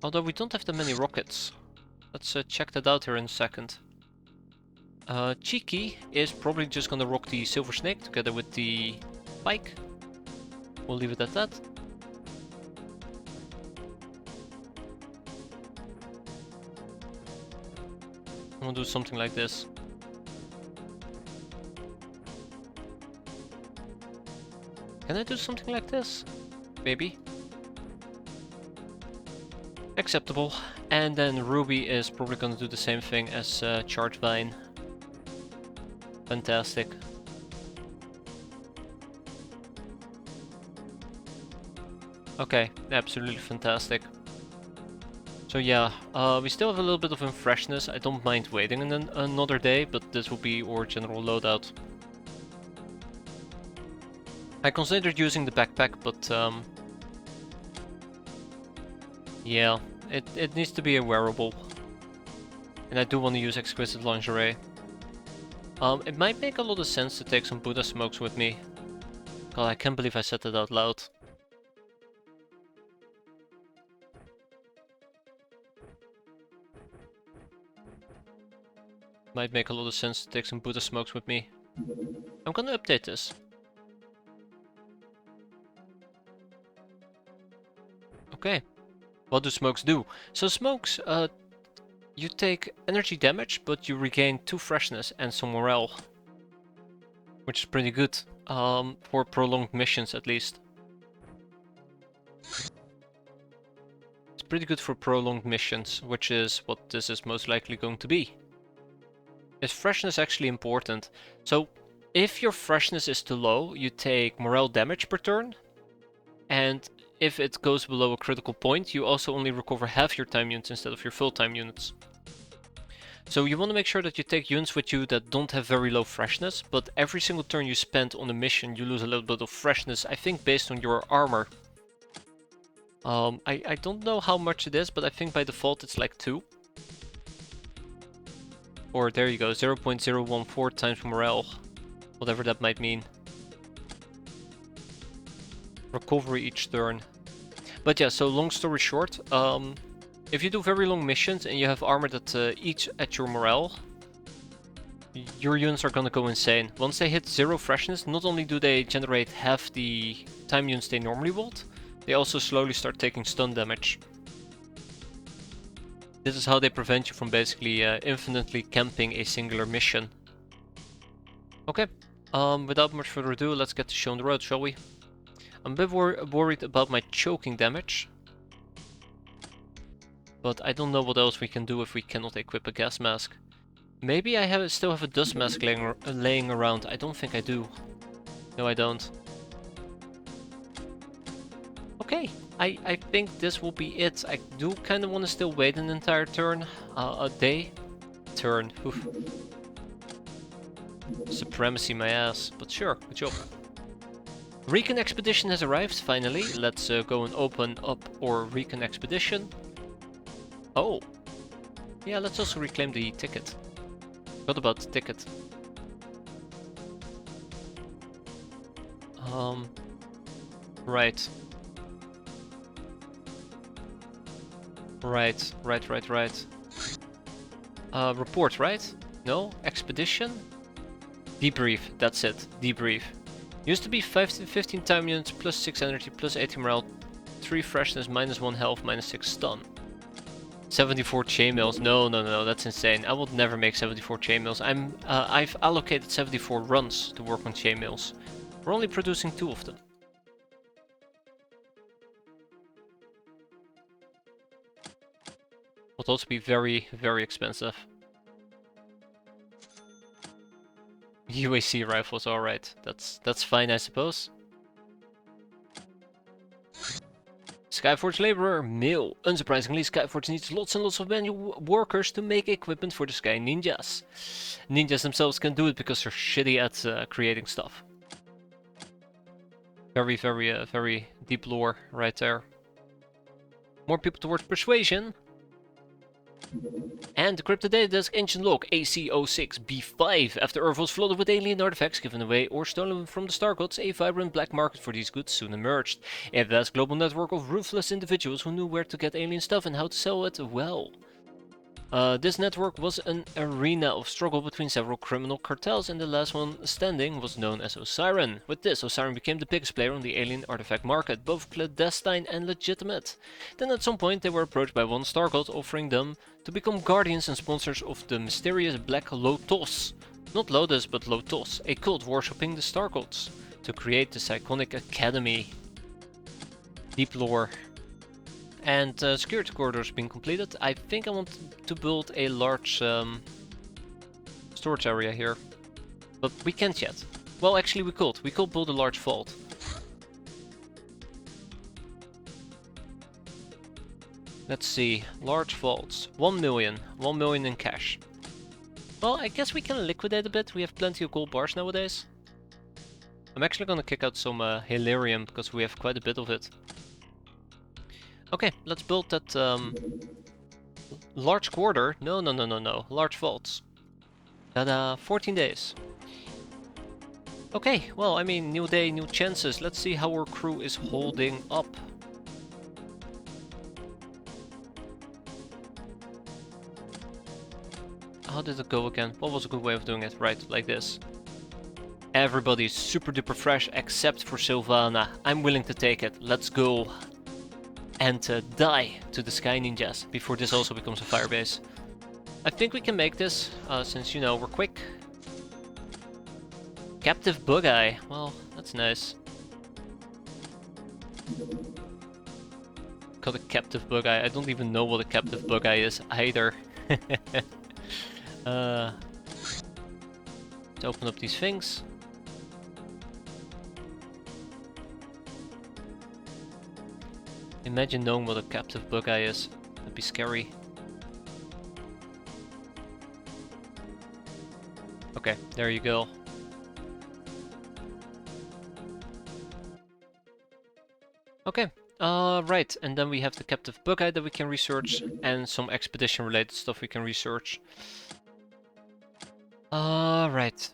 Although we don't have that many rockets. Let's check that out here in a second. Cheeky is probably just gonna rock the Silver Snake together with the Pike. We'll leave it at that. We'll do something like this. Can I do something like this? Maybe. Acceptable. And then Ruby is probably gonna do the same thing as Charge Vine. Fantastic. Okay, absolutely fantastic. So yeah, we still have a little bit of freshness. I don't mind waiting another day, but this will be our general loadout. I considered using the backpack, but yeah, it needs to be a wearable. And I do want to use exquisite lingerie. It might make a lot of sense to take some Buddha smokes with me. God, I can't believe I said that out loud. Might make a lot of sense to take some Buddha smokes with me. I'm gonna update this. Okay. What do smokes do? So smokes, you take energy damage, but you regain 2 freshness and some morale. Which is pretty good, for prolonged missions at least. It's pretty good for prolonged missions, which is what this is most likely going to be. Is freshness actually important? So, if your freshness is too low, you take morale damage per turn. And if it goes below a critical point, you also only recover half your time units instead of your full time units. So you want to make sure that you take units with you that don't have very low freshness, but every single turn you spend on a mission you lose a little bit of freshness, I think based on your armor. I don't know how much it is, but I think by default it's like 2. Or there you go, 0.014 times morale, whatever that might mean. Recovery each turn. But yeah, so long story short, if you do very long missions and you have armor that eats at your morale, your units are gonna go insane. Once they hit 0 freshness, not only do they generate half the time units they normally would, they also slowly start taking stun damage. This is how they prevent you from basically infinitely camping a singular mission. Okay, without much further ado, let's get the show on the road, shall we? I'm a bit worried about my choking damage. But I don't know what else we can do if we cannot equip a gas mask. Maybe I still have a dust mask laying around. I don't think I do. No, I don't. Okay, I think this will be it. I do kind of want to still wait an entire turn. A day? Turn. Oof. Supremacy my ass. But sure, good job. Recon Expedition has arrived, finally. Let's go and open up our Recon Expedition. Oh. Yeah, let's also reclaim the ticket. What about the ticket? Right. Right. Report, right? No? Expedition? Debrief, that's it. Debrief. Used to be 15 time units, plus 6 energy, plus 80 morale, 3 freshness, minus 1 health, minus 6 stun. 74 chainmails. No, that's insane. I would never make 74 chainmails. I've allocated 74 runs to work on chainmails. We're only producing 2 of them. Would also be very, very expensive. UAC rifles, alright. That's fine, I suppose. Skyforge Laborer, male. Unsurprisingly, Skyforge needs lots and lots of manual workers to make equipment for the Sky Ninjas. Ninjas themselves can do it because they're shitty at creating stuff. Very deep lore right there. More people towards Persuasion. And the Crypto Data Desk Ancient Log AC06B5. After Earth was flooded with alien artifacts given away or stolen from the Star Gods, a vibrant black market for these goods soon emerged. A vast global network of ruthless individuals who knew where to get alien stuff and how to sell it well. This network was an arena of struggle between several criminal cartels, and the last one standing was known as Osiren. With this, Osiren became the biggest player on the alien artifact market, both clandestine and legitimate. Then at some point they were approached by one Star God, offering them to become guardians and sponsors of the mysterious Black Lotus. Not Lotus, but Lotus, a cult worshipping the Star Gods. to create this iconic academy. Deep lore. And security corridors being completed. I think I want to build a large storage area here. But we can't yet. Well, actually we could. We could build a large vault. Let's see. Large vaults. 1 million. 1 million in cash. Well, I guess we can liquidate a bit. We have plenty of gold bars nowadays. I'm actually gonna kick out some Hilarium because we have quite a bit of it. Okay, let's build that large quarter. No. Large vaults. Ta-da, 14 days. Okay, well, I mean, new day, new chances. Let's see how our crew is holding up. How did it go again? What was a good way of doing it? Right, like this. Everybody's super duper fresh except for Sylvana. I'm willing to take it. Let's go. And die to the Sky Ninjas before this also becomes a firebase. I think we can make this, since, you know, we're quick. Captive Bug-Eye. Well, that's nice. Got a Captive Bug-Eye. I don't even know what a Captive Bug-Eye is either. Let's open up these things. Imagine knowing what a Captive Bug-Eye is. That'd be scary. Okay, there you go. Okay, right, and then we have the Captive Bug-Eye that we can research, and some expedition related stuff we can research. Right.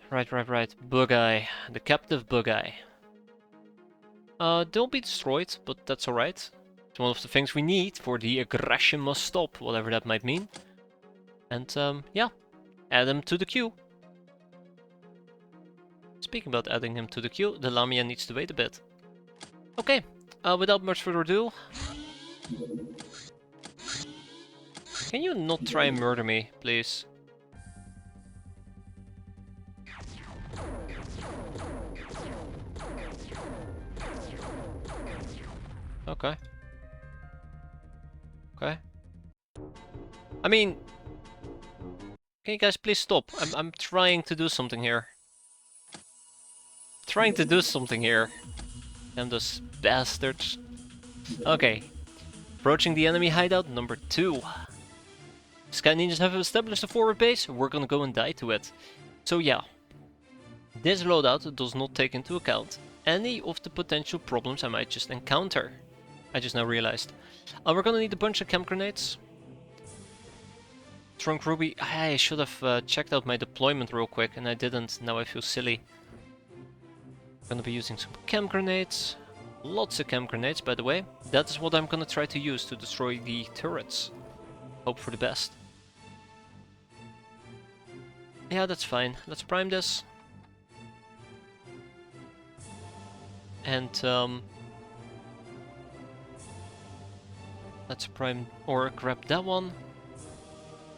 Bug-Eye, the Captive Bug-Eye. They'll be destroyed, but that's alright. It's one of the things we need for the aggression must stop, whatever that might mean. And yeah, add him to the queue. Speaking about adding him to the queue, the Lamia needs to wait a bit. Okay, without much further ado... Can you not try and murder me, please? Okay. Okay. I mean... Can you guys please stop? I'm trying to do something here. Damn those bastards. Okay. Approaching the enemy hideout number 2. Sky Ninjas have established a forward base. We're gonna go and die to it. So yeah. This loadout does not take into account any of the potential problems I might just encounter. I just now realized. We're gonna need a bunch of camp grenades. Trunk Ruby. I should have checked out my deployment real quick and I didn't. Now I feel silly. Gonna be using some camp grenades. Lots of camp grenades, by the way. That is what I'm gonna try to use to destroy the turrets. Hope for the best. Yeah, that's fine. Let's prime this. And let's prime or grab that one.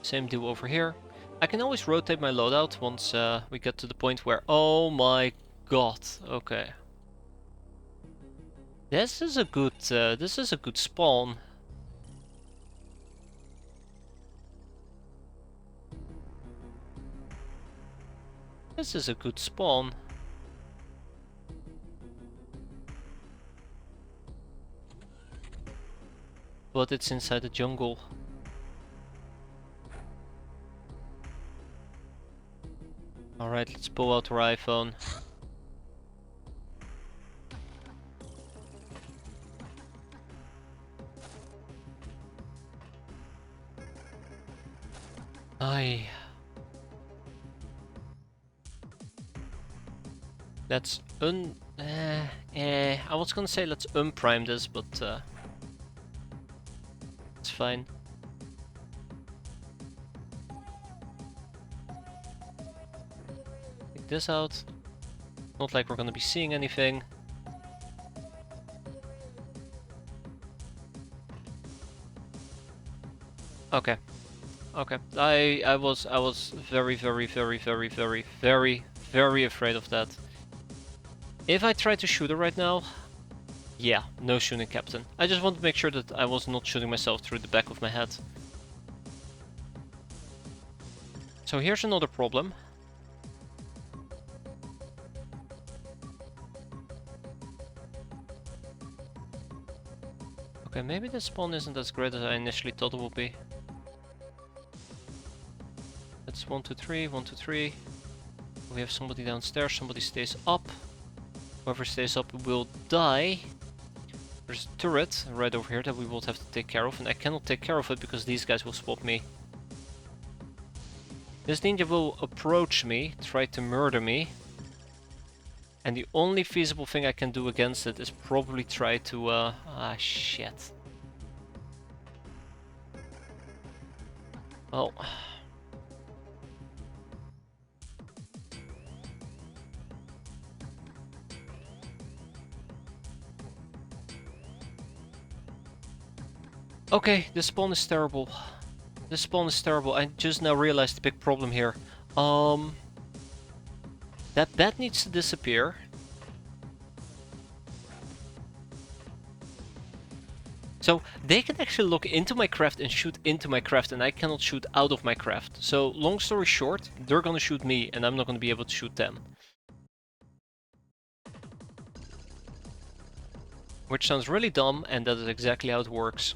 Same do over here. I can always rotate my loadout once we get to the point where... Oh my god, okay. This is a good spawn. This is a good spawn. But it's inside the jungle. Alright, let's pull out our iPhone. Let's I was gonna say let's unprime this, but it's fine. Take this out. Not like we're gonna be seeing anything. Okay. Okay. I was very afraid of that. If I try to shoot her right now, yeah, no shooting, Captain. I just want to make sure that I was not shooting myself through the back of my head. So here's another problem. Okay, maybe the spawn isn't as great as I initially thought it would be. That's 1, 2, 3, 1, 2, 3. We have somebody downstairs, somebody stays up. Whoever stays up will die. There's a turret right over here that we will have to take care of, and I cannot take care of it because these guys will spot me. This ninja will approach me, try to murder me. And the only feasible thing I can do against it is probably try to, shit. Well... Okay, this spawn is terrible. This spawn is terrible. I just now realized the big problem here. That bat needs to disappear. So they can actually look into my craft and shoot into my craft, and I cannot shoot out of my craft. So long story short, they're gonna shoot me and I'm not gonna be able to shoot them. Which sounds really dumb, and that is exactly how it works.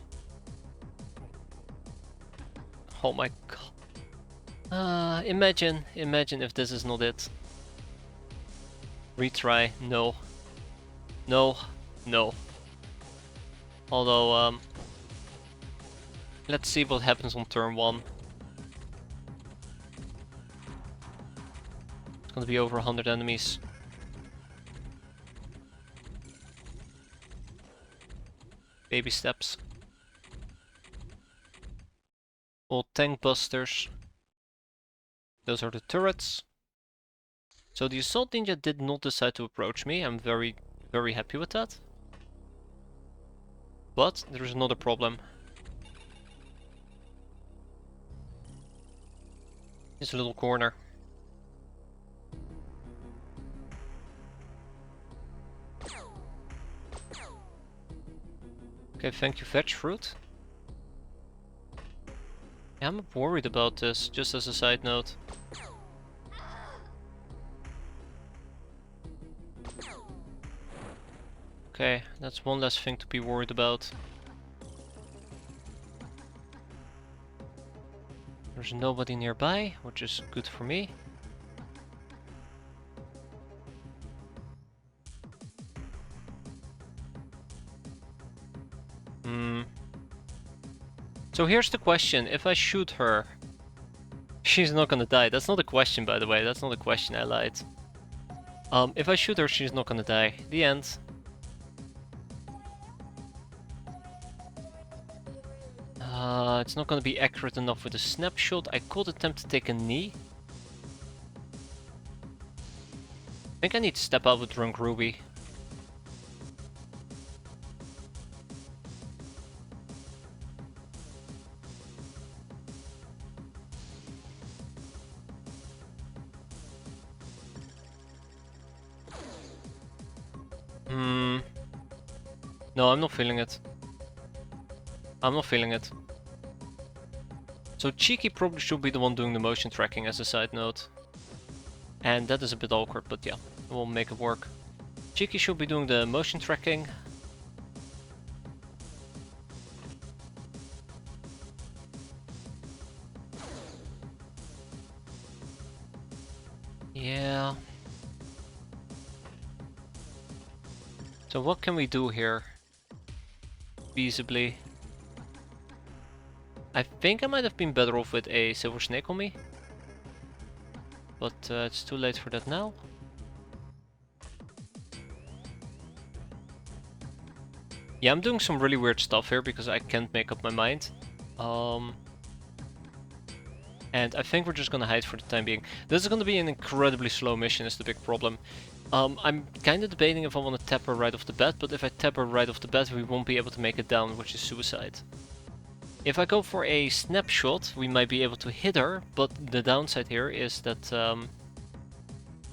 Oh my god. Imagine if this is not it. Retry, no. No, no. Although, let's see what happens on turn 1. It's gonna be over 100 enemies. Baby steps. All tank busters. Those are the turrets. So the assault ninja did not decide to approach me. I'm very, very happy with that. But there's another problem. It's a little corner. Okay, thank you, veg fruit. Yeah, I'm worried about this, just as a side note. Okay, that's one less thing to be worried about. There's nobody nearby, which is good for me. So here's the question, if I shoot her, she's not gonna die. That's not a question, by the way, that's not a question, I lied. If I shoot her, she's not gonna die. The end. It's not gonna be accurate enough with a snapshot. I could attempt to take a knee. I think I need to step out with Drunk Ruby. No, I'm not feeling it. I'm not feeling it. So Cheeky probably should be the one doing the motion tracking as a side note. And that is a bit awkward, but yeah, we'll make it work. Cheeky should be doing the motion tracking. Yeah. So what can we do here? Feasibly. I think I might have been better off with a silver snake on me. But it's too late for that now. Yeah, I'm doing some really weird stuff here because I can't make up my mind. And I think we're just gonna hide for the time being. This is gonna be an incredibly slow mission, is the big problem. I'm kinda debating if I wanna tap her right off the bat, but if I tap her right off the bat we won't be able to make it down, which is suicide. If I go for a snapshot, we might be able to hit her, but the downside here is that...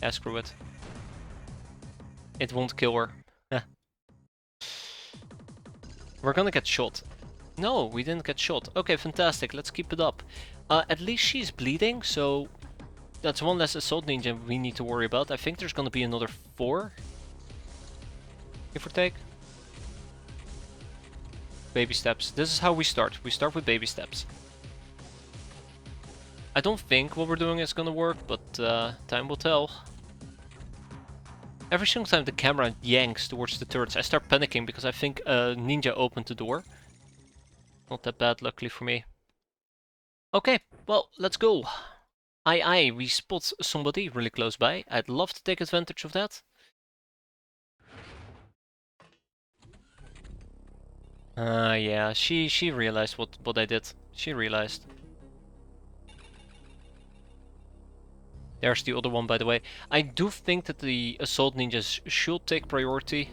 yeah, screw it. It won't kill her. We're gonna get shot. No, we didn't get shot. Okay, fantastic. Let's keep it up. At least she's bleeding, so that's one less assault ninja we need to worry about. I think there's gonna be another 4. Give or take. Baby steps. This is how we start. We start with baby steps. I don't think what we're doing is gonna work, but time will tell. Every single time the camera yanks towards the turrets, I start panicking because I think a ninja opened the door. Not that bad, luckily for me. Okay, well, let's go. Aye, we spot somebody really close by. I'd love to take advantage of that. Yeah, she realized what I did. She realized. There's the other one, by the way. I do think that the assault ninjas should take priority.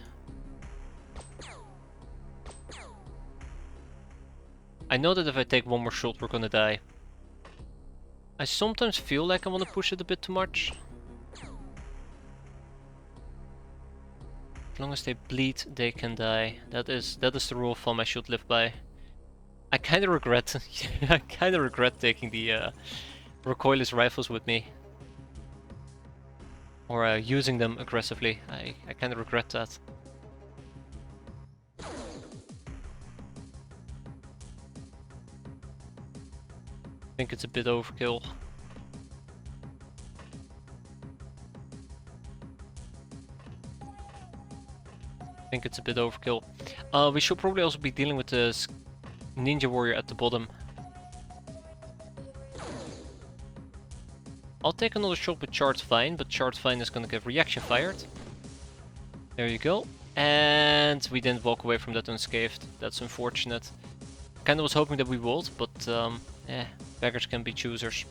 I know that if I take one more shot, we're gonna die. I sometimes feel like I want to push it a bit too much. As long as they bleed, they can die. That is the rule of thumb I should live by. I kind of regret. I kind of regret taking the recoilless rifles with me. Or using them aggressively. I kind of regret that. I think it's a bit overkill. I think it's a bit overkill. We should probably also be dealing with the ninja warrior at the bottom. I'll take another shot with Charged Vine, but Charged Vine is gonna get reaction fired. There you go. And we didn't walk away from that unscathed. That's unfortunate. Kinda was hoping that we would, but beggars can be choosers.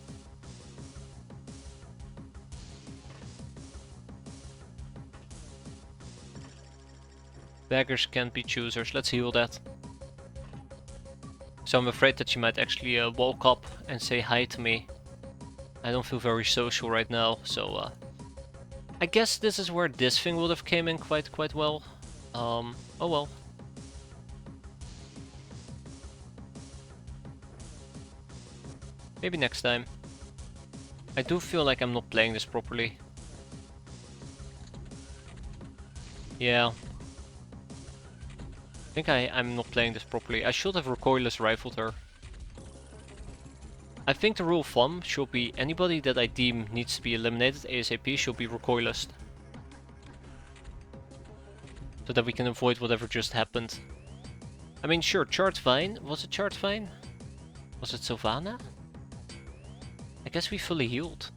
Beggars can't be choosers. Let's heal that. So I'm afraid that she might actually walk up and say hi to me. I don't feel very social right now, so I guess this is where this thing would have came in quite well. Oh well. Maybe next time. I do feel like I'm not playing this properly. Yeah. I think I'm not playing this properly. I should have recoilless rifled her. I think the rule of thumb should be anybody that I deem needs to be eliminated ASAP should be recoilless. So that we can avoid whatever just happened. I mean, sure, Charged Vine. Was it Charged Vine? Was it Sylvana? I guess we fully healed.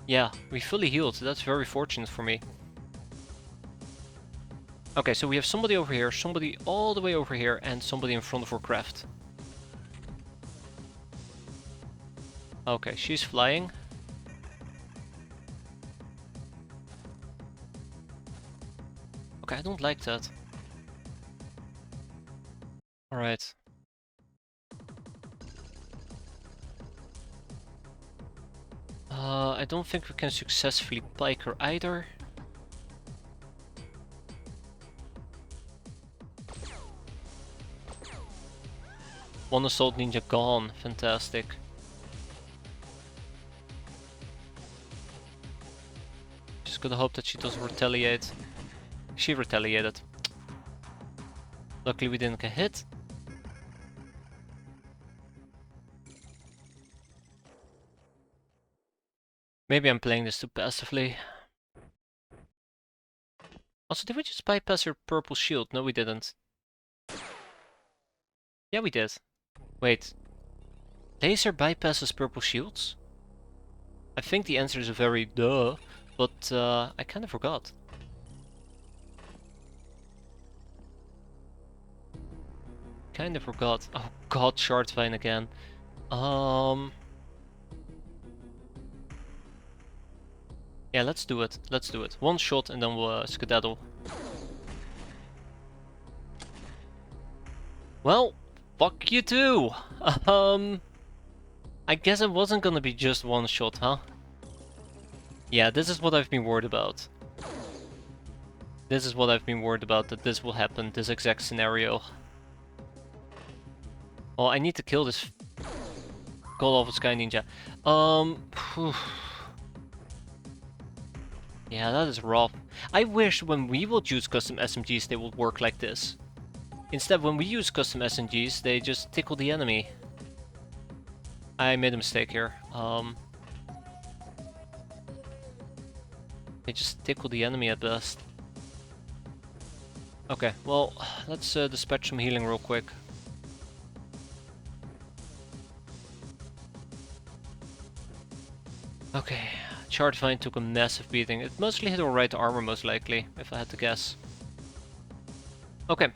Yeah, we fully healed. That's very fortunate for me. Okay, so we have somebody over here, somebody all the way over here, and somebody in front of our craft. Okay, she's flying. Okay, I don't like that. Alright. I don't think we can successfully pike her either. One assault ninja gone. Fantastic. Just gotta hope that she doesn't retaliate. She retaliated. Luckily we didn't get hit. Maybe I'm playing this too passively. Also, did we just bypass her purple shield? No, we didn't. Yeah, we did. Wait. Laser bypasses purple shields? I think the answer is a very duh, but I kind of forgot. Kind of forgot. Oh god, Shard Vine again. Yeah, let's do it. Let's do it. One shot and then we'll skedaddle. Well, fuck you too! I guess it wasn't gonna be just one shot, huh? Yeah, this is what I've been worried about. This is what I've been worried about, that this will happen, this exact scenario. Well, I need to kill this god-awful Sky Ninja. Phew. Yeah, that is rough. I wish when we would use custom SMGs they would work like this. Instead, when we use custom SMGs, they just tickle the enemy. I made a mistake here. They just tickle the enemy at best. Okay, well, let's dispatch some healing real quick. Okay, Chartvine took a massive beating. It mostly hit her right armor, most likely, if I had to guess. Okay.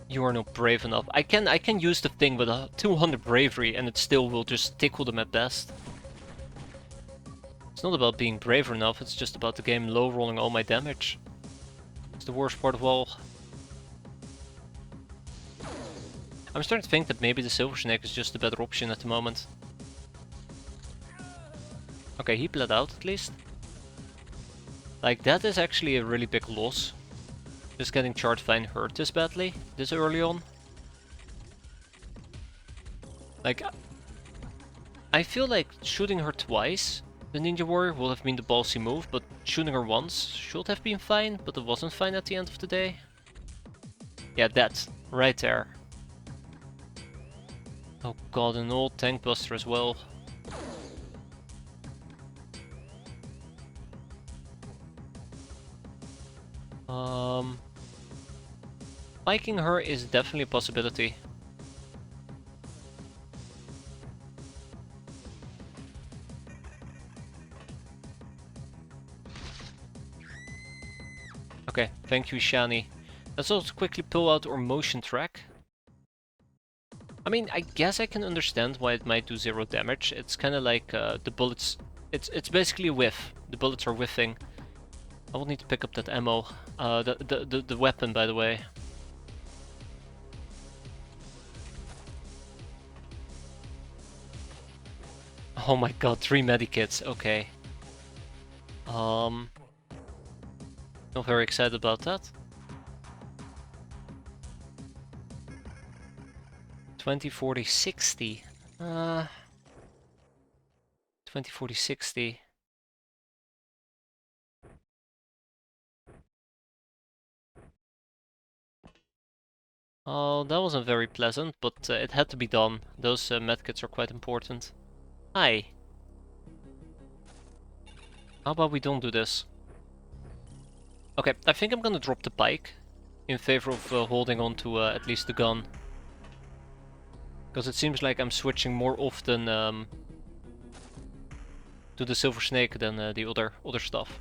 You are not brave enough. I can use the thing with a 200 bravery and it still will just tickle them at best. It's not about being brave enough, it's just about the game low rolling all my damage. It's the worst part of all. I'm starting to think that maybe the Silver Snake is just a better option at the moment. Okay, he bled out at least. Like, that is actually a really big loss. Just getting Chartvine hurt this badly, this early on. Like, I feel like shooting her twice, the Ninja Warrior, would have been the ballsy move, but shooting her once should have been fine, but it wasn't fine at the end of the day. Yeah, that, right there. Oh god, an old tank buster as well. Biking her is definitely a possibility. Okay, thank you, Shani. Let's also quickly pull out our motion track. I mean, I guess I can understand why it might do 0 damage. It's kind of like the bullets. It's basically a whiff. The bullets are whiffing. I will need to pick up that ammo. The weapon, by the way. Oh my god, 3 medikits. Okay. Not very excited about that. 20, 40, 60. 20, 40, 60. Oh, that wasn't very pleasant, but it had to be done. Those medkits are quite important. Hi. How about we don't do this? Okay, I think I'm gonna drop the bike in favor of holding on to at least the gun. Because it seems like I'm switching more often to the Silver Snake than the other stuff.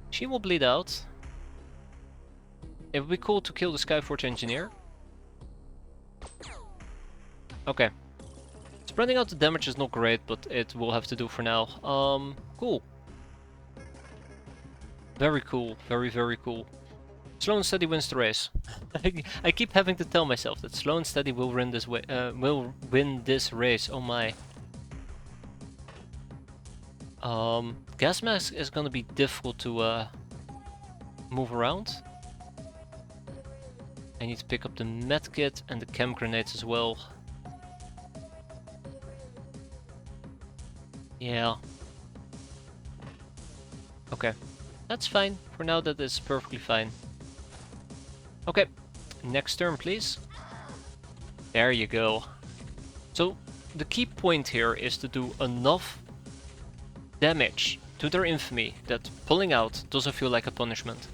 She will bleed out. It would be cool to kill the Skyforge engineer. Okay. Spreading out the damage is not great, but it will have to do for now. Cool. Very cool. Very, very cool. Slow and steady wins the race. I keep having to tell myself that slow and steady will win this race. Oh my. Gas mask is gonna be difficult to move around. I need to pick up the medkit and the chem grenades as well. Yeah. Okay. That's fine. For now that is perfectly fine. Okay. Next turn, please. There you go. So, the key point here is to do enough damage to their infamy that pulling out doesn't feel like a punishment.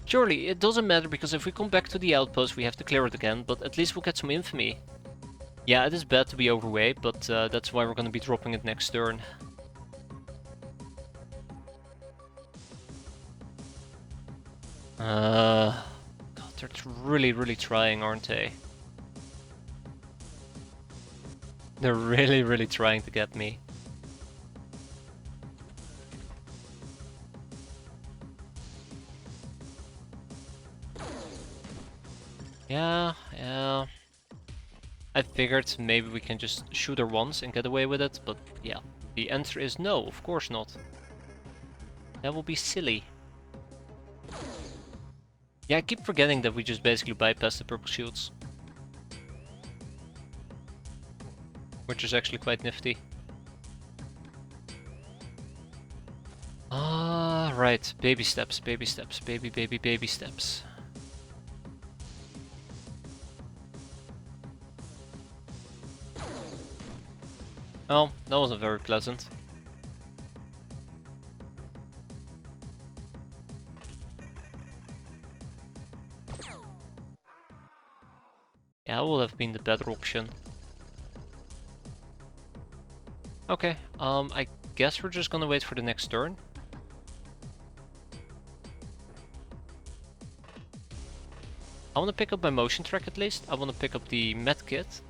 Surely, it doesn't matter because if we come back to the outpost we have to clear it again, but at least we'll get some infamy. Yeah, it is bad to be overweight, but that's why we're gonna be dropping it next turn. God, they're really, really trying, aren't they? They're really, really trying to get me. Yeah. I figured maybe we can just shoot her once and get away with it, but yeah. The answer is no, of course not. That will be silly. Yeah, I keep forgetting that we just basically bypass the purple shields. Which is actually quite nifty. Ah, right. Baby steps, baby steps, baby steps. Oh, that wasn't very pleasant. Yeah, that would have been the better option. Okay, I guess we're just gonna wait for the next turn. I wanna pick up my motion track at least. I wanna pick up the med kit.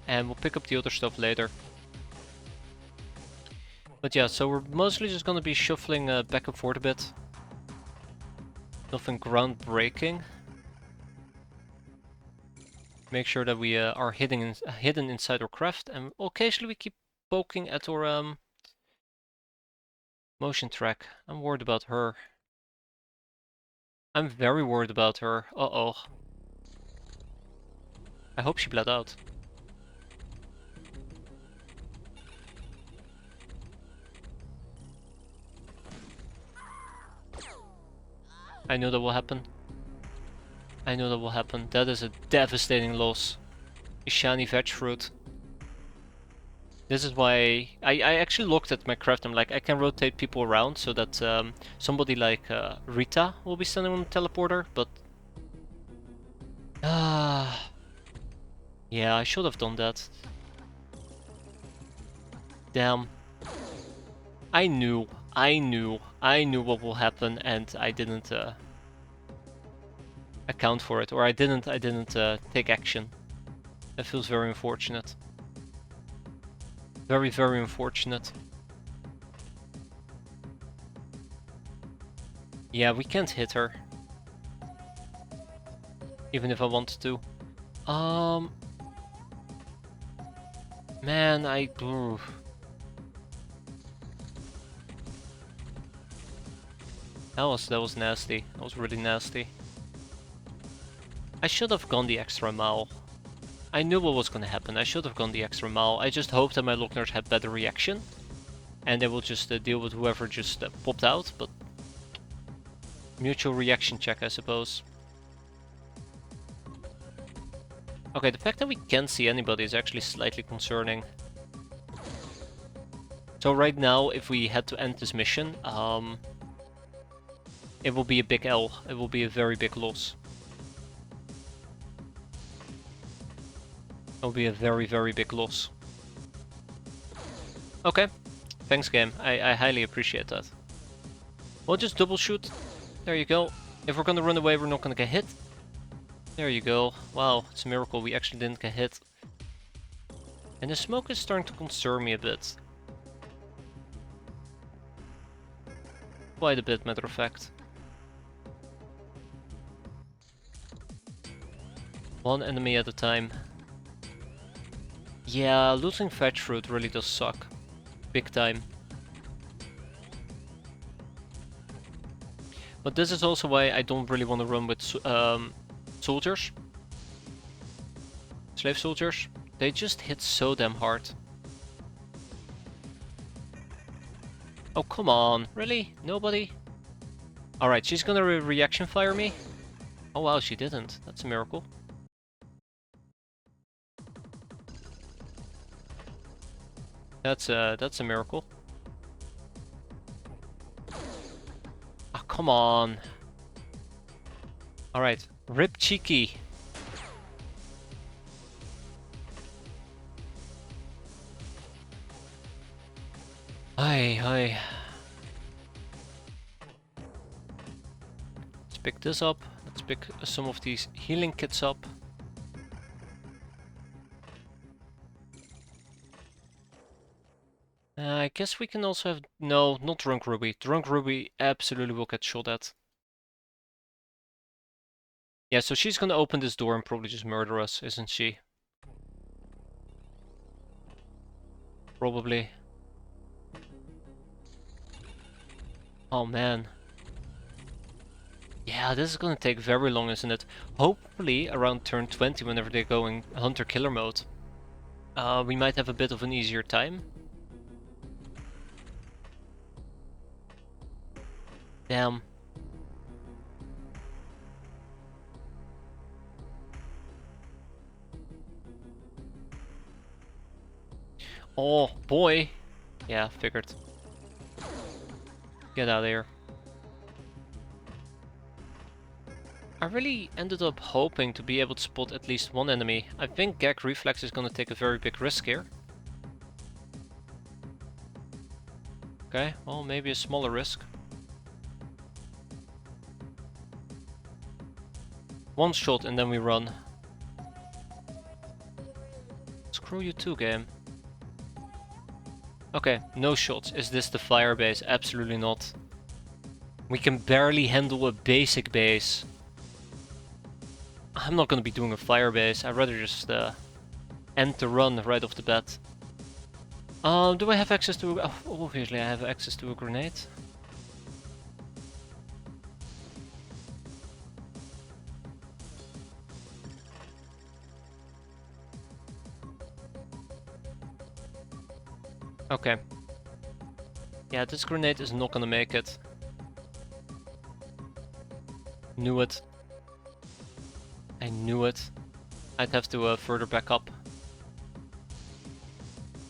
And we'll pick up the other stuff later. But yeah, so we're mostly just gonna be shuffling back and forth a bit. Nothing groundbreaking. Make sure that we are hidden inside our craft, and occasionally we keep poking at our motion track. I'm worried about her. I'm very worried about her. Uh-oh. I hope she bled out. I knew that will happen. I know that will happen. That is a devastating loss. A shiny veg fruit. This is why I actually looked at my craft. I'm like, I can rotate people around so that somebody like Rita will be standing on the teleporter, but yeah, I should have done that. Damn. I knew what will happen, and I didn't account for it, or I didn't take action. That feels very unfortunate. Very, very unfortunate. Yeah, we can't hit her. Even if I wanted to. Man, ooh. That was nasty. That was really nasty. I should have gone the extra mile. I knew what was gonna happen. I should have gone the extra mile. I just hoped that my Lochner's had better reaction. And they will just deal with whoever just popped out, but... Mutual reaction check, I suppose. Okay, the fact that we can't see anybody is actually slightly concerning. So right now, if we had to end this mission, it will be a big L. It will be a very big loss. It will be a very, very big loss. Okay. Thanks, game. I highly appreciate that. We'll just double shoot. There you go. If we're gonna run away, we're not gonna get hit. There you go. Wow, it's a miracle we actually didn't get hit. And the smoke is starting to concern me a bit. Quite a bit, matter of fact. One enemy at a time. Yeah, losing fetch fruit really does suck. Big time. But this is also why I don't really want to run with soldiers. Slave soldiers. They just hit so damn hard. Oh, come on. Really? Nobody? Alright, she's gonna reaction fire me. Oh wow, she didn't. That's a miracle. That's a miracle. Oh, come on. Alright, rip cheeky. Hi. Let's pick this up. Let's pick some of these healing kits up. I guess we can also have... No, not Drunk Ruby. Drunk Ruby absolutely will get shot at. Yeah, so she's gonna open this door and probably just murder us, isn't she? Probably. Oh man. Yeah, this is gonna take very long, isn't it? Hopefully around turn 20, whenever they're going hunter-killer mode, we might have a bit of an easier time. Damn. Oh, boy. Yeah, figured. Get out of here. I really ended up hoping to be able to spot at least one enemy. I think Gag Reflex is gonna take a very big risk here. Okay, well, maybe a smaller risk. One shot and then we run. Screw you too, game. Okay, no shots. Is this the fire base? Absolutely not. We can barely handle a basic base. I'm not gonna be doing a fire base. I'd rather just end the run right off the bat. Do I have access to... Oh, obviously I have access to a grenade. Okay. Yeah, this grenade is not gonna make it. Knew it. I knew it. I'd have to further back up.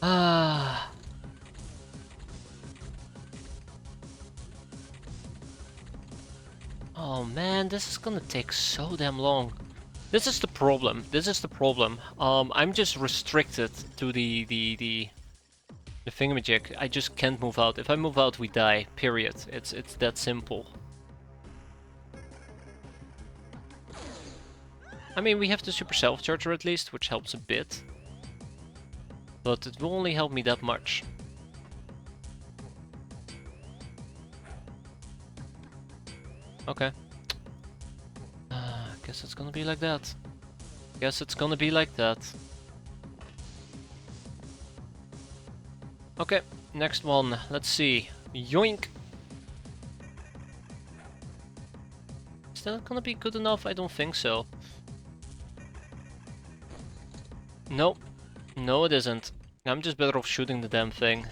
Ah. Oh man, this is gonna take so damn long. This is the problem. This is the problem. I'm just restricted to the thingamajig. I just can't move out. If I move out, we die. Period. It's that simple. I mean, we have the super self-charger at least, which helps a bit. But it will only help me that much. Okay. Guess it's gonna be like that. Guess it's gonna be like that. Okay, next one. Let's see. Yoink! Is that gonna be good enough? I don't think so. Nope. No, it isn't. I'm just better off shooting the damn thing.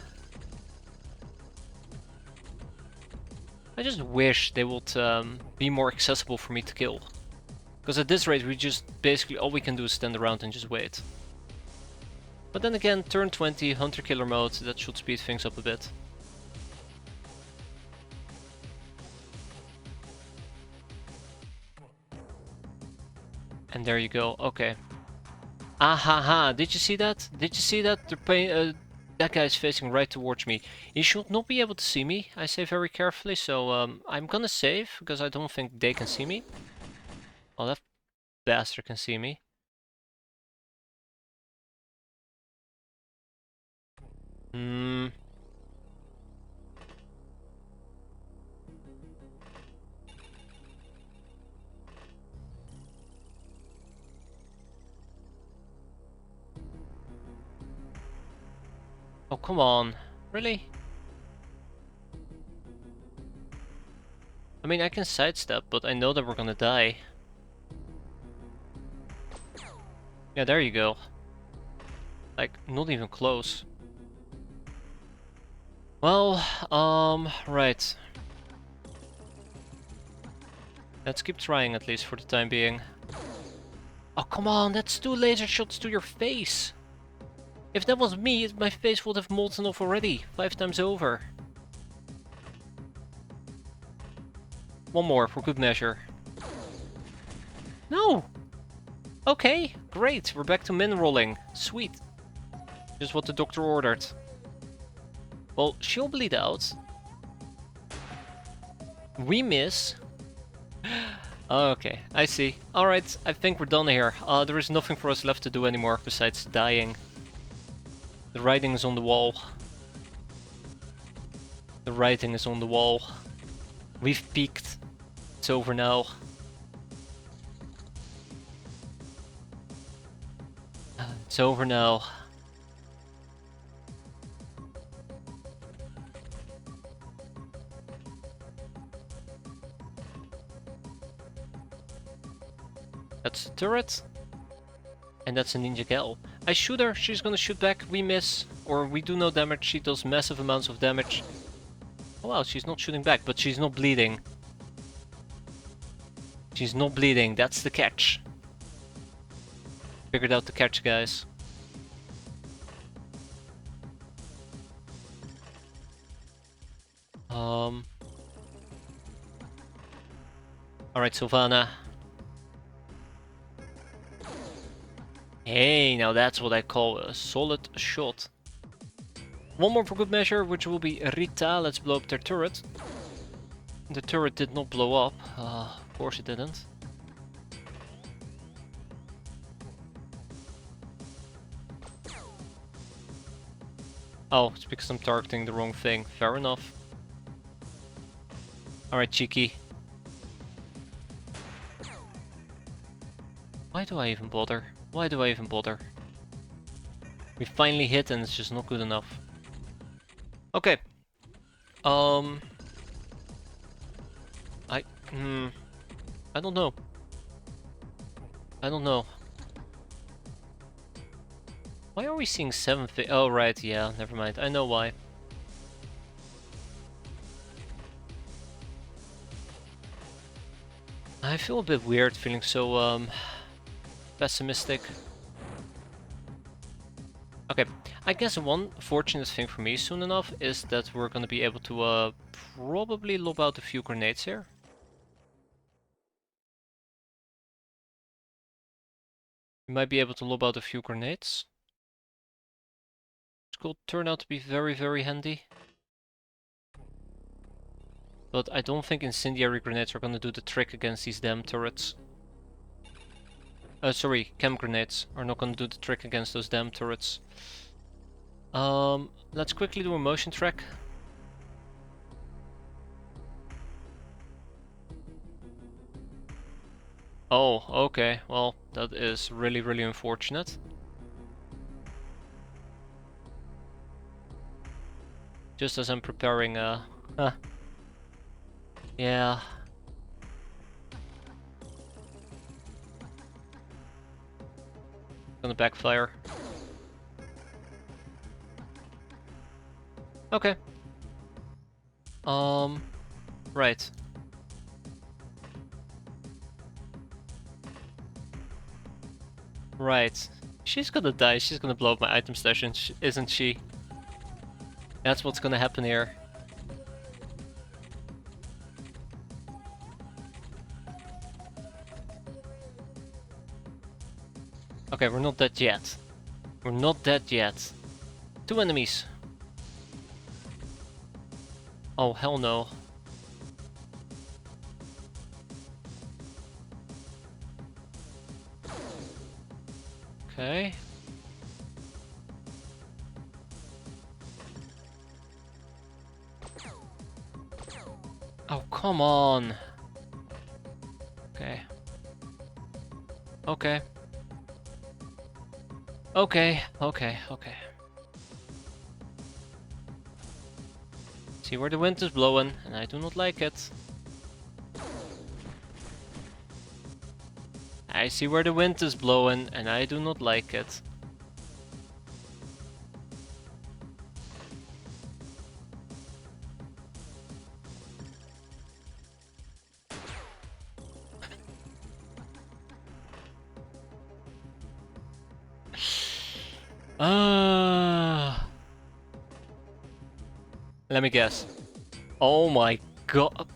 I just wish they would be more accessible for me to kill. Because at this rate, we just basically all we can do is stand around and just wait. But then again, turn 20, hunter-killer mode, that should speed things up a bit. And there you go, okay. Ahaha, did you see that? Did you see that? That guy is facing right towards me. He should not be able to see me, I say very carefully, so I'm gonna save, because I don't think they can see me. Oh, that bastard can see me. Hmm. Oh, come on. Really? I mean, I can sidestep, but I know that we're gonna die. Yeah, there you go. Like, not even close. Well, right. Let's keep trying at least for the time being. Oh, come on, that's 2 laser shots to your face! If that was me, my face would have molten off already, 5 times over. One more, for good measure. No! Okay, great, we're back to min rolling. Sweet. Just what the doctor ordered. Well, she'll bleed out. We miss. Okay, I see. Alright, I think we're done here. There is nothing for us left to do anymore besides dying. The writing is on the wall. The writing is on the wall. We've peaked. It's over now. It's over now. That's the turret. And that's a ninja gal. I shoot her, she's gonna shoot back, we miss. Or we do no damage, she does massive amounts of damage. Oh wow, she's not shooting back, but she's not bleeding. She's not bleeding, that's the catch. Figured out the catch, guys. Alright, Sylvana. Hey, now that's what I call a solid shot. One more for good measure, which will be Rita. Let's blow up their turret. The turret did not blow up. Of course it didn't. Oh, it's because I'm targeting the wrong thing. Fair enough. Alright, cheeky. Why do I even bother? Why do I even bother? We finally hit and it's just not good enough. Okay. I don't know. I don't know. Why are we seeing 7 Oh, right, yeah, never mind. I know why. I feel a bit weird feeling so, pessimistic. Okay, I guess one fortunate thing for me soon enough is that we're gonna be able to, probably lob out a few grenades here. We might be able to lob out a few grenades. Which could turn out to be very, very handy. But I don't think incendiary grenades are gonna do the trick against these damn turrets. Sorry, chem grenades are not gonna do the trick against those damn turrets. Let's quickly do a motion track. Oh, okay, well, that is really, really unfortunate. Just as I'm preparing, yeah. Gonna backfire. Okay. Right. Right. She's gonna die, she's gonna blow up my item station, isn't she? That's what's gonna happen here. Okay, we're not dead yet. We're not dead yet. 2 enemies. Oh, hell no. Okay. Oh, come on. Okay. Okay. Okay, okay, okay. See where the wind is blowing, and I do not like it. I see where the wind is blowing, and I do not like it. Let me guess. Oh my god.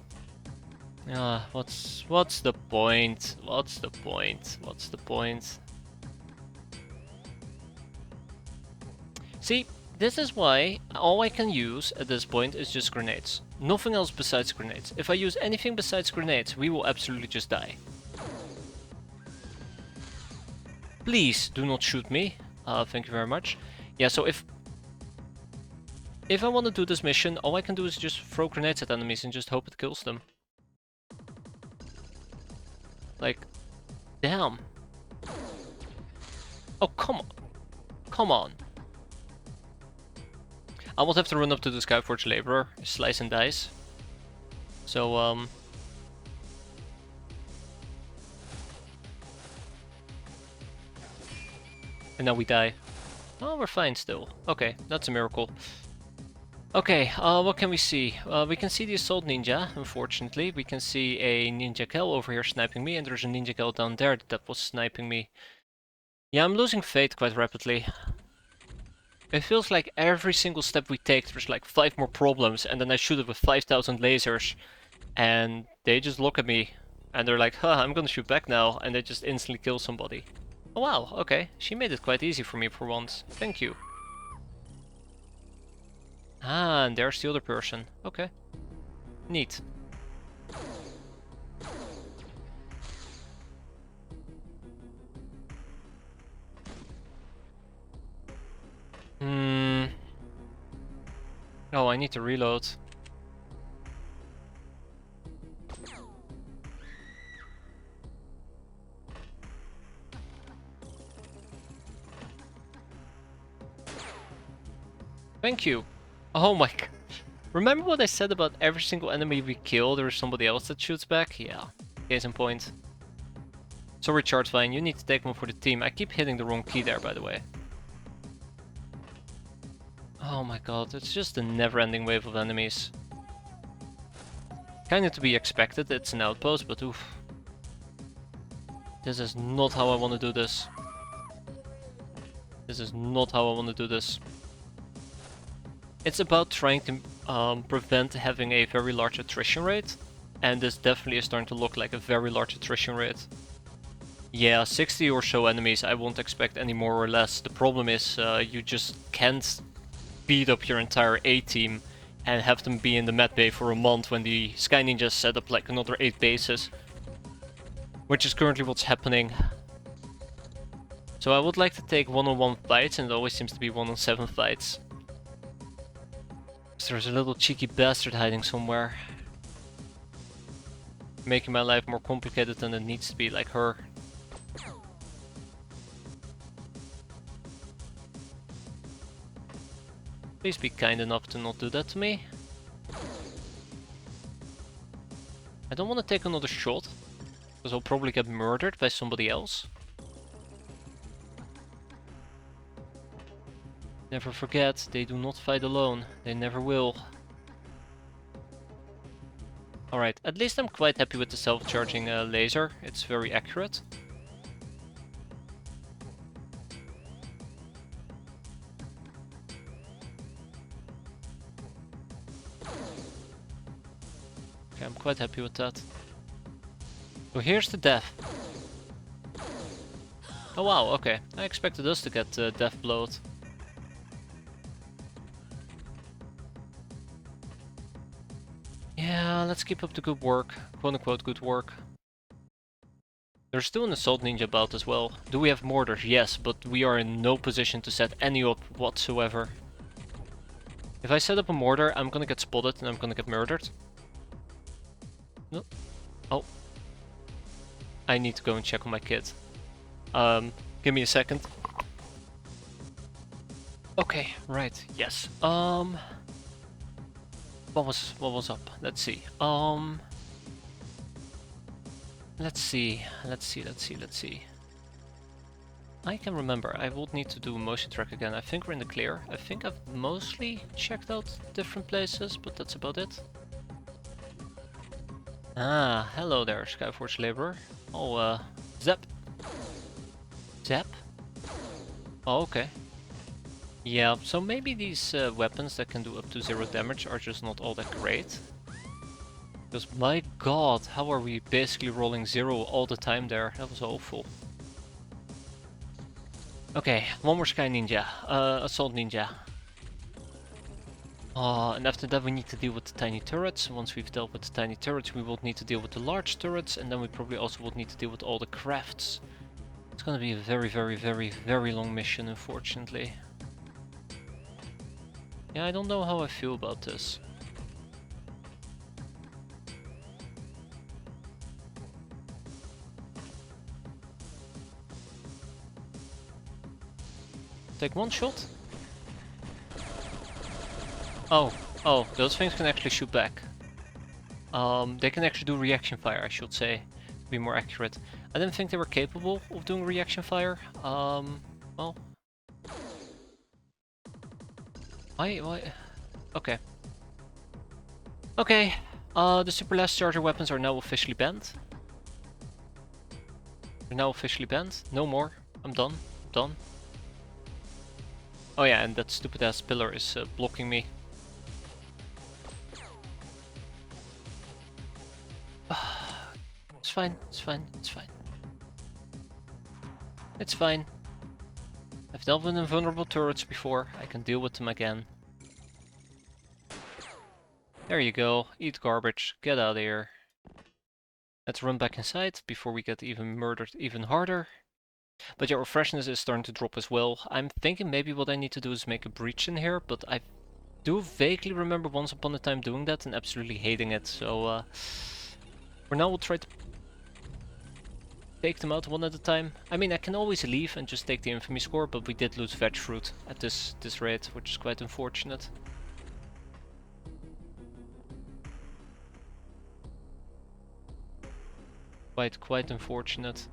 What's the point? What's the point? What's the point? See, this is why all I can use at this point is just grenades. Nothing else besides grenades. If I use anything besides grenades, we will absolutely just die. Please do not shoot me. Thank you very much. Yeah, so if I want to do this mission, all I can do is just throw grenades at enemies and just hope it kills them. Like, damn. Oh, come on. Come on. I will have to run up to the Skyforge Laborer, slice and dice. So, and now we die. Oh, we're fine still. Okay, that's a miracle. Okay, what can we see? We can see the Assault Ninja, unfortunately. We can see a Ninja Kel over here sniping me, and there's a Ninja Kel down there that was sniping me. Yeah, I'm losing faith quite rapidly. It feels like every single step we take, there's like 5 more problems, and then I shoot it with 5,000 lasers, and they just look at me, and they're like, huh, I'm gonna shoot back now, and they just instantly kill somebody. Oh wow, okay, she made it quite easy for me for once. Thank you. Ah, and there's the other person. Okay. Neat. Oh, I need to reload. Thank you. Oh my god. Remember what I said about every single enemy we kill, there's somebody else that shoots back? Yeah. Case in point. Sorry, Chartvine, you need to take one for the team. I keep hitting the wrong key there, by the way. Oh my god, it's just a never-ending wave of enemies. Kinda to be expected, it's an outpost, but oof. This is not how I want to do this. This is not how I want to do this. It's about trying to prevent having a very large attrition rate, and this definitely is starting to look like a very large attrition rate. Yeah, 60 or so enemies, I won't expect any more or less. The problem is you just can't beat up your entire A-team and have them be in the med bay for a month when the Sky Ninjas set up like another 8 bases. Which is currently what's happening. So I would like to take 1-on-1 fights, and it always seems to be 1-on-7 fights. So there's a little cheeky bastard hiding somewhere. Making my life more complicated than it needs to be, like her. Please be kind enough to not do that to me. I don't want to take another shot, because I'll probably get murdered by somebody else. Never forget, they do not fight alone. They never will. Alright, at least I'm quite happy with the self-charging laser. It's very accurate. Okay, I'm quite happy with that. So here's the death. Oh wow, okay. I expected us to get death blowed. Yeah, let's keep up the good work. Quote-unquote good work. There's still an Assault Ninja about as well. Do we have mortars? Yes, but we are in no position to set any up whatsoever. If I set up a mortar, I'm gonna get spotted and I'm gonna get murdered. No. Oh. I need to go and check on my kid. Give me a second. Okay, right, yes. What was up? Let's see. Let's see. I can remember. I would need to do a motion track again. I think we're in the clear. I think I've mostly checked out different places, but that's about it. Ah, hello there, Skyforge Laborer. Oh, Zep. Zep? Oh, okay. Yeah, so maybe these weapons that can do up to 0 damage are just not all that great. Because my god, how are we basically rolling 0 all the time there? That was awful. Okay, one more Sky Ninja. Assault Ninja. And after that we need to deal with the tiny turrets. Once we've dealt with the tiny turrets, we will need to deal with the large turrets. And then we probably also will need to deal with all the crafts. It's gonna be a very long mission, unfortunately. Yeah, I don't know how I feel about this. Take one shot? Oh, those things can actually shoot back. They can actually do reaction fire, I should say, to be more accurate. I didn't think they were capable of doing reaction fire. Well... Why? Okay. Okay, the super last charger weapons are now officially banned. They're now officially banned. No more. I'm done. Done. Oh yeah, and that stupid ass pillar is blocking me. It's fine, it's fine, it's fine. It's fine. I've dealt with invulnerable turrets before, I can deal with them again. There you go, eat garbage, get out of here. Let's run back inside before we get even murdered even harder. But yeah, our freshness is starting to drop as well. I'm thinking maybe what I need to do is make a breach in here, but I do vaguely remember once upon a time doing that and absolutely hating it, so for now we'll try to take them out one at a time. I mean, I can always leave and just take the infamy score, but we did lose veg fruit at this rate, which is quite unfortunate. Quite unfortunate.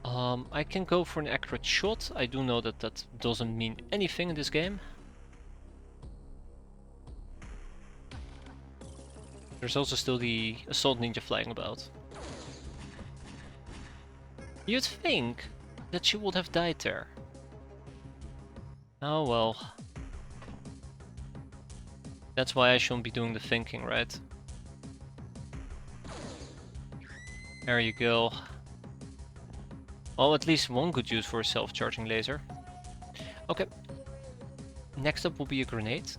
I can go for an accurate shot. I do know that that doesn't mean anything in this game. There's also still the assault ninja flying about. You'd think that she would have died there. Oh well. That's why I shouldn't be doing the thinking, right? There you go. Well, at least one good use for a self-charging laser. Okay. Next up will be a grenade.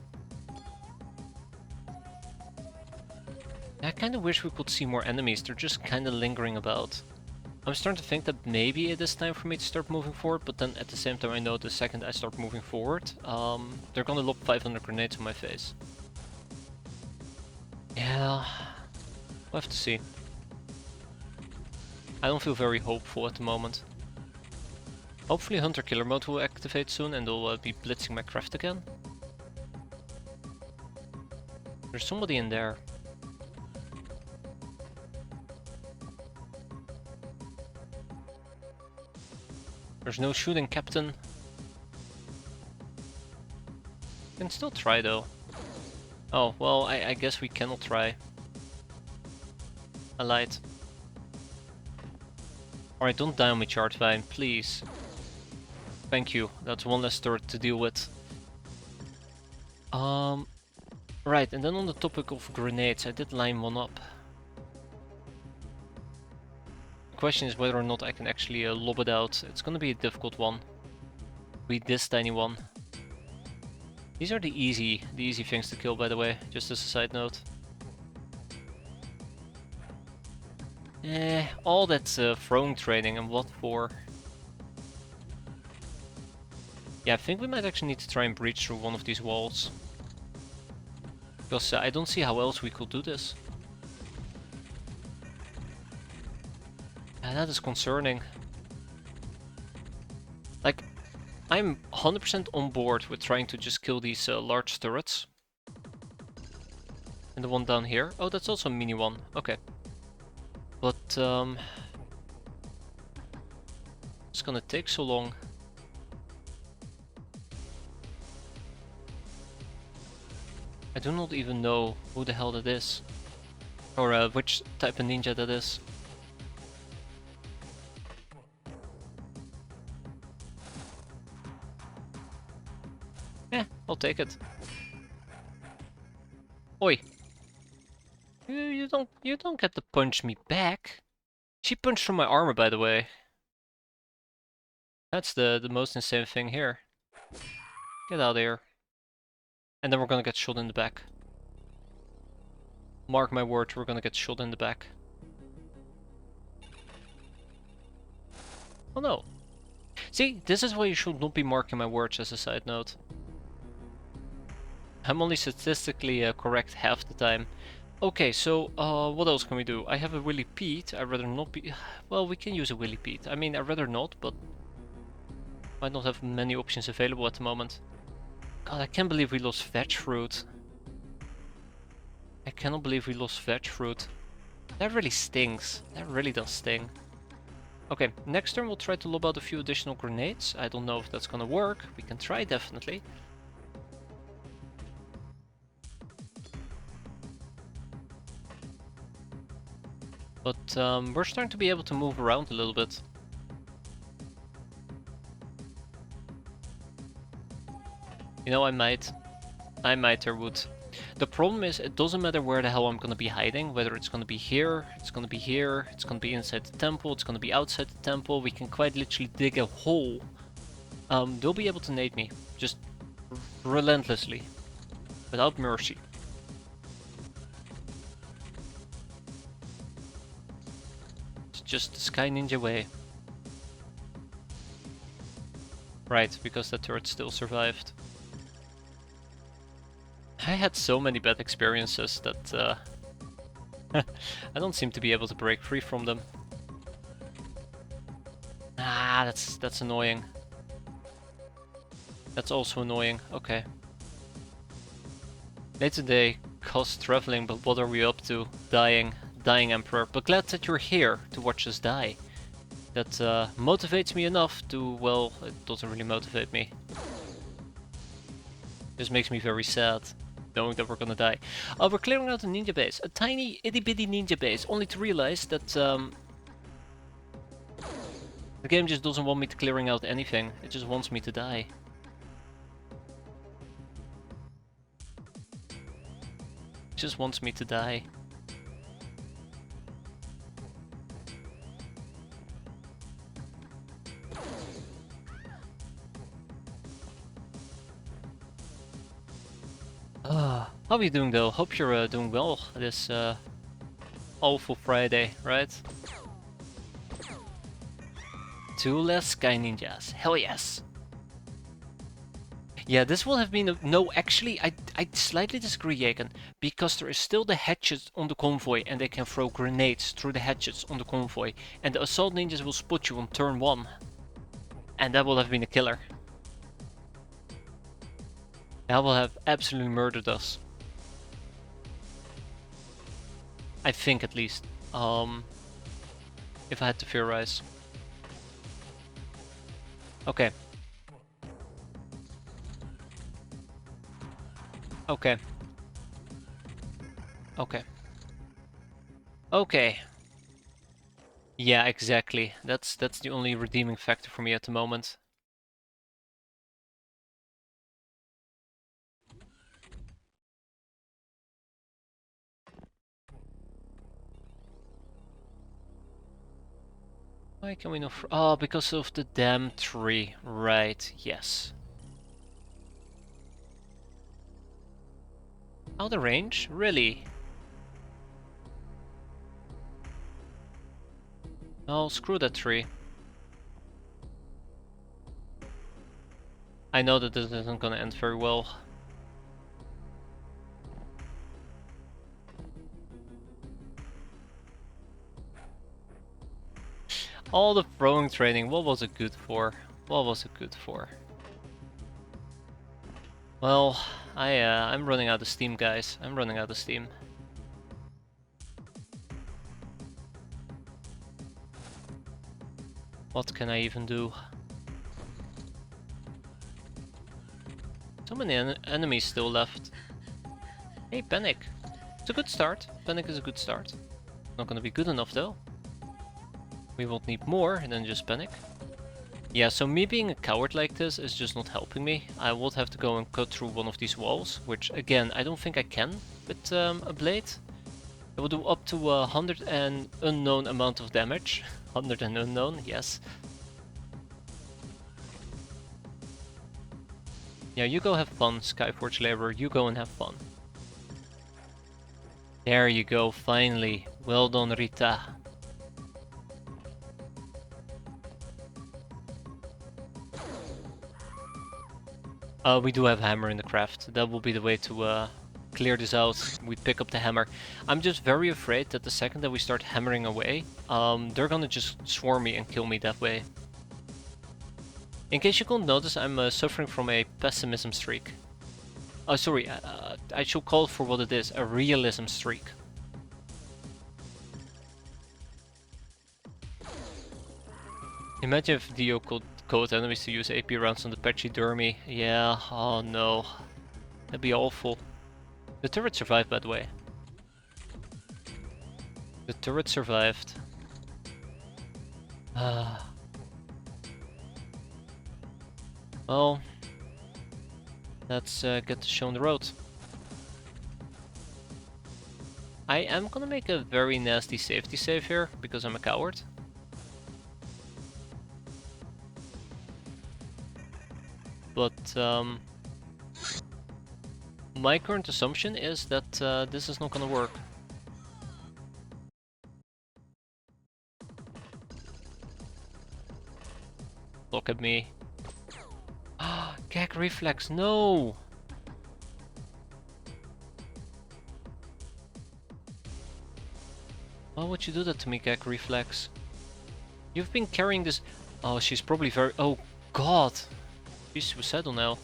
I kinda wish we could see more enemies, they're just kinda lingering about. I'm starting to think that maybe it is time for me to start moving forward, but then at the same time I know the second I start moving forward, they're gonna lob 500 grenades on my face. Yeah, we'll have to see. I don't feel very hopeful at the moment. Hopefully Hunter Killer mode will activate soon and they'll be blitzing my craft again. There's somebody in there. There's no shooting, Captain. Can still try though. Oh, well, I guess we cannot try. I lied. Alright, don't die on me, Charge Vine, please. Thank you, that's one less turret to deal with. Right, and then on the topic of grenades, I did line one up. The question is whether or not I can actually lob it out. It's gonna be a difficult one. Read this tiny one. These are the easy things to kill, by the way, just as a side note. All that throwing training and what for? Yeah, I think we might actually need to try and breach through one of these walls. Because I don't see how else we could do this. Yeah, that is concerning. Like, I'm 100% on board with trying to just kill these large turrets. And the one down here. Oh, that's also a mini one. Okay. But, it's gonna take so long. I do not even know who the hell that is. Or which type of ninja that is. Yeah, I'll take it. Oi! You don't get to punch me back. She punched through my armor, by the way. That's the most insane thing here. Get out of here. And then we're gonna get shot in the back. Mark my words, we're gonna get shot in the back. Oh no. See, this is why you should not be marking my words as a side note. I'm only statistically correct half the time. Okay, so what else can we do? I have a Willy Pete. I'd rather not be... Well, we can use a Willy Pete. I mean, I'd rather not, but... Might not have many options available at the moment. God, I can't believe we lost veg fruit. I cannot believe we lost veg fruit. That really stings. That really does sting. Okay, next turn we'll try to lob out a few additional grenades. I don't know if that's gonna work. We can try, definitely. But we're starting to be able to move around a little bit. You know, I might or would. The problem is, it doesn't matter where the hell I'm gonna be hiding, whether it's gonna be here, it's gonna be here, it's gonna be inside the temple, it's gonna be outside the temple. We can quite literally dig a hole. They'll be able to nade me, just relentlessly, without mercy. It's just the Sky Ninja way. Right, because that turret still survived. I had so many bad experiences that I don't seem to be able to break free from them. Ah, that's annoying. That's also annoying. Okay. Late today, cost traveling, but what are we up to? Dying Emperor. But glad that you're here to watch us die. That motivates me enough to, well, it doesn't really motivate me. This makes me very sad, knowing that we're gonna die. We're clearing out a ninja base. A tiny itty bitty ninja base, only to realize that the game just doesn't want me to clearing out anything. It just wants me to die. It just wants me to die. How are you doing though? Hope you're doing well this awful Friday, right? 2 less Sky Ninjas. Hell yes! Yeah, this will have been a... No, actually, I slightly disagree, Jaken. Because there is still the hatchets on the convoy and they can throw grenades through the hatchets on the convoy. And the assault ninjas will spot you on turn 1. And that will have been a killer. That will have absolutely murdered us. I think, at least. If I had to theorize. Okay. Okay. Okay. Okay. Yeah, exactly. That's the only redeeming factor for me at the moment. Why can we not... Oh, because of the damn tree. Right, yes. Out of range? Really? Oh, screw that tree. I know that this isn't gonna end very well. All the throwing training, what was it good for? What was it good for? Well, I'm running out of steam, guys. I'm running out of steam. What can I even do? So many enemies still left. Hey, Panic. It's a good start. Panic is a good start. Not gonna be good enough though. We won't need more than just Panic. Yeah, so me being a coward like this is just not helping me. I would have to go and cut through one of these walls, which again, I don't think I can with a blade. It will do up to 100 and unknown amount of damage. 100 and unknown, yes. Yeah, you go have fun, Skyforge Laborer, you go and have fun. There you go, finally. Well done, Rita. We do have a hammer in the craft. That will be the way to clear this out. We pick up the hammer. I'm just very afraid that the second that we start hammering away, they're gonna just swarm me and kill me that way. In case you couldn't notice, I'm suffering from a pessimism streak. Oh, sorry, I should call it for what it is, a realism streak. Imagine if Dio could code enemies to use AP rounds on the pachydermy. Yeah, oh no. That'd be awful. The turret survived, by the way. The turret survived. Well, let's get the show on the road. I am gonna make a very nasty safety save here, because I'm a coward. But my current assumption is that this is not gonna work. Look at me. Ah, gag reflex, no! Why would you do that to me, gag reflex? You've been carrying this... Oh, she's probably very... Oh, God! She's suicidal now.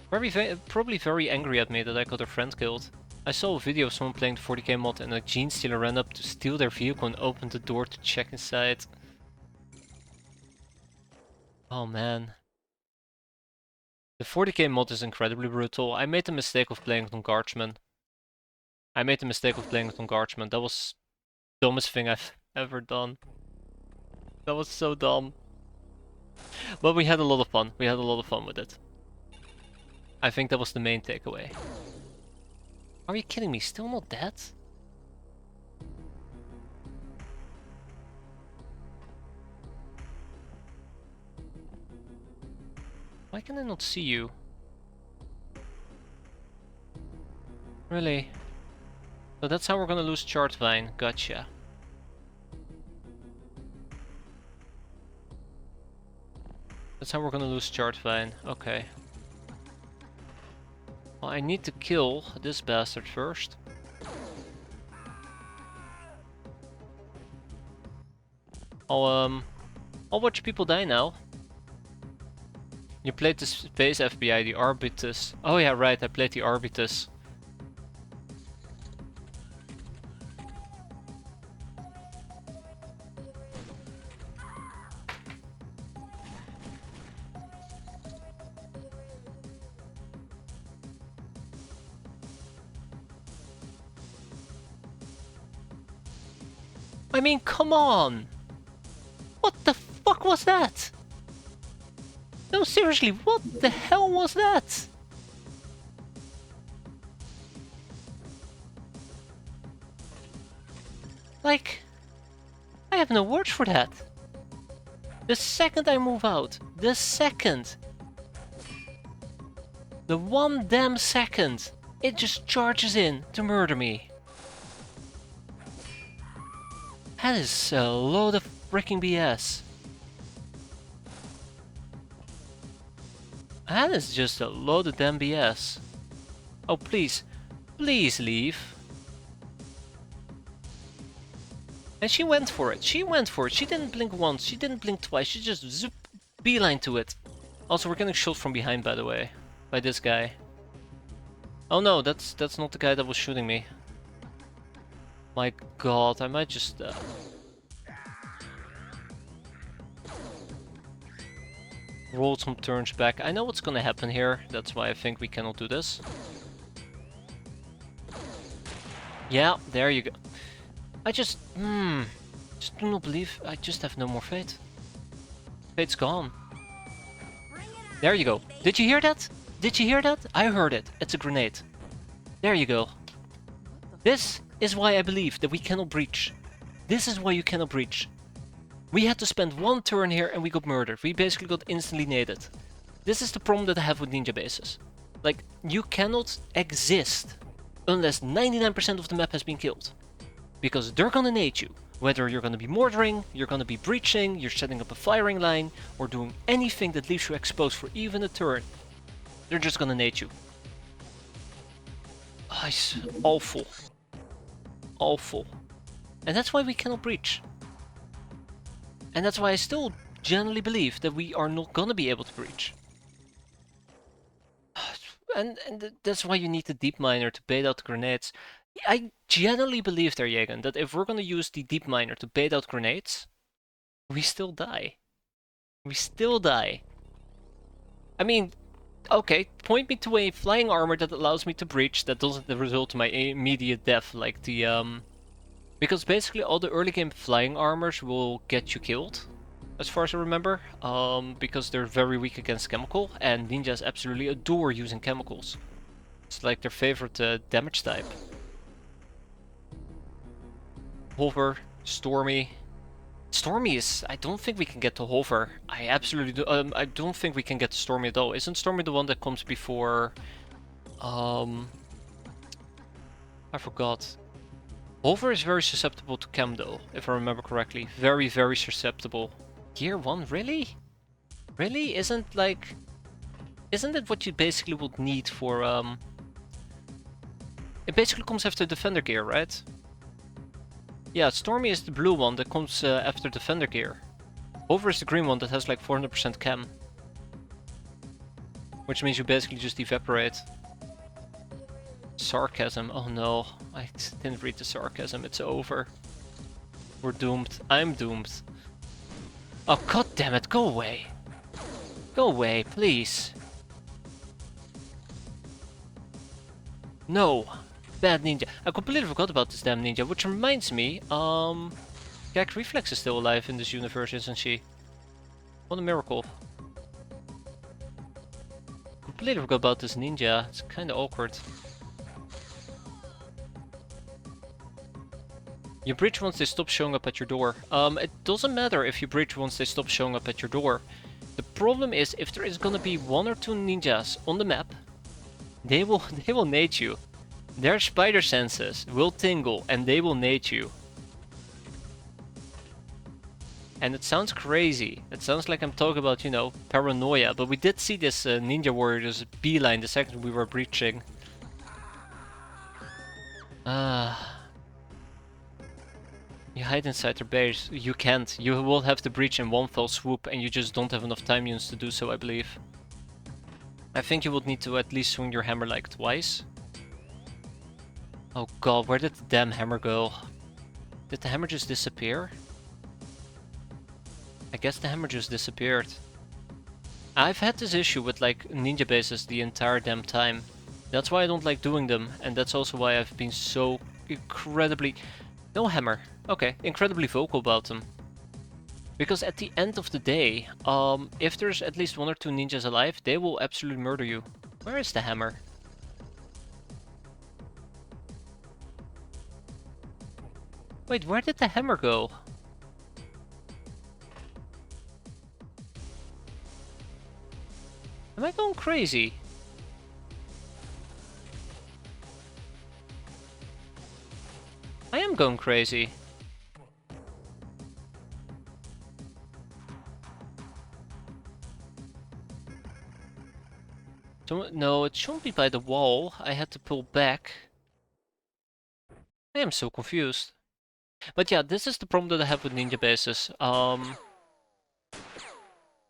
Probably very angry at me that I got her friend killed. I saw a video of someone playing the 40k mod and a gene stealer ran up to steal their vehicle and opened the door to check inside. Oh man. The 40k mod is incredibly brutal. I made the mistake of playing it on Guardsman. That was the dumbest thing I've ever done. That was so dumb. But we had a lot of fun. We had a lot of fun with it. I think that was the main takeaway. Are you kidding me? Still not dead? Why can I not see you? Really? So that's how we're gonna lose Chartvine. Gotcha. That's how we're gonna lose Chartvine. Okay. Well, I need to kill this bastard first. I'll watch people die now. You played the space FBI, the Arbitus. Oh yeah, right, I played the Arbitus. I mean, come on! What the fuck was that? No, seriously, what the hell was that? Like, I have no words for that. The second I move out, the one damn second, it just charges in to murder me. That is a load of freaking BS. That is just a load of damn BS. Oh, please. Please leave. And she went for it. She went for it. She didn't blink once. She didn't blink twice. She just zoop, beeline to it. Also, we're getting shot from behind, by the way. By this guy. Oh no, that's not the guy that was shooting me. My god, I might just... roll some turns back. I know what's gonna happen here. That's why I think we cannot do this. Yeah, there you go. I just do not believe. I just have no more faith. Fate's gone. There you go. Did you hear that? Did you hear that? I heard it. It's a grenade. There you go. This is why I believe that we cannot breach. This is why you cannot breach. We had to spend one turn here and we got murdered. We basically got instantly naded. This is the problem that I have with ninja bases. Like, you cannot exist unless 99% of the map has been killed. Because they're gonna nade you. Whether you're gonna be mortaring, you're gonna be breaching, you're setting up a firing line, or doing anything that leaves you exposed for even a turn. They're just gonna nade you. Oh, it's awful. Awful. And that's why we cannot breach. And that's why I still genuinely believe that we are not gonna be able to breach. And that's why you need the deep miner to bait out the grenades. I genuinely believe there, Jagan, that if we're gonna use the deep miner to bait out grenades, we still die. We still die. I mean, okay, point me to a flying armor that allows me to breach that doesn't result in my immediate death, like the because basically all the early game flying armors will get you killed, as far as I remember, because they're very weak against chemical, and ninjas absolutely adore using chemicals. It's like their favorite damage type. Hover, Stormy. Stormy is... I don't think we can get to Hover. I absolutely do... I don't think we can get to Stormy at all. Isn't Stormy the one that comes before... I forgot. Hover is very susceptible to chem though, if I remember correctly. Very, very susceptible. Gear 1? Really? Really? Isn't like... Isn't it what you basically would need for... It basically comes after Defender gear, right? Yeah, Stormy is the blue one that comes after Defender gear. Hover is the green one that has like 400% chem. Which means you basically just evaporate. Sarcasm, oh no. I didn't read the sarcasm, it's over. We're doomed. I'm doomed. Oh god damn it, go away. Go away, please. No. Bad ninja. I completely forgot about this damn ninja, which reminds me, Gag Reflex is still alive in this universe, isn't she? What a miracle. Completely forgot about this ninja. It's kinda awkward. You breach once they stop showing up at your door. It doesn't matter if you breach once they stop showing up at your door. The problem is if there is gonna be 1 or 2 ninjas on the map, they will nade you. Their spider senses will tingle and they will nade you. And it sounds crazy. It sounds like I'm talking about, you know, paranoia. But we did see this ninja warrior just beeline the second we were breaching. You hide inside their base. You can't. You will have to breach in one fell swoop and you just don't have enough time units to do so, I believe. I think you would need to at least swing your hammer like twice. Oh god, where did the damn hammer go? Did the hammer just disappear? I guess the hammer just disappeared. I've had this issue with like ninja bases the entire damn time. That's why I don't like doing them, and that's also why I've been so incredibly... No hammer. Okay, incredibly vocal about them. Because at the end of the day, if there's at least 1 or 2 ninjas alive, they will absolutely murder you. Where is the hammer? Wait, where did the hammer go? Am I going crazy? I am going crazy. No, it shouldn't be by the wall. I had to pull back. I am so confused. But yeah, this is the problem that I have with ninja bases.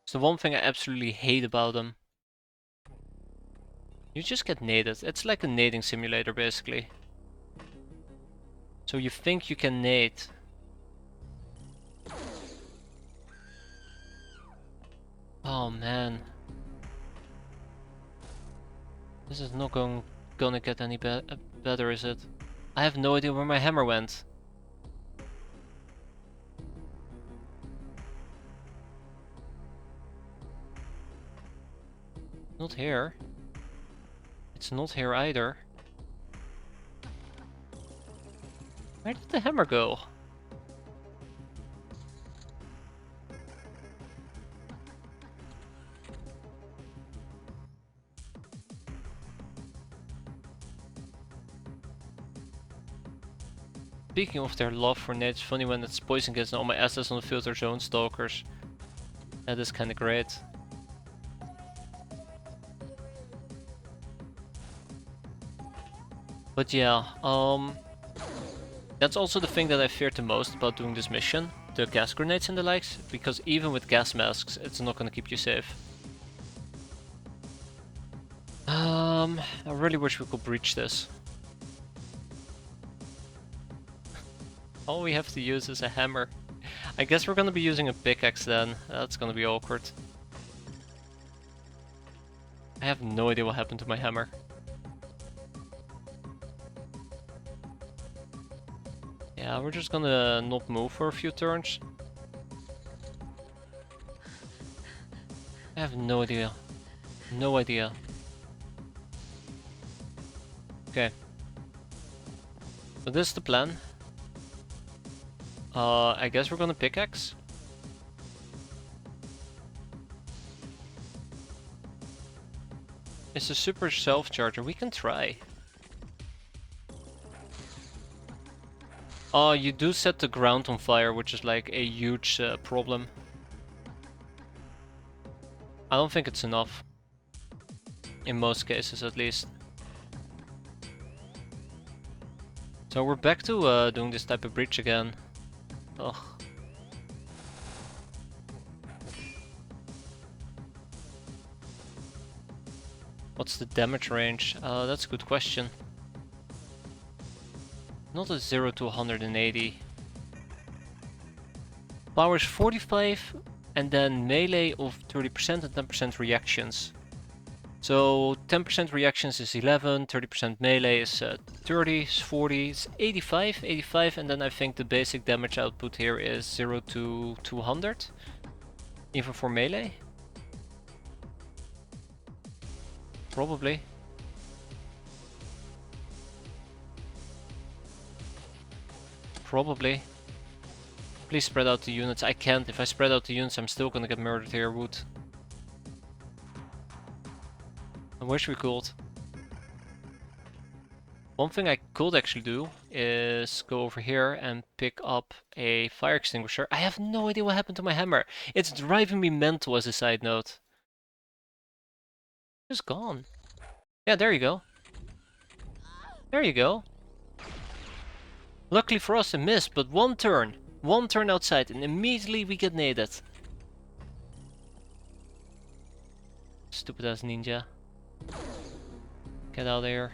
It's the one thing I absolutely hate about them. You just get naded. It's like a nading simulator, basically. So you think you can nade. Oh man. This is not gonna get any better, is it? I have no idea where my hammer went. Not here. It's not here either. Where did the hammer go? Speaking of their love for nades, funny when it's poison gets all my assets on the filter zone stalkers. That is kinda great. But yeah, that's also the thing that I feared the most about doing this mission. the gas grenades and the likes, because even with gas masks, it's not gonna keep you safe. I really wish we could breach this. All we have to use is a hammer. I guess we're gonna be using a pickaxe then. That's gonna be awkward. I have no idea what happened to my hammer. Yeah, we're just gonna not move for a few turns. I have no idea. No idea. Okay. So this is the plan. I guess we're gonna pickaxe. It's a super self-charger. We can try. You do set the ground on fire, which is like a huge problem. I don't think it's enough. In most cases, at least. So we're back to doing this type of breach again. Ugh. What's the damage range? That's a good question. Not a 0 to 180. Power is 45, and then melee of 30% and 10% reactions. So 10% reactions is 11, 30% melee is 30, 40, it's 85, and then I think the basic damage output here is 0 to 200, even for melee. Probably. Probably. Please spread out the units. I can't. If I spread out the units, I'm still gonna get murdered here, Wood. I wish we could. One thing I could actually do is go over here and pick up a fire extinguisher. I have no idea what happened to my hammer. It's driving me mental as a side note. It's gone. Yeah, there you go. There you go. Luckily for us, a miss, but one turn outside, and immediately we get naded. Stupid ass ninja. Get out of here.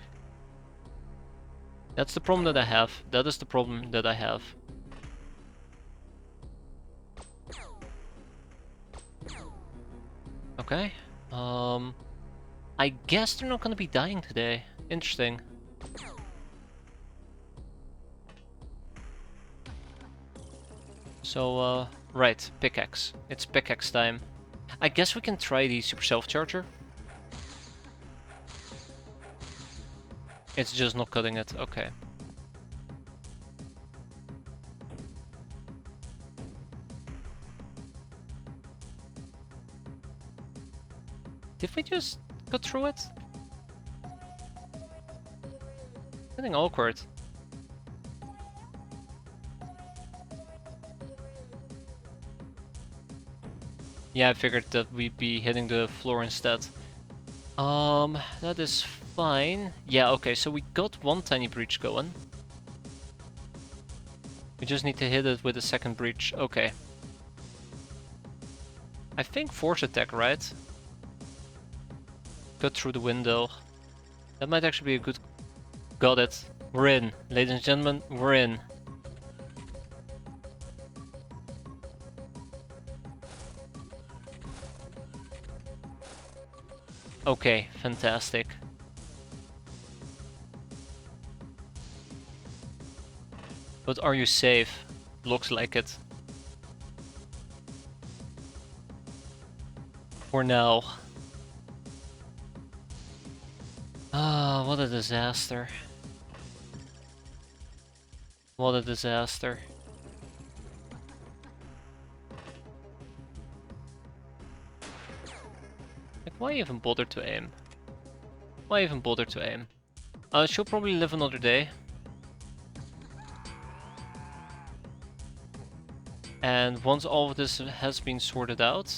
That's the problem that I have. That is the problem that I have. Okay. I guess they're not gonna be dying today. Interesting. So, right, pickaxe. It's pickaxe time. I guess we can try the super self-charger. It's just not cutting it, okay. Did we just cut through it? Getting awkward. Yeah, I figured that we'd be hitting the floor instead. That is fine. Yeah, okay, so we got one tiny breach going. We just need to hit it with a second breach. Okay. I think force attack, right? Cut through the window. That might actually be a good... Got it. We're in. Ladies and gentlemen, we're in. Okay, fantastic. But are you safe? Looks like it. For now. Ah, what a disaster. What a disaster. Like, why even bother to aim? Why even bother to aim? She'll probably live another day. And once all of this has been sorted out...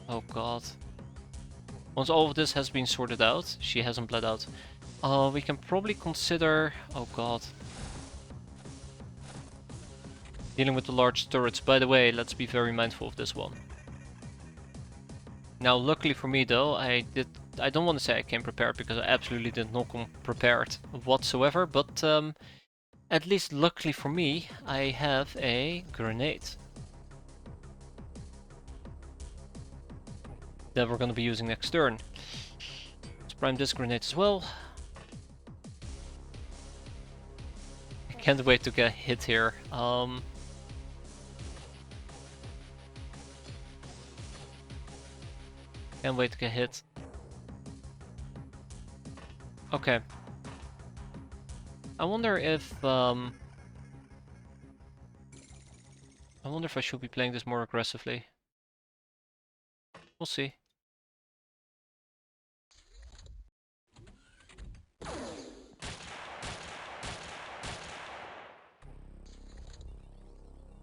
Oh god. Once all of this has been sorted out, she hasn't bled out. We can probably consider... Oh god. Dealing with the large turrets. By the way, let's be very mindful of this one. Now, luckily for me though, I don't want to say I came prepared because I absolutely did not come prepared whatsoever, but at least luckily for me, I have a grenade that we're going to be using next turn. Let's prime this grenade as well. I can't wait to get hit here. Can't wait to get hit. Okay. I wonder if I should be playing this more aggressively. We'll see.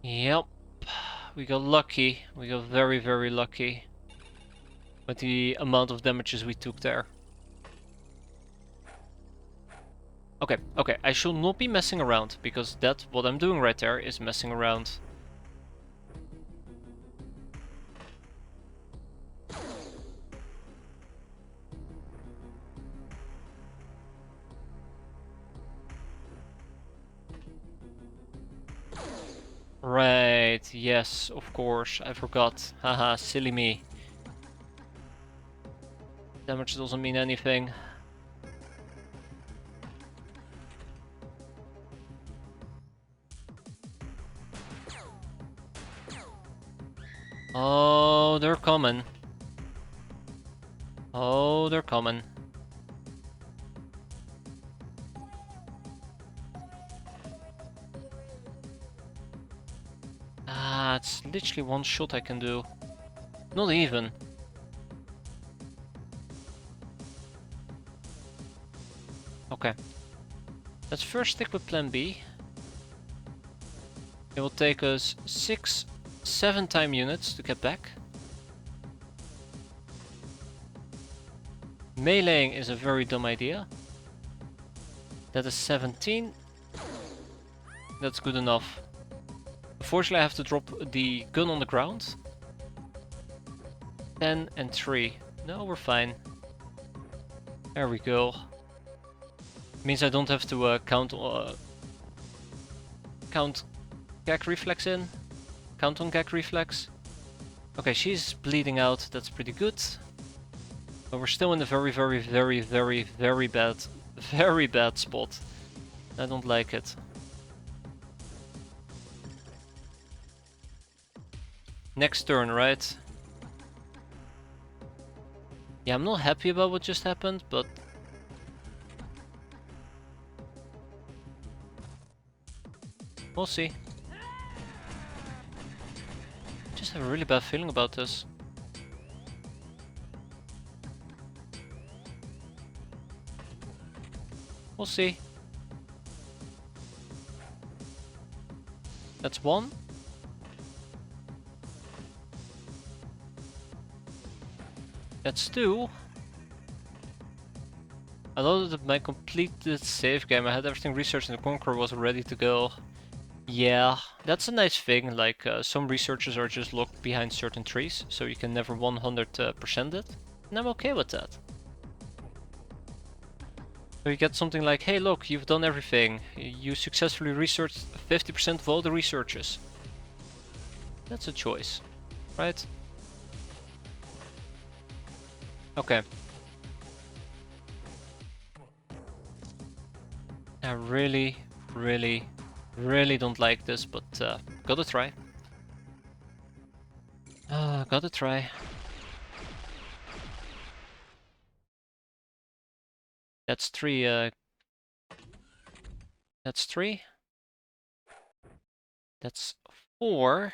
Yep. We got lucky. We got very, very lucky with the amount of damages we took there. Okay, okay, I should not be messing around, because that's what I'm doing right there, is messing around. Right, yes, of course, I forgot. Haha, silly me. Damage doesn't mean anything. Oh, they're coming. Oh, they're coming. Ah, it's literally one shot I can do. Not even. Okay. Let's first stick with plan B. It will take us 6-7 time units to get back. Meleeing is a very dumb idea. That is 17. That's good enough. Unfortunately, I have to drop the gun on the ground. 10 and 3. No, we're fine. There we go. Means I don't have to count gag reflex in. Count on gag reflex. Okay, she's bleeding out. That's pretty good. But we're still in a very, very, very, very, very bad spot. I don't like it. Next turn, right? Yeah, I'm not happy about what just happened, but... we'll see. I just have a really bad feeling about this. We'll see. That's one. That's two. I loaded my completed save game. I had everything researched and the Conqueror was ready to go. Yeah, that's a nice thing. Like, some researchers are just locked behind certain trees, so you can never 100% it. And I'm okay with that. So you get something like, hey look, you've done everything. You successfully researched 50% of all the researches. That's a choice, right? Okay. I really, really, really don't like this, but gotta try. Gotta try. That's three, that's three. That's 4.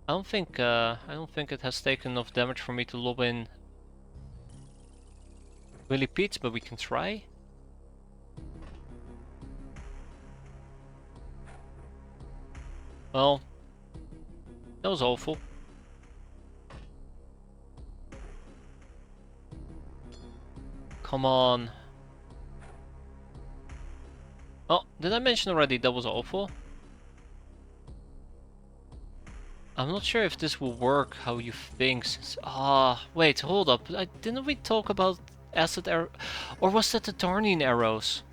I don't think it has taken enough damage for me to lob in Willy Pete, but we can try. Well, that was awful. Come on. Oh, did I mention already that was awful? I'm not sure if this will work how you think. Wait, hold up. Didn't we talk about acid arrow? Or was that the Tarnian arrows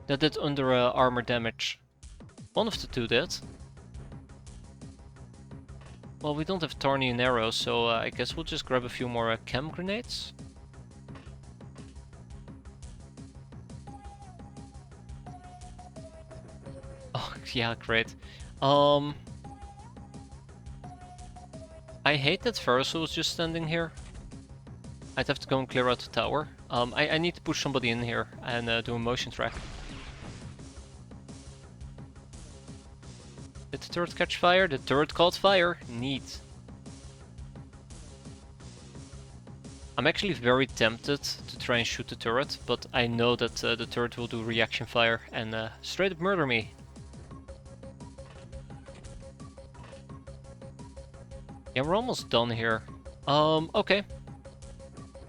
that did under armor damage? One of the two did. Well, we don't have Tarnian arrows, so I guess we'll just grab a few more chem grenades. Oh, yeah, great. I hate that Versal is just standing here. I'd have to go and clear out the tower. I need to push somebody in here and do a motion track. Did the turret catch fire? The turret caught fire. Neat. I'm actually very tempted to try and shoot the turret, but I know that the turret will do reaction fire and straight up murder me. Yeah, we're almost done here. Okay.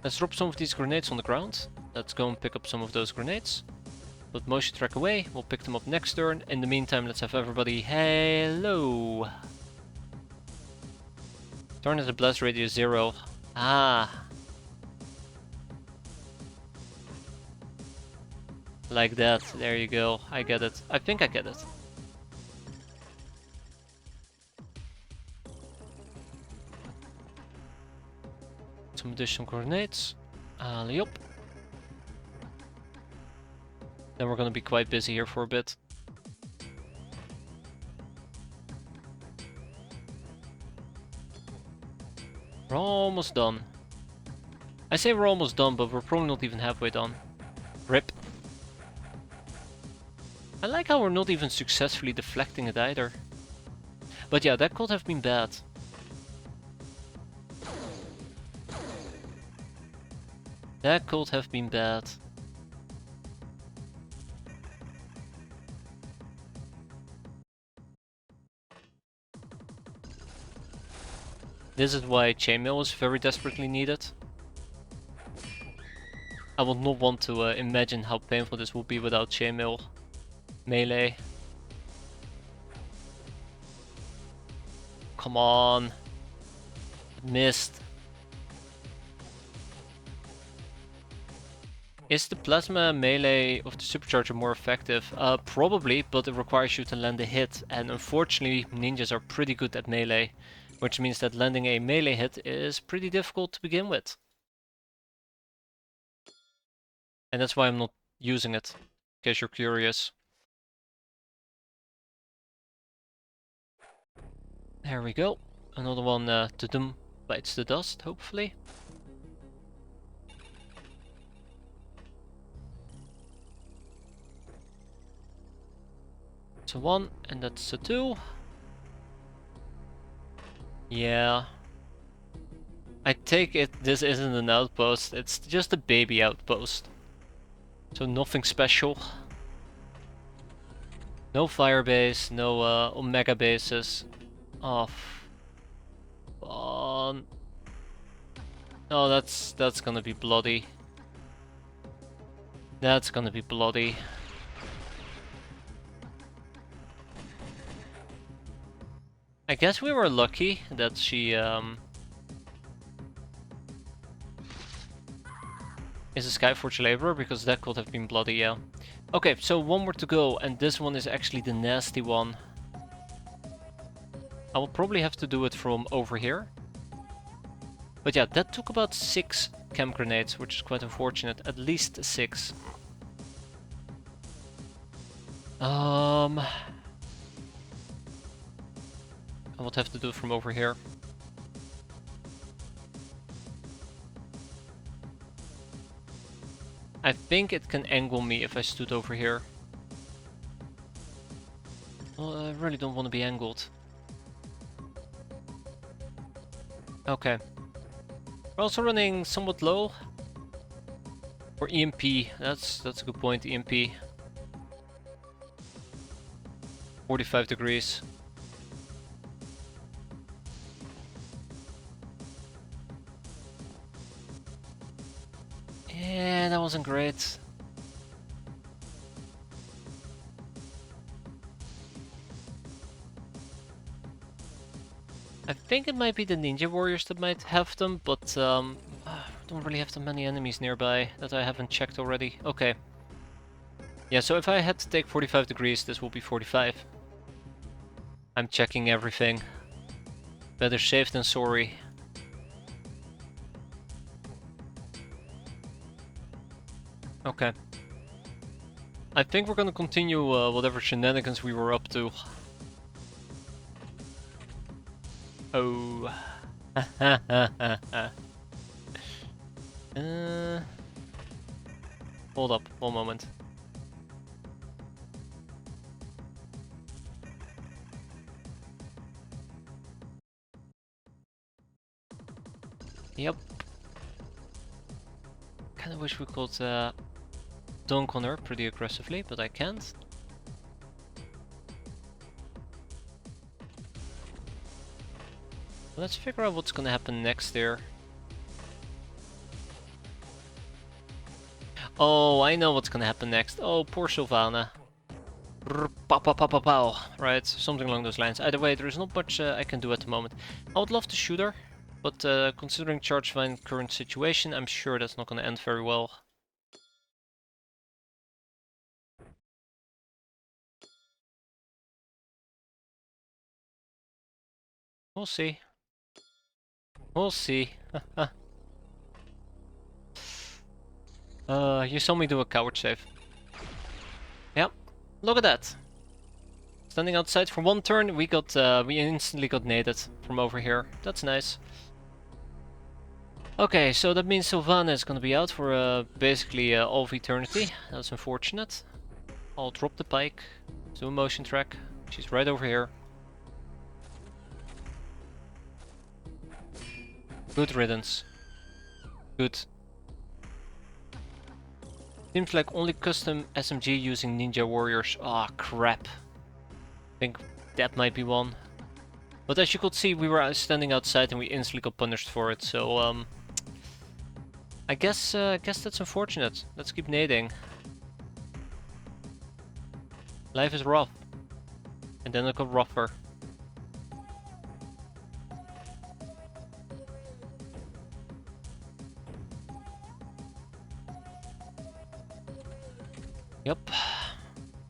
Let's drop some of these grenades on the ground. Let's go and pick up some of those grenades. Put motion track away, we'll pick them up next turn. In the meantime, let's have everybody hello. Turn is a blast radius 0. Ah. Like that, there you go. I get it. I think I get it. Some additional grenades. Yup. Then we're gonna be quite busy here for a bit. We're almost done. I say we're almost done, but we're probably not even halfway done. RIP. I like how we're not even successfully deflecting it either. But yeah, that could have been bad. That could have been bad. This is why chainmail is very desperately needed. I would not want to imagine how painful this would be without chainmail melee. Come on. Missed. Is the plasma melee of the supercharger more effective? Probably, but it requires you to land a hit, and unfortunately ninjas are pretty good at melee, which means that landing a melee hit is pretty difficult to begin with. And that's why I'm not using it, in case you're curious. There we go. Another one to them bites the dust, hopefully. It's a 1, and that's a 2. Yeah. I take it this isn't an outpost, it's just a baby outpost. So nothing special. No fire base, no omega bases. Oh, fun. No, that's gonna be bloody. That's gonna be bloody. I guess we were lucky that she is a Skyforge Laborer, because that could have been bloody, yeah. Okay, so one more to go, and this one is actually the nasty one. I will probably have to do it from over here. But yeah, that took about 6 chem grenades, which is quite unfortunate. At least 6. I would have to do it from over here. I think it can angle me if I stood over here. Well, I really don't want to be angled. Okay. We're also running somewhat low. Or EMP, that's a good point, EMP. 45 degrees. Yeah, that wasn't great. I think it might be the ninja warriors that might have them, but I don't really have that many enemies nearby that I haven't checked already. Okay. Yeah, so if I had to take 45 degrees, this will be 45. I'm checking everything. Better safe than sorry. Okay. I think we're gonna continue whatever shenanigans we were up to. Oh. Hold up, one moment. Yep. Kinda wish we could dunk on her pretty aggressively, but I can't. Let's figure out what's gonna happen next there. Oh, I know what's gonna happen next. Oh, poor Sylvana. Pow, pow, pow, pow, pow. Right, something along those lines. Either way, there's not much I can do at the moment. I would love to shoot her, but considering Chargevine's current situation, I'm sure that's not gonna end very well. We'll see. We'll see. You saw me do a coward save. Yep. Look at that. Standing outside for one turn, we instantly got naded from over here. That's nice. Okay, so that means Sylvana is gonna be out for basically all of eternity. That's unfortunate. I'll drop the pike, do a motion track. She's right over here. Good riddance. Good. Seems like only custom SMG using ninja warriors. Ah, crap. I think that might be one. But as you could see, we were standing outside and we instantly got punished for it, so I guess that's unfortunate. Let's keep nading. Life is rough. And then it got rougher. Yep.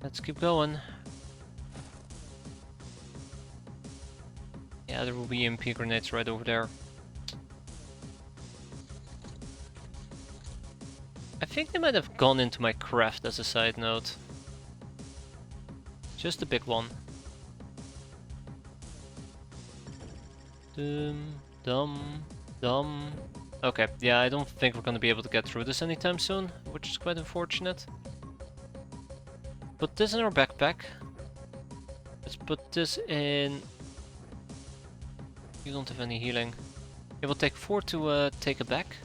Let's keep going. Yeah, there will be EMP grenades right over there. I think they might have gone into my craft as a side note. Just a big one. Dum. Okay, yeah, I don't think we're gonna be able to get through this anytime soon, which is quite unfortunate. Put this in our backpack. Let's put this in... You don't have any healing. It will take 4 to take it back.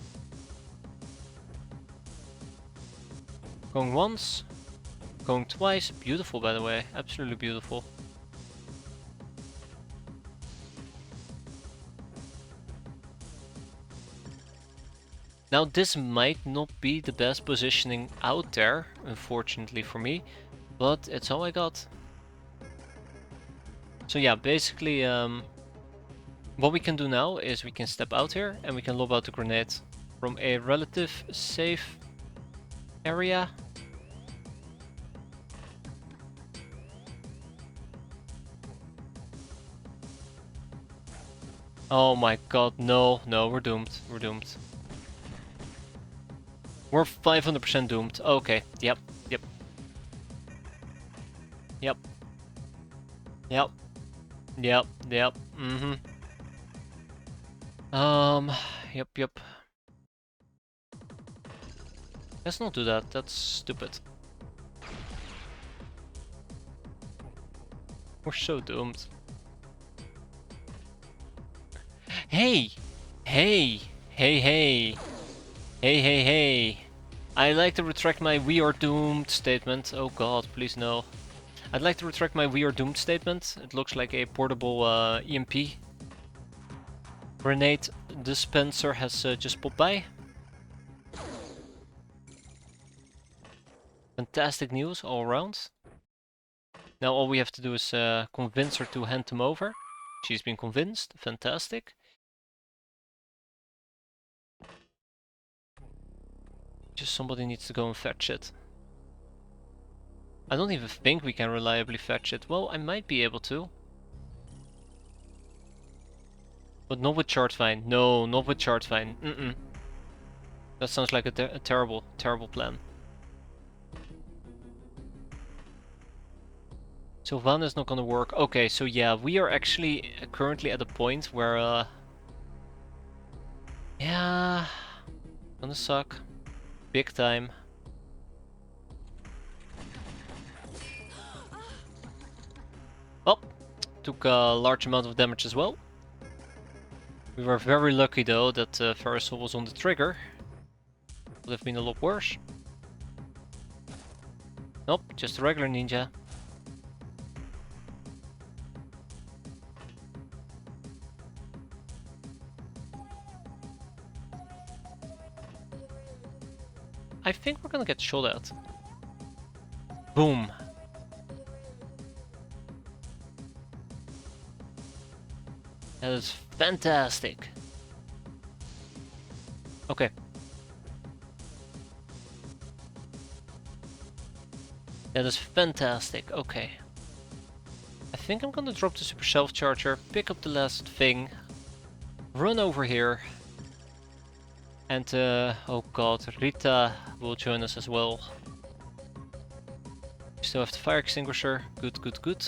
Going once. Going twice. Beautiful, by the way. Absolutely beautiful. Now this might not be the best positioning out there, unfortunately for me, but it's all I got. So yeah, basically what we can do now is we can step out here and we can lob out the grenade from a relative safe area. Oh my god, no, we're doomed, we're doomed. We're 500% doomed. Okay, yep. Yep. Yep. Let's not do that, that's stupid. We're so doomed. Hey! Hey! I'd like to retract my "we are doomed" statement. Oh god, please no. I'd like to retract my "we are doomed" statement. It looks like a portable EMP grenade dispenser has just popped by. Fantastic news all around. Now all we have to do is convince her to hand them over. She's been convinced. Fantastic. Just somebody needs to go and fetch it. I don't even think we can reliably fetch it. Well, I might be able to. But not with Chartvine. No, not with Chartvine. That sounds like a terrible, terrible plan. Sylvana's not gonna work. Okay, so yeah, we are actually currently at a point where, yeah, gonna suck. Big time. Oh, took a large amount of damage as well. We were very lucky though that Verisol was on the trigger. Would have been a lot worse. Nope, just a regular ninja. I think we're gonna get shot at. Boom. That is fantastic. Okay. That is fantastic. Okay. I think I'm gonna drop the super self-charger, pick up the last thing, run over here. And, oh god, Rita will join us as well. We still have the fire extinguisher. Good, good, good.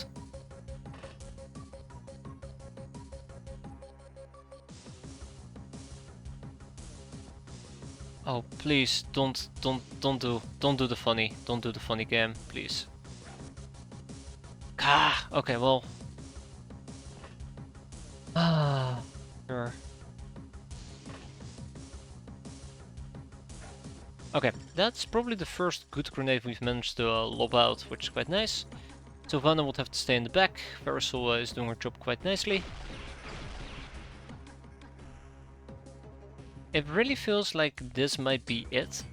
Oh, please, don't do the funny. Don't do the funny game, please. Ah, okay, well. Ah, sure. Okay, that's probably the first good grenade we've managed to lob out, which is quite nice. Sylvana would have to stay in the back. Verisol is doing her job quite nicely. It really feels like this might be it.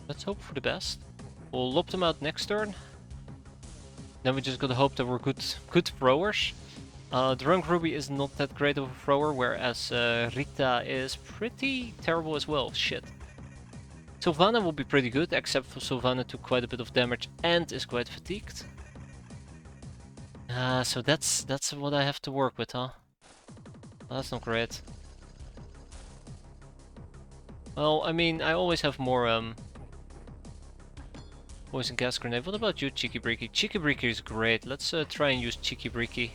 Let's hope for the best. We'll lob them out next turn. Then we just gotta hope that we're good throwers. Drunk Ruby is not that great of a thrower, whereas Rita is pretty terrible as well. Shit. Sylvana will be pretty good, except for Sylvana took quite a bit of damage and is quite fatigued. So that's what I have to work with, huh? Well, that's not great. Well, I mean, I always have more poison gas grenade. What about you, Cheeky Breaky? Cheeky Breaky is great. Let's try and use Cheeky Breaky.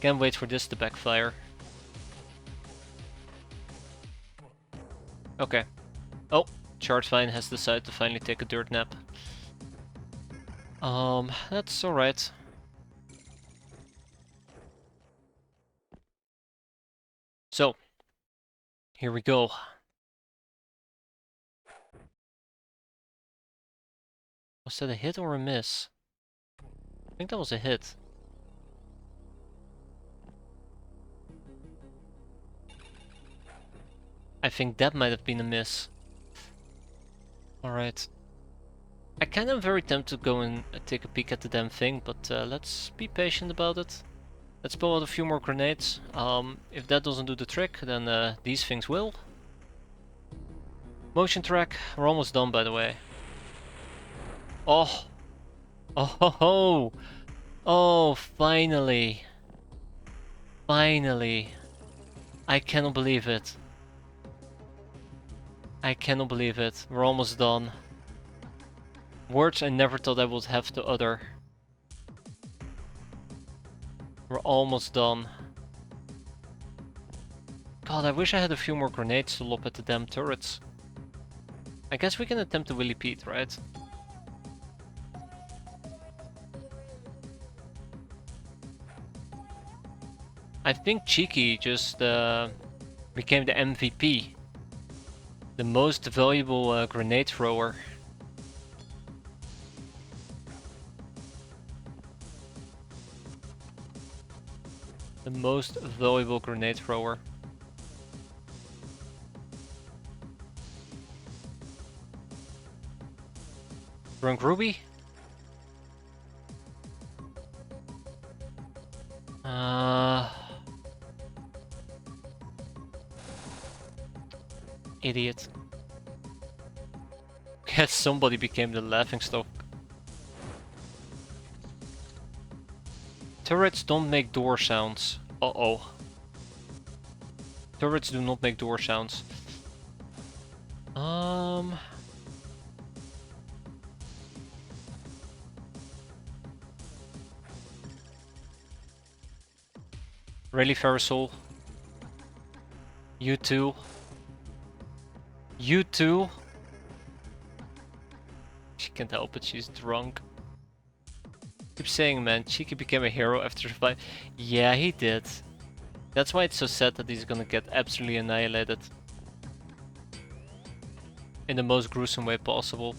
Can't wait for this to backfire. Okay. Oh, Chartvine has decided to finally take a dirt nap. That's alright. So, here we go. Was that a hit or a miss? I think that was a hit. I think that might have been a miss. Alright. I kind of very tempted to go and take a peek at the damn thing, but let's be patient about it. Let's pull out a few more grenades. If that doesn't do the trick, then these things will. Motion track, we're almost done by the way. Oh! Oh ho ho! Oh, finally! Finally! I cannot believe it. I cannot believe it. We're almost done. Words I never thought I would have to utter. We're almost done. God, I wish I had a few more grenades to lob at the damn turrets. I guess we can attempt the Willy Pete, right? I think Cheeky just became the MVP. The most valuable grenade thrower. The most valuable grenade thrower. Drunk Ruby? Idiot. Guess somebody became the laughingstock. Turrets don't make door sounds. Uh-oh. Turrets do not make door sounds. Really, Ferrisol? You too? You too? She can't help it, she's drunk. Keep saying, man, Cheeky became a hero after surviving. Yeah, he did. That's why it's so sad that he's gonna get absolutely annihilated. In the most gruesome way possible.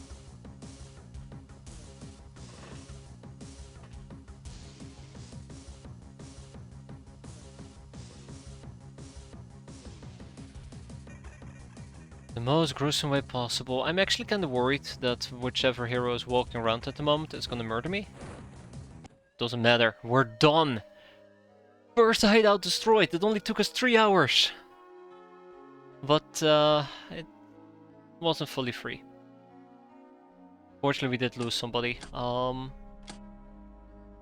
The most gruesome way possible. I'm actually kinda worried that whichever hero is walking around at the moment is gonna murder me. Doesn't matter, we're done! First hideout destroyed, it only took us 3 hours! But it wasn't fully free. Fortunately we did lose somebody.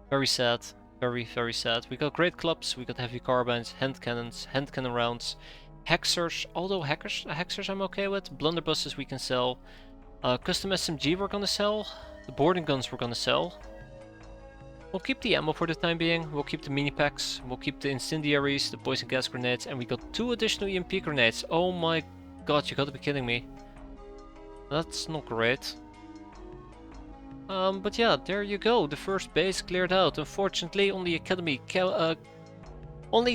Very sad. Very, very sad. We got great clubs, we got heavy carbines, hand cannons, hand cannon rounds, hexers, although hexers I'm okay with, blunderbusses we can sell, custom SMG we're gonna sell, the boarding guns we're gonna sell. We'll keep the ammo for the time being, we'll keep the mini packs, we'll keep the incendiaries, the poison gas grenades, and we got 2 additional EMP grenades. Oh my god, you gotta be kidding me. That's not great. But yeah, there you go, the first base cleared out. Unfortunately, only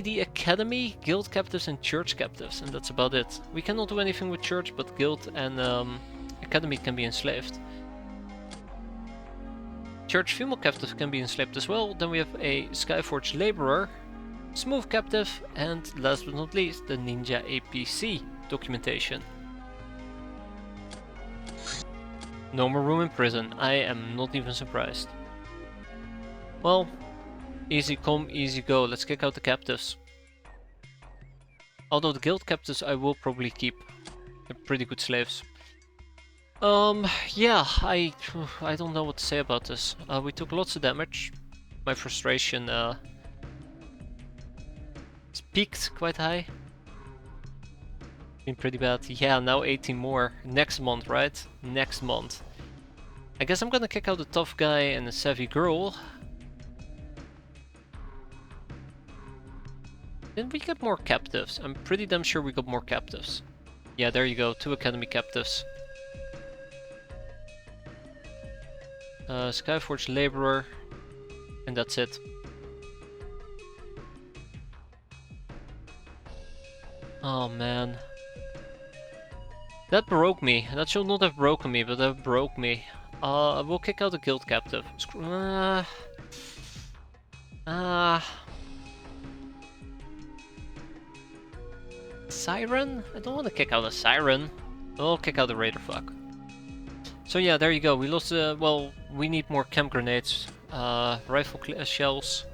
the Academy, Guild Captives and Church Captives, and that's about it. We cannot do anything with Church, but Guild and Academy can be enslaved. Church Female Captive can be enslaved as well. Then we have a Skyforge Laborer, Smooth Captive, and last but not least, the Ninja APC documentation. No more room in prison. I am not even surprised. Well, easy come, easy go. Let's kick out the captives. Although the guild captives I will probably keep. They're pretty good slaves. Yeah, I don't know what to say about this. We took lots of damage. My frustration it's peaked quite high. Been pretty bad. Yeah, now 18 more. Next month, right? Next month. I guess I'm gonna kick out the tough guy and the savvy girl. Didn't we get more captives? I'm pretty damn sure we got more captives. Yeah, there you go. 2 academy captives. Skyforge Laborer. And that's it. Oh man. That broke me. That should not have broken me, but that broke me. We'll kick out the guild captive. Siren? I don't want to kick out a siren. I'll kick out the raider fuck. So yeah, there you go. We lost. Well, we need more camp grenades, rifle shells,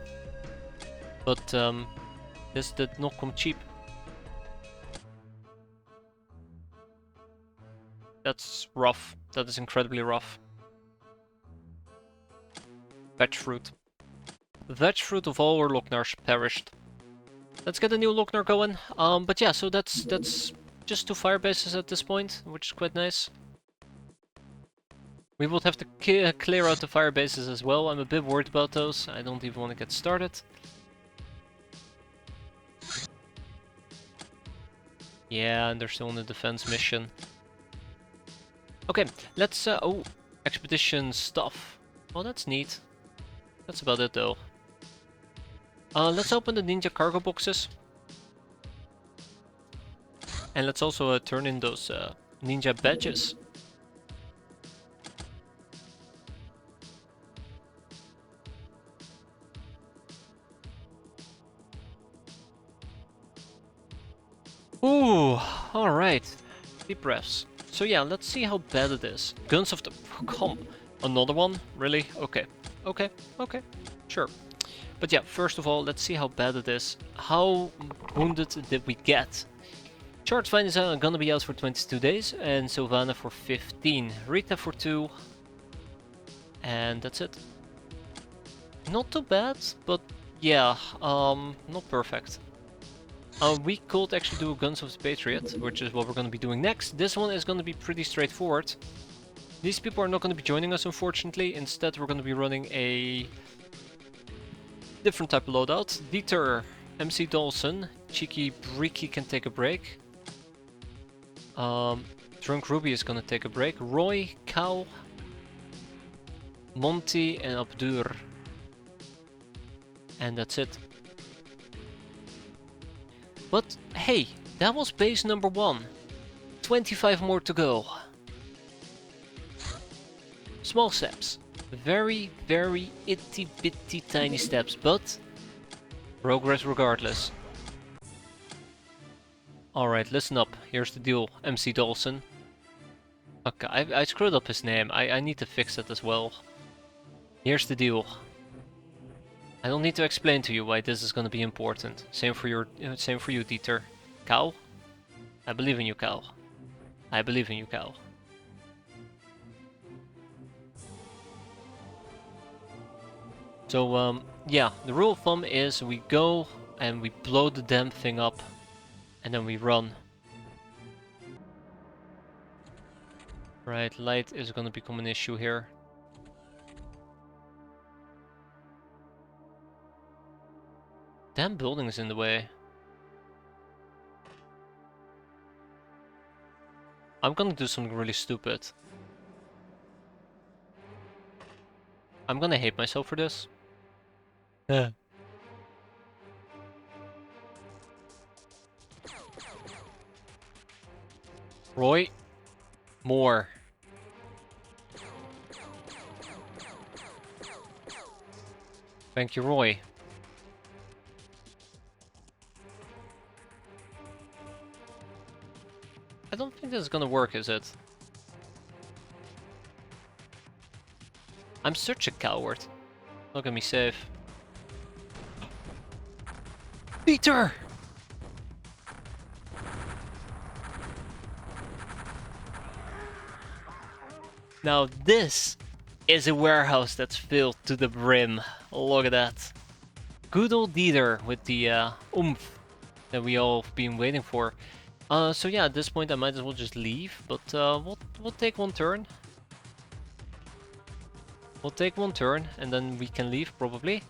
but this did not come cheap. That's rough. That is incredibly rough. Veg fruit. Veg fruit of all our Locknars perished. Let's get a new Lochnar going. But yeah, so that's just 2 fire bases at this point, which is quite nice. We would have to clear out the fire bases as well. I'm a bit worried about those. I don't even want to get started. Yeah, and they're still on the defense mission. Okay, let's oh, expedition stuff. Oh, that's neat. That's about it though. Let's open the ninja cargo boxes. And let's also turn in those ninja badges. Ooh, alright. Deep breaths. So yeah, let's see how bad it is. Guns of the... Come. Another one? Really? Okay. Okay. Okay. Sure. But yeah, first of all, let's see how bad it is. How wounded did we get? Charge Vine is gonna be out for 22 days, and Sylvana for 15. Rita for 2. And that's it. Not too bad, but yeah, not perfect. We could actually do Guns of the Patriot, which is what we're gonna be doing next. This one is gonna be pretty straightforward. These people are not gonna be joining us, unfortunately. Instead, we're gonna be running a different type of loadout. Dieter, MC Dawson, Cheeky Breaky can take a break. Drunk Ruby is gonna take a break. Roy, Cow, Monty, and Abdur. And that's it. But hey, that was base number 1. 25 more to go. Small steps. Very, very itty bitty tiny steps, but progress regardless. Alright, listen up. Here's the deal, MC Dawson. Okay, I screwed up his name. I need to fix it as well. Here's the deal. I don't need to explain to you why this is gonna be important. Same for you, Dieter. Cal? I believe in you, Cal. I believe in you, Cal. So, yeah, the rule of thumb is we go and we blow the damn thing up, and then we run. Right, light is gonna become an issue here. Damn building is in the way. I'm gonna do something really stupid. I'm gonna hate myself for this. Roy, more. Thank you, Roy. I don't think this is gonna work, is it? I'm such a coward. Look at me safe. Peter! Now this is a warehouse that's filled to the brim. Look at that. Good old Dieter with the oomph that we all have been waiting for. So yeah, at this point I might as well just leave, but we'll take one turn. We'll take one turn and then we can leave probably.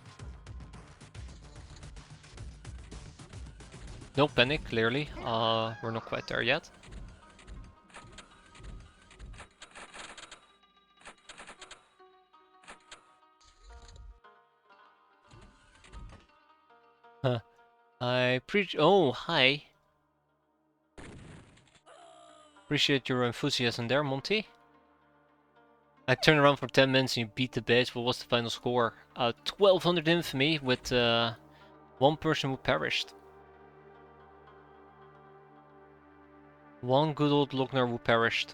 No panic, clearly. We're not quite there yet. Huh. Oh, hi. Appreciate your enthusiasm there, Monty. I turned around for 10 minutes and you beat the base. What was the final score? 1200 infamy with one person who perished. One good old Lochner who perished.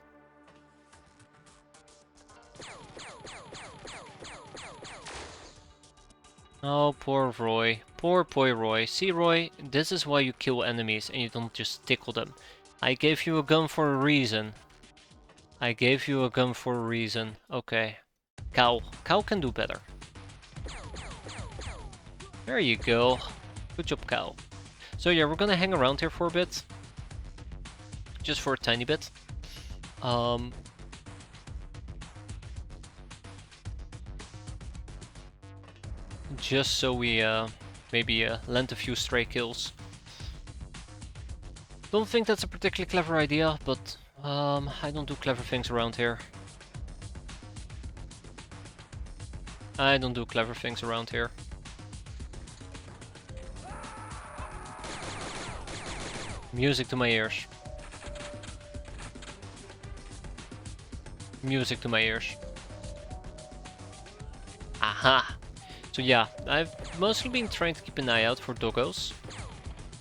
Oh, poor Roy. Poor boy Roy. See, Roy, this is why you kill enemies and you don't just tickle them. I gave you a gun for a reason. I gave you a gun for a reason. Okay. Cow. Cow can do better. There you go. Good job, Cow. So yeah, we're gonna hang around here for a bit. Just for a tiny bit. Just so we maybe land a few stray kills. Don't think that's a particularly clever idea, but I don't do clever things around here. I don't do clever things around here. Music to my ears. Music to my ears. Aha! So yeah, I've mostly been trying to keep an eye out for doggos,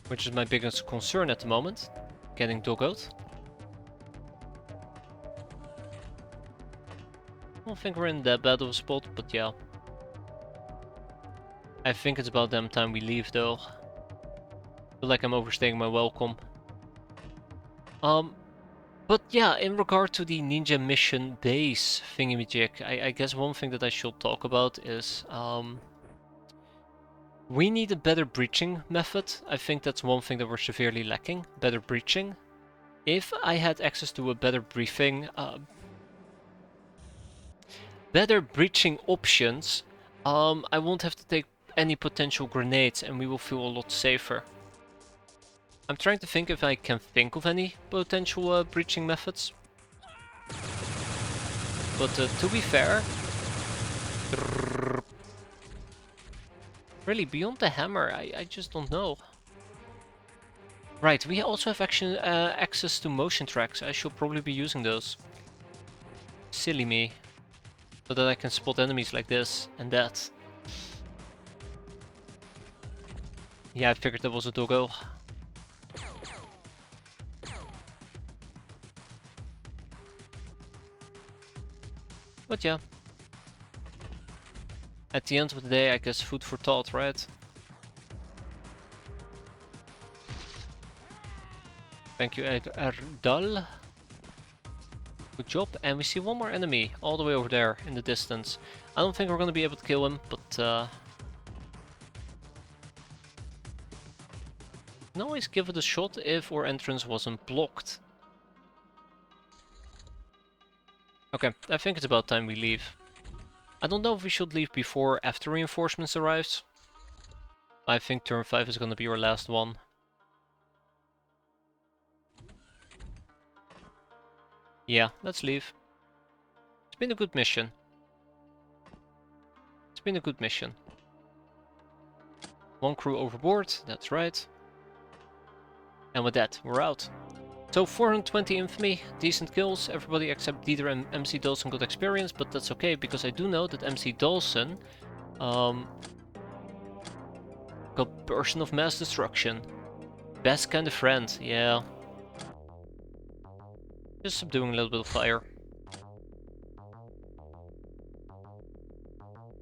which is my biggest concern at the moment, getting doggoed. don't think we're in that bad of a spot, but yeah. I think it's about damn time we leave though. Feel like I'm overstaying my welcome. But yeah, in regard to the ninja mission base thingamajig, I guess one thing that I should talk about is we need a better breaching method. I think that's one thing that we're severely lacking, better breaching. If I had access to a better breaching options, I won't have to take any potential grenades and we will feel a lot safer. I'm trying to think if I can think of any potential breaching methods. But to be fair, really beyond the hammer, I just don't know. Right, we also have access to motion tracks. I should probably be using those. Silly me. So that I can spot enemies like this and that. Yeah, I figured that was a doggo. But yeah. At the end of the day, I guess food for thought, right? Thank you, Erdal. Good job. And we see one more enemy all the way over there in the distance. I don't think we're gonna be able to kill him, but can always give it a shot if our entrance wasn't blocked. Okay, I think it's about time we leave. I don't know if we should leave before or after reinforcements arrives. I think turn 5 is gonna be our last one. Yeah, let's leave. It's been a good mission. It's been a good mission. One crew overboard, that's right. And with that, we're out. So 420 infamy, decent kills, everybody except Dieter and MC Dawson got experience, but that's okay, because I do know that MC Dawson got Person of Mass Destruction. Best kind of friend, yeah. Just subduing a little bit of fire.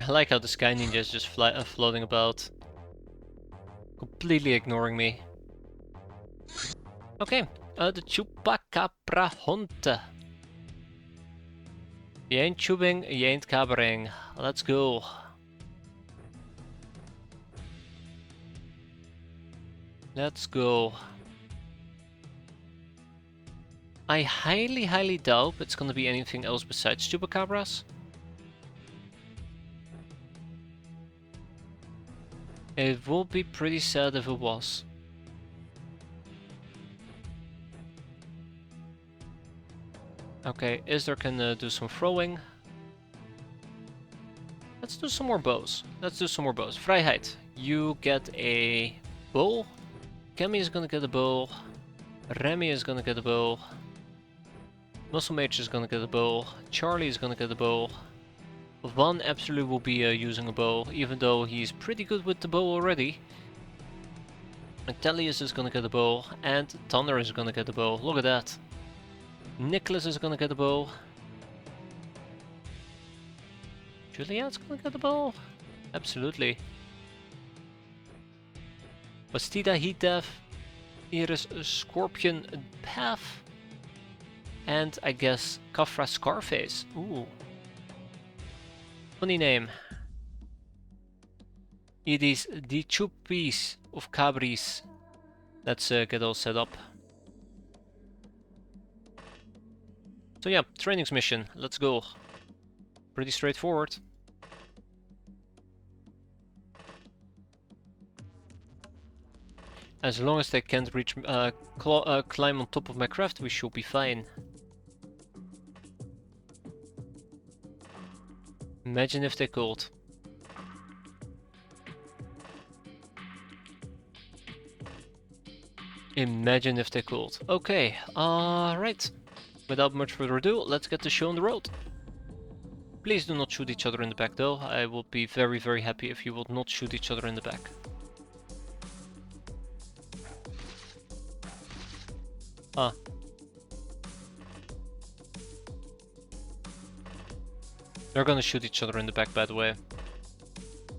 I like how the Sky Ninja is just floating about. Completely ignoring me. Okay, the Chupacabra Hunter. You ain't tubing, you ain't cabbering. Let's go. Let's go. I highly doubt it's gonna be anything else besides Chupacabras. It would be pretty sad if it was. Okay, Isdar can do some throwing. Let's do some more bows. Vrijheid, you get a bow. Kemi is gonna get a bow. Remy is gonna get a bow. Muscle Mage is gonna get a bow. Charlie is gonna get a bow. Van absolutely will be using a bow, even though he's pretty good with the bow already. Metelius is gonna get a bow, and Thunder is gonna get a bow. Look at that. Nicholas is gonna get a bow. Juliet's gonna get a bow. Absolutely. Bastida Heatdeath. Here is a Scorpion Path. And I guess Kafra Scarface. Ooh. Funny name. It is the Chuppies of Cabris. Let's get all set up. So yeah, trainings mission. Let's go. Pretty straightforward. As long as they can't reach, climb on top of my craft, we should be fine. Imagine if they could. Imagine if they could. Okay, right. Without much further ado, let's get the show on the road. Please do not shoot each other in the back though. I would be very happy if you would not shoot each other in the back. They're gonna shoot each other in the back, by the way.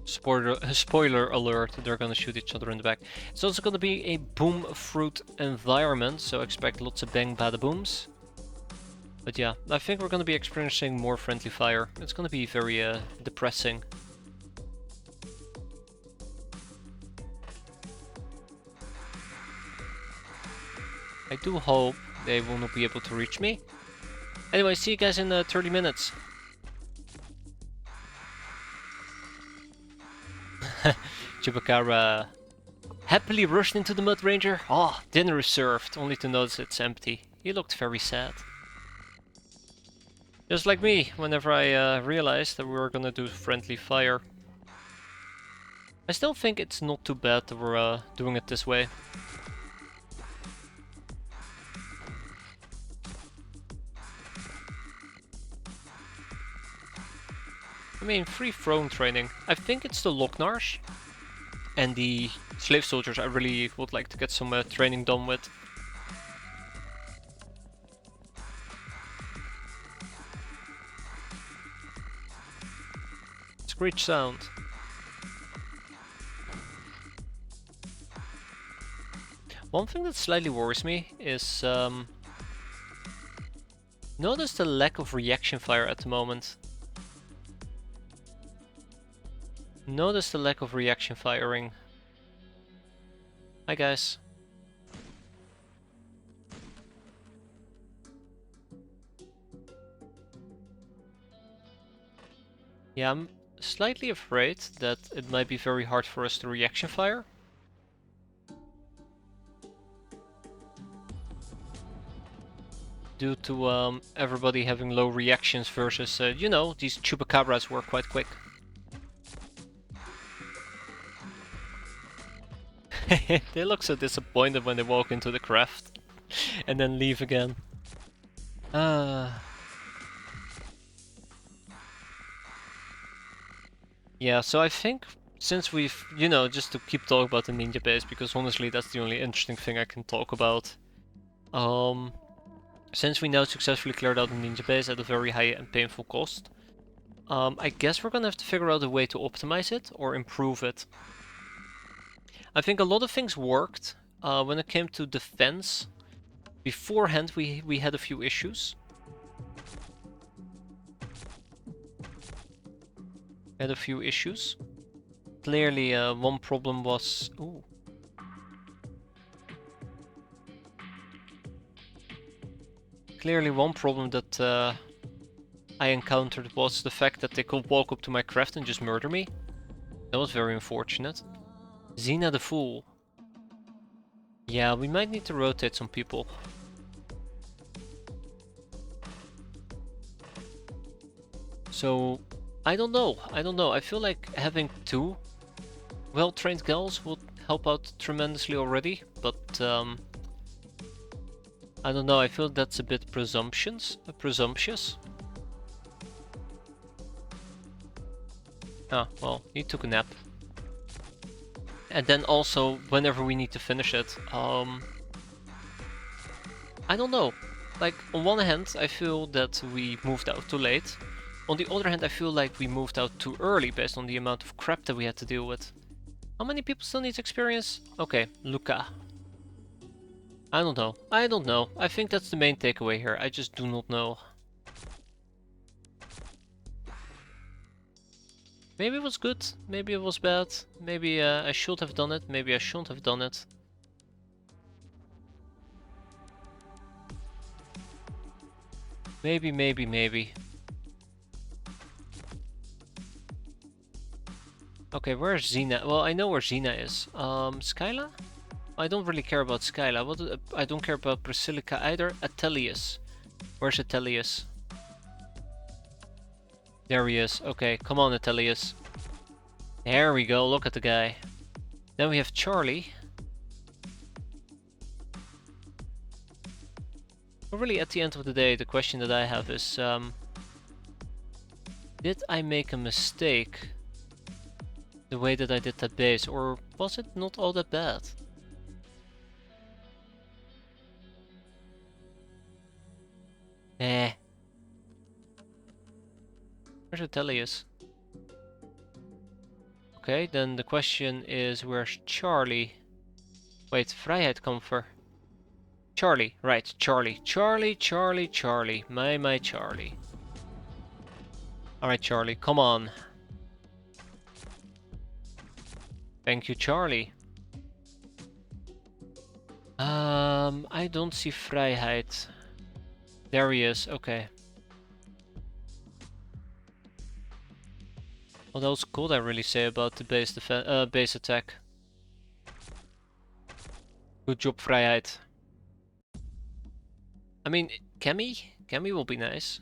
Spoiler alert, they're gonna shoot each other in the back. It's also gonna be a boom fruit environment, so expect lots of bang bada booms. But yeah, I think we're gonna be experiencing more friendly fire. It's gonna be very depressing. I do hope they will not be able to reach me. Anyway, see you guys in 30 minutes. Chupacabra happily rushed into the Mud Ranger. Ah, dinner is served, only to notice it's empty. He looked very sad. Just like me, whenever I realized that we were gonna do friendly fire. I still think it's not too bad that we're doing it this way. I mean, free throne training. I think it's the Locknars and the slave soldiers I really would like to get some training done with. Screech sound. One thing that slightly worries me is notice the lack of reaction fire at the moment. Notice the lack of reaction firing. Hi guys. Yeah, I'm slightly afraid that it might be very hard for us to reaction fire. Due to everybody having low reactions versus, you know, these chupacabras were quite quick. They look so disappointed when they walk into the craft and then leave again. Yeah, so I think since we've, you know, just to keep talking about the ninja base, because honestly that's the only interesting thing I can talk about. Since we now successfully cleared out the ninja base at a very high and painful cost, I guess we're gonna have to figure out a way to optimize it or improve it. I think a lot of things worked. When it came to defense, beforehand we had a few issues. Clearly, one problem was... Ooh. Clearly one problem that I encountered was the fact that they could walk up to my craft and just murder me. That was very unfortunate. Xena the Fool. Yeah, we might need to rotate some people. So, I don't know. I feel like having two well-trained gals would help out tremendously already, but I don't know, I feel that's a bit presumptuous. Ah, well, he took a nap. And then also, whenever we need to finish it, I don't know. Like, on one hand, I feel that we moved out too late. On the other hand, I feel like we moved out too early based on the amount of crap that we had to deal with. How many people still need experience? Okay, Luca. I don't know. I think that's the main takeaway here. I just do not know. Maybe it was good, maybe it was bad, maybe I should have done it, maybe I shouldn't have done it. Maybe. Okay, where's Xena? Well, I know where Xena is. Skyla? I don't really care about Skyla. I don't care about Priscillica either. Atelius. Where's Atelius? There he is. Okay, come on, Atelius. There we go, look at the guy. Then we have Charlie. But really, at the end of the day, the question that I have is... did I make a mistake the way that I did that base, or was it not all that bad? Eh. Where's Atelius? Okay, then the question is, where's Charlie? Wait, Vrijheid Comfort. Charlie, right, Charlie. Charlie. My Charlie. Alright, Charlie, come on. Thank you, Charlie. I don't see Vrijheid. There he is, okay. What else could I really say about the base attack? Good job, Vrijheid. I mean, Kemi? Kemi will be nice.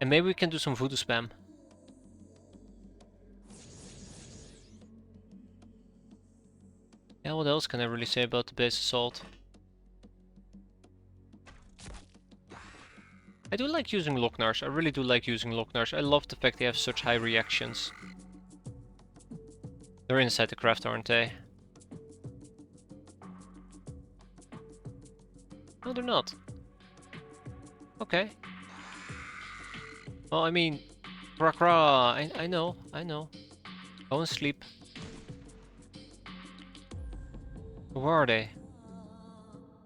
And maybe we can do some voodoo spam. Yeah, what else can I really say about the base assault? I do like using Locknars. I really do like using Locknars. I love the fact they have such high reactions. They're inside the craft, aren't they? No, they're not. Okay. Well, I mean, I know. Go and sleep. Who are they?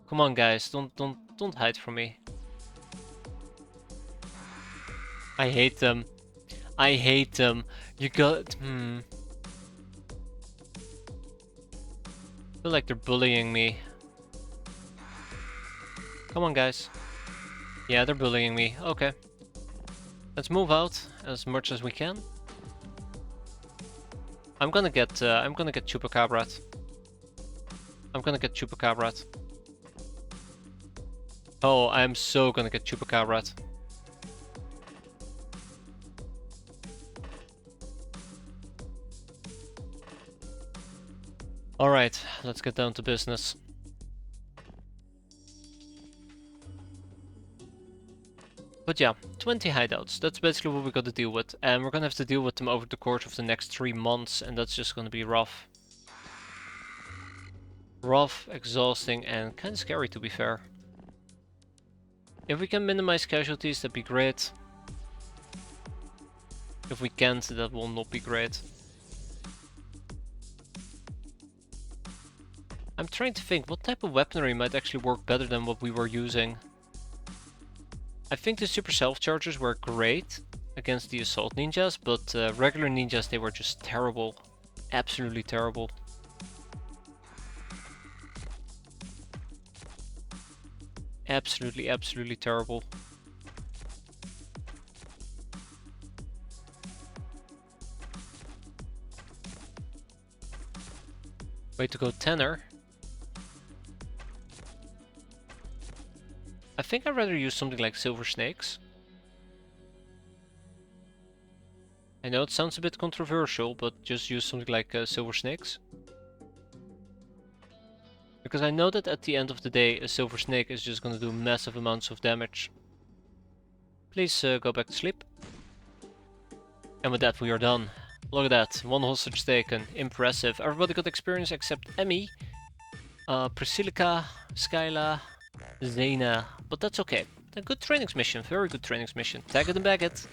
Come on, guys, don't hide from me. I hate them. I hate them. You got. I feel like they're bullying me. Come on, guys. Yeah, they're bullying me. Okay. Let's move out as much as we can. I'm gonna get Chupacabrat. Oh, I'm so gonna get Chupacabrat. Alright, let's get down to business. But yeah, 20 hideouts, that's basically what we got to deal with. And we're gonna have to deal with them over the course of the next 3 months, and that's just gonna be rough. Rough, exhausting, and kinda scary, to be fair. If we can minimize casualties, that'd be great. If we can't, that will not be great. I'm trying to think, what type of weaponry might actually work better than what we were using? I think the super self-chargers were great against the assault ninjas, but regular ninjas, they were just terrible. Absolutely terrible. Absolutely terrible. Way to go, Tanner. I think I'd rather use something like Silver Snakes. I know it sounds a bit controversial, but just use something like Silver Snakes. Because I know that at the end of the day, a Silver Snake is just gonna do massive amounts of damage. Please go back to sleep. And with that we are done. Look at that, 1 hostage taken. Impressive. Everybody got experience except Emmy, Priscilla, Skyla, Zena. But that's okay. A good trainings mission, very good trainings mission. Tag it and bag it.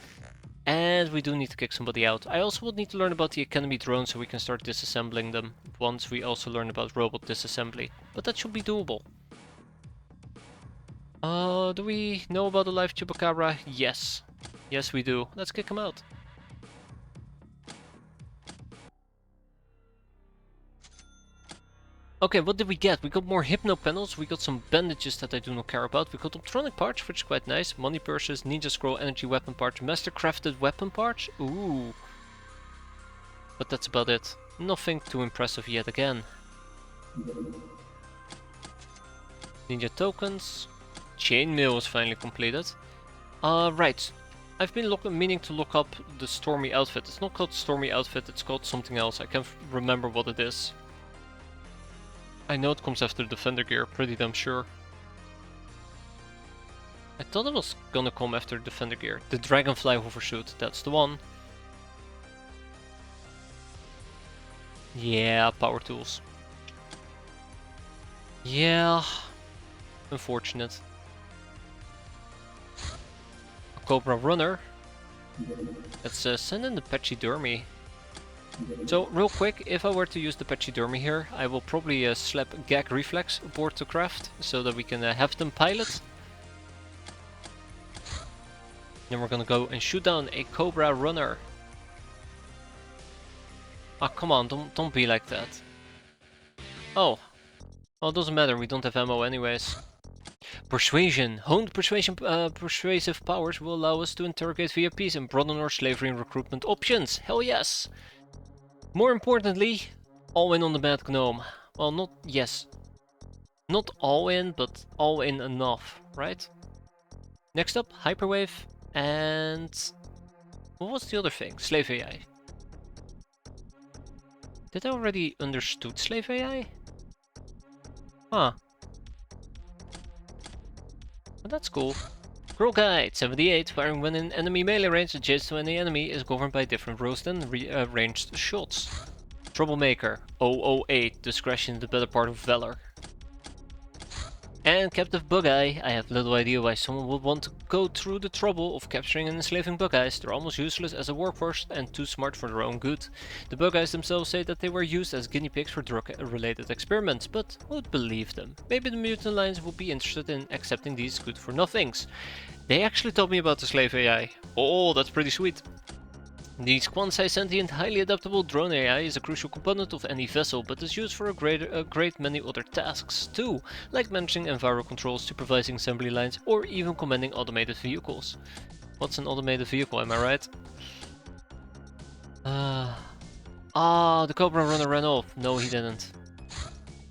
And we do need to kick somebody out. I also would need to learn about the Academy drones so we can start disassembling them. Once we also learn about robot disassembly. But that should be doable. Do we know about the live Chupacabra? Yes. Yes we do. Let's kick him out. Okay, what did we get? We got more hypno panels, we got some bandages that I do not care about, we got optronic parts, which is quite nice, money purses, ninja scroll, energy weapon parts, master crafted weapon parts, ooh. But that's about it. Nothing too impressive yet again. Ninja tokens, chainmail was finally completed. Right, I've been meaning to look up the Stormy outfit. It's not called Stormy outfit, it's called something else, I can't remember what it is. I know it comes after Defender gear, pretty damn sure. I thought it was gonna come after Defender gear. The Dragonfly hoversuit, that's the one. Yeah, power tools. Yeah, unfortunate. A Cobra runner. Let's send in the pachydermy. So, real quick, if I were to use the pachydermy here, I will probably slap gag reflex aboard the craft, so that we can have them pilot. Then we're gonna go and shoot down a Cobra runner. Ah, come on, don't be like that. Oh, well, it doesn't matter, we don't have ammo anyways. Persuasion. Honed persuasive powers will allow us to interrogate VIPs and broaden our slavery and recruitment options. Hell yes! More importantly, all in on the Mad Gnome. Well, not all in, but all in enough, right? Next up, Hyperwave, and what was the other thing? Slave AI. Did I already understood Slave AI? Huh. Well, that's cool. Rule Guide 78. Firing when in enemy melee range adjacent to any enemy is governed by different rules than ranged shots. Troublemaker 008. Discretion the better part of valor. And Captive Bug-Eye. I have little idea why someone would want to go through the trouble of capturing and enslaving Bug-Eyes. They're almost useless as a workforce and too smart for their own good. The Bug-Eyes themselves say that they were used as guinea pigs for drug-related experiments, but who would believe them? Maybe the Mutant Alliance would be interested in accepting these good-for-nothings. They actually told me about the Slave AI. Oh, that's pretty sweet. This quasi-sentient, highly adaptable drone AI is a crucial component of any vessel, but is used for a great many other tasks too, like managing enviro controls, supervising assembly lines, or even commanding automated vehicles. What's an automated vehicle, am I right? The Cobra runner ran off. No, he didn't.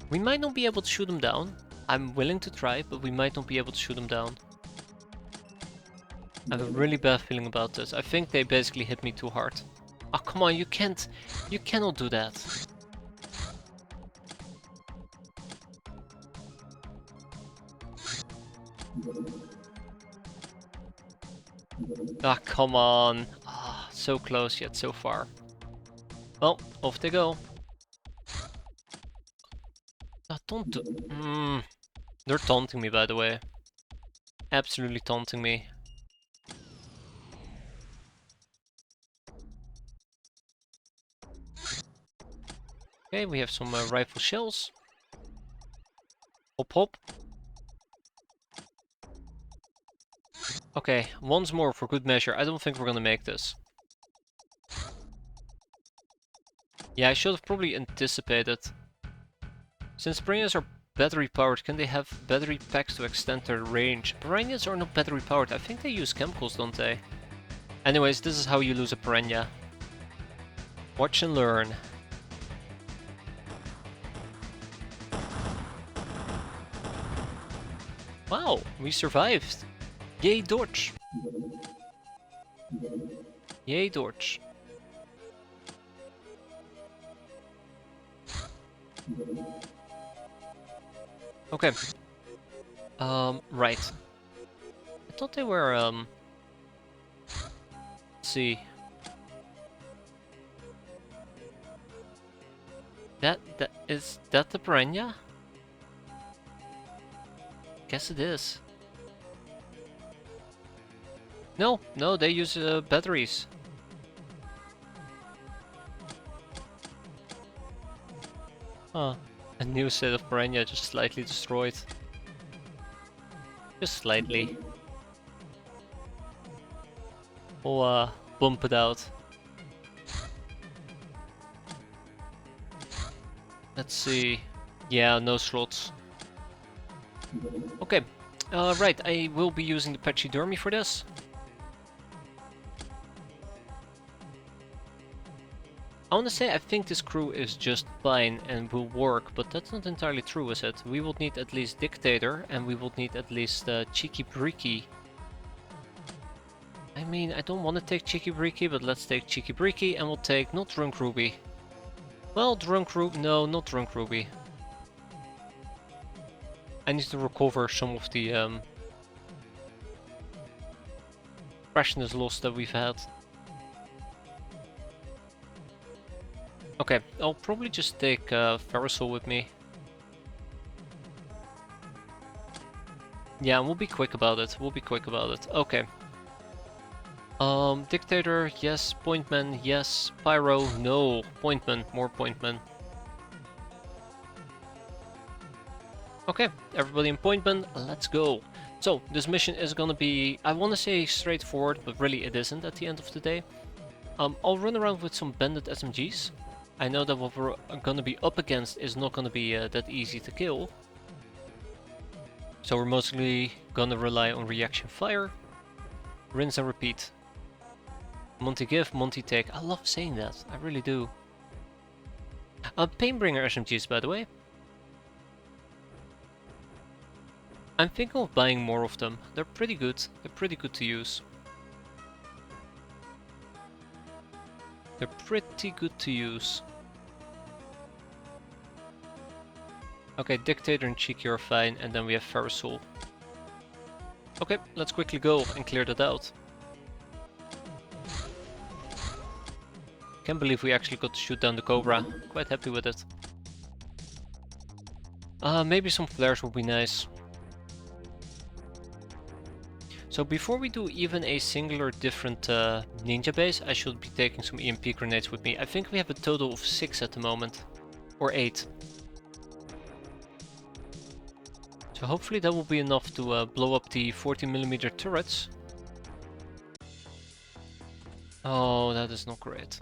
We might not be able to shoot him down. I'm willing to try, but we might not be able to shoot him down. I have a really bad feeling about this. I think they basically hit me too hard. Oh, come on, you cannot do that. Ah, come on. Ah, so close yet so far. Well, off they go. Ah, don't do... They're taunting me, by the way. Absolutely taunting me. Okay, we have some rifle shells. Hop hop. Okay, once more for good measure. I don't think we're gonna make this. Yeah, I should have probably anticipated. Since piranhas are battery powered, can they have battery packs to extend their range? Piranhas are not battery powered. I think they use chemicals, don't they? Anyways, this is how you lose a piranha. Watch and learn. Wow, we survived. Yay, dodge. Yay, dodge. Okay. Right. I thought they were, let's see. Is that the piranha? Guess it is. No, they use batteries. Huh. A new set of piranha just slightly destroyed. Just slightly. We'll bump it out. Let's see. Yeah, no slots. Okay. Right, I will be using the pachydermy for this. I want to say I think this crew is just fine and will work, but that's not entirely true, is it? We will need at least Dictator, and we will need at least Cheeky Bricky. I mean, I don't want to take Cheeky Bricky, but let's take Cheeky Bricky, and we'll take not Drunk Ruby. Well, Drunk Ruby, no, not Drunk Ruby. I need to recover some of the freshness loss that we've had. Okay, I'll probably just take Ferrosol with me. Yeah, we'll be quick about it. Okay. Dictator, yes. Pointman, yes. Pyro, no. Pointman, more pointman. Okay, everybody in Pointman, let's go. So, this mission is gonna be, I wanna say straightforward, but really it isn't at the end of the day. I'll run around with some bandit SMGs. I know that what we're gonna be up against is not gonna be that easy to kill. So we're mostly gonna rely on reaction fire. Rinse and repeat. Monty give, Monty take. I love saying that, I really do. Painbringer SMGs, by the way. I'm thinking of buying more of them. They're pretty good. They're pretty good to use. They're pretty good to use. Okay, Dictator and Cheeky are fine, and then we have Ferrosul. Okay, let's quickly go and clear that out. Can't believe we actually got to shoot down the Cobra. Quite happy with it. Maybe some flares would be nice. So before we do even a singular different ninja base, I should be taking some EMP grenades with me. I think we have a total of 6 at the moment. Or 8. So hopefully that will be enough to blow up the 40mm turrets. Oh, that is not great.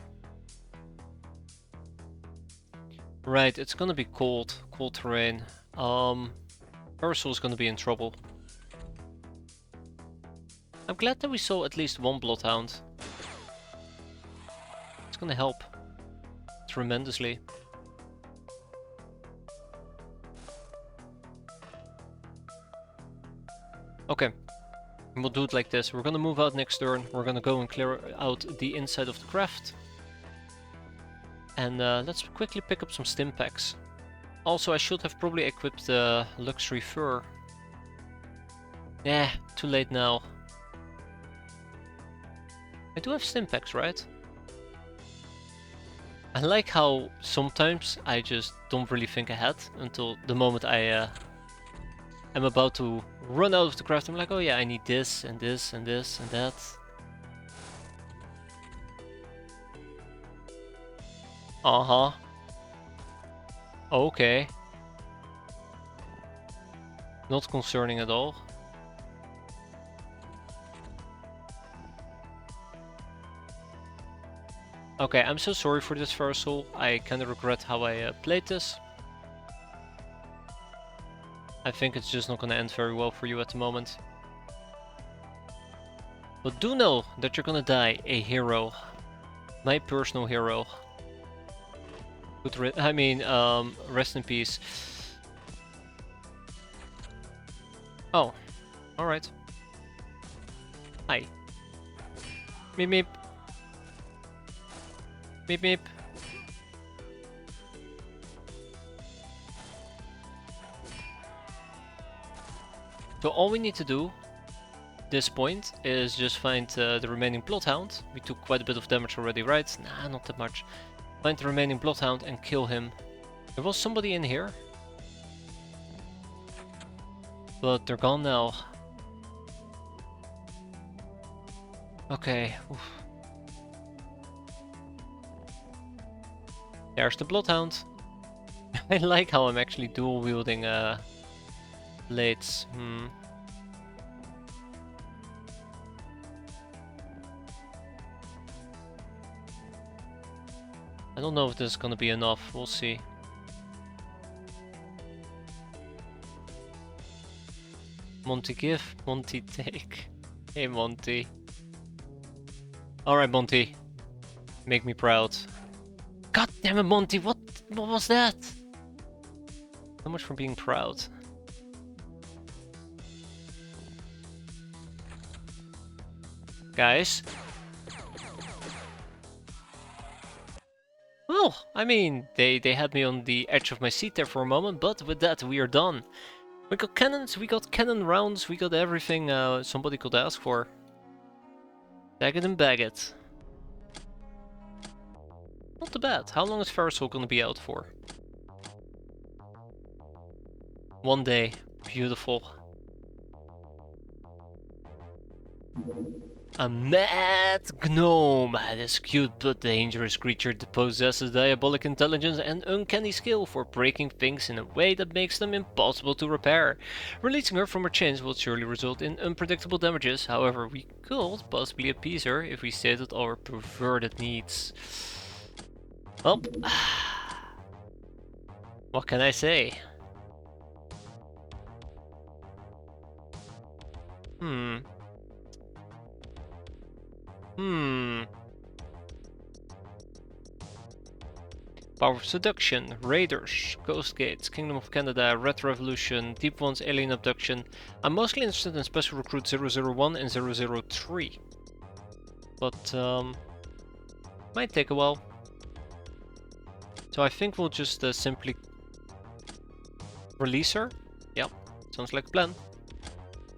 Right, it's gonna be cold. Cold terrain. Ursul is gonna be in trouble. I'm glad that we saw at least one Bloodhound. It's gonna help tremendously. Okay, and we'll do it like this. We're gonna move out next turn. We're gonna go and clear out the inside of the craft. And let's quickly pick up some stim packs. Also, I should have probably equipped the luxury fur. Yeah, too late now. I do have stim packs, right? I like how sometimes I just don't really think ahead until the moment I am about to run out of the craft. I'm like, oh yeah, I need this and this and this and that. Uh-huh. Okay. Not concerning at all. Okay, I'm so sorry for this Ferrosul. I kinda regret how I played this. I think it's just not gonna end very well for you at the moment. But do know that you're gonna die a hero. My personal hero. Rest in peace. Oh, alright. Hi. Meep meep. Meep meep. So all we need to do at this point is just find the remaining Bloodhound. We took quite a bit of damage already, right? Nah, not that much. Find the remaining Bloodhound and kill him. There was somebody in here. But they're gone now. Okay. Oof. There's the Bloodhound. I like how I'm actually dual wielding blades. I don't know if this is gonna be enough. We'll see. Monty give, Monty take. Hey Monty. Alright Monty. Make me proud. God damn it Monty, what was that? So much for being proud. Guys. Well, I mean, they had me on the edge of my seat there for a moment, but with that we are done. We got cannons, we got cannon rounds, we got everything somebody could ask for. Tag it and bag it. Not too bad. How long is Ferrosul gonna be out for? 1 day. Beautiful. A mad gnome! This cute but dangerous creature possesses diabolic intelligence and uncanny skill for breaking things in a way that makes them impossible to repair. Releasing her from her chains will surely result in unpredictable damages, however we could possibly appease her if we stated our perverted needs. Well, what can I say? Power of Seduction, Raiders, Ghost Gates, Kingdom of Canada, Red Revolution, Deep One's Alien Abduction. I'm mostly interested in Special Recruit 001 and 003. But, might take a while. So I think we'll just simply release her. Yep, sounds like a plan.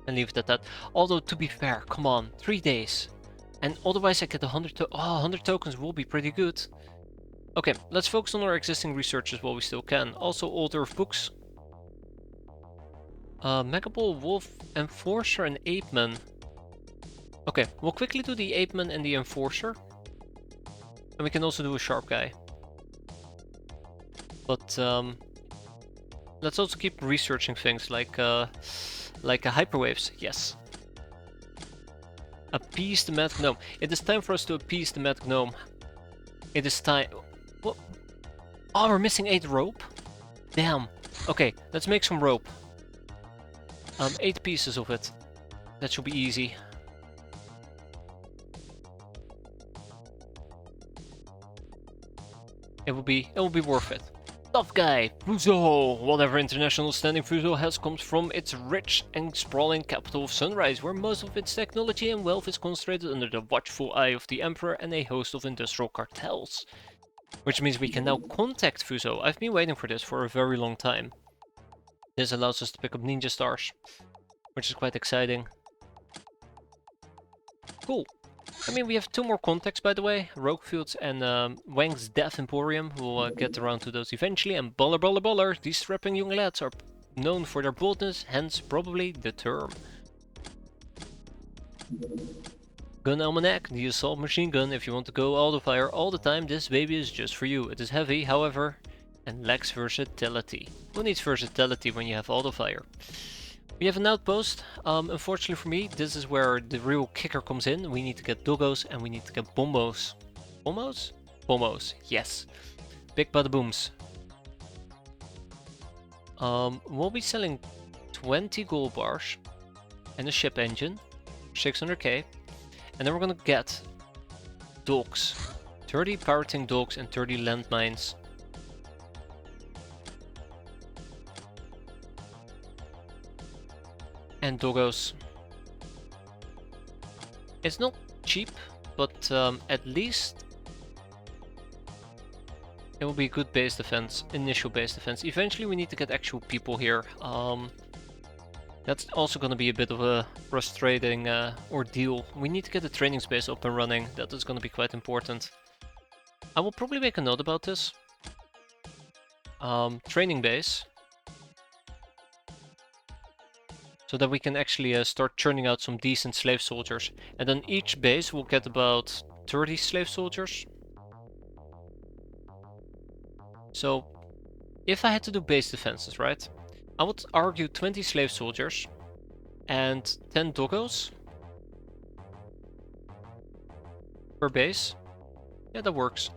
And leave it at that. Although, to be fair, come on, 3 days. And otherwise I get 100 tokens will be pretty good. Okay, let's focus on our existing researches while we still can. Also, order of books. Megaball, Wolf, Enforcer, and Apeman. Okay, we'll quickly do the Apeman and the Enforcer. And we can also do a Sharp Guy. But, let's also keep researching things like hyperwaves. Yes. Appease the Mad Gnome. It is time for us to appease the Mad Gnome. It is time. What? Oh, we're missing 8 rope? Damn. Okay, let's make some rope. 8 pieces of it. That should be easy. It will be worth it. Tough guy, Fuso! Whatever international standing Fuso has comes from its rich and sprawling capital of Sunrise, where most of its technology and wealth is concentrated under the watchful eye of the Emperor and a host of industrial cartels. Which means we can now contact Fuso. I've been waiting for this for a very long time. This allows us to pick up ninja stars, which is quite exciting. Cool. I mean, we have 2 more contacts, by the way. Roguefields and Wang's Death Emporium. We'll get around to those eventually. And Baller. These strapping young lads are known for their boldness, hence probably the term. Gun Almanac, the assault machine gun. If you want to go auto fire all the time, this baby is just for you. It is heavy, however, and lacks versatility. Who needs versatility when you have auto fire? We have an outpost. Unfortunately for me, this is where the real kicker comes in. We need to get doggos and we need to get bombos. Bombos? Bombos, yes. Big bada booms. We'll be selling 20 gold bars and a ship engine, 600k. And then we're gonna get dogs. 30 pirating dogs and 30 landmines. And doggos. It's not cheap, but at least it will be good base defense, initial base defense. Eventually we need to get actual people here. That's also going to be a bit of a frustrating ordeal. We need to get the training space up and running. That is going to be quite important. I will probably make a note about this. Training base. So that we can actually start churning out some decent slave soldiers. And then each base will get about 30 slave soldiers. So, if I had to do base defenses, right? I would argue 20 slave soldiers and 10 doggos per base. Yeah, that works.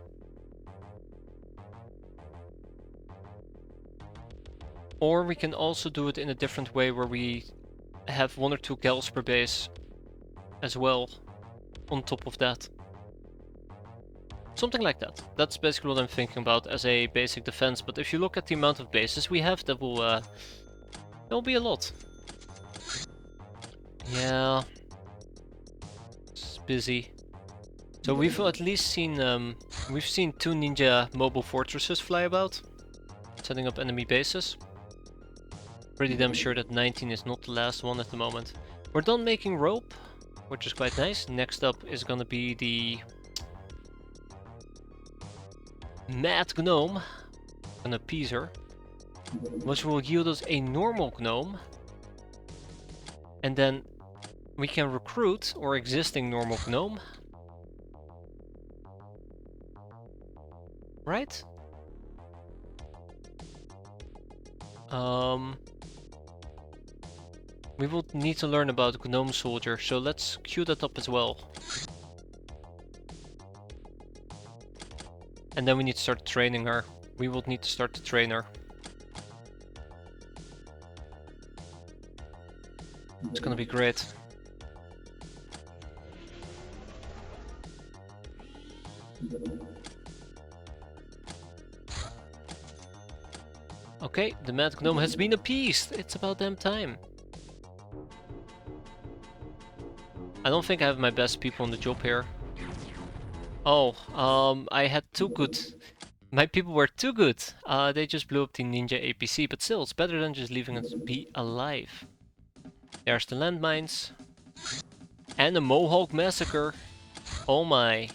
Or we can also do it in a different way where we have 1 or 2 gals per base as well on top of that. Something like that. That's basically what I'm thinking about as a basic defense, but if you look at the amount of bases we have, that will be a lot. Yeah. It's busy. So we've at least seen, we've seen 2 ninja mobile fortresses fly about, setting up enemy bases. Pretty damn sure that 19 is not the last one at the moment. We're done making rope, which is quite nice. Next up is gonna be the Mad Gnome. Gonna appease her, which will yield us a normal gnome. And then We can recruit our existing normal gnome. Right? We will need to learn about Gnome Soldier, so let's queue that up as well. And then we need to start training her. We will need to start to train her. It's gonna be great. Okay, the Mad Gnome has been appeased. It's about damn time. I don't think I have my best people on the job here. Oh, I had too good. My people were too good. They just blew up the Ninja APC, but still, it's better than just leaving it be alive. There's the landmines. And the Mohawk Massacre. Oh my.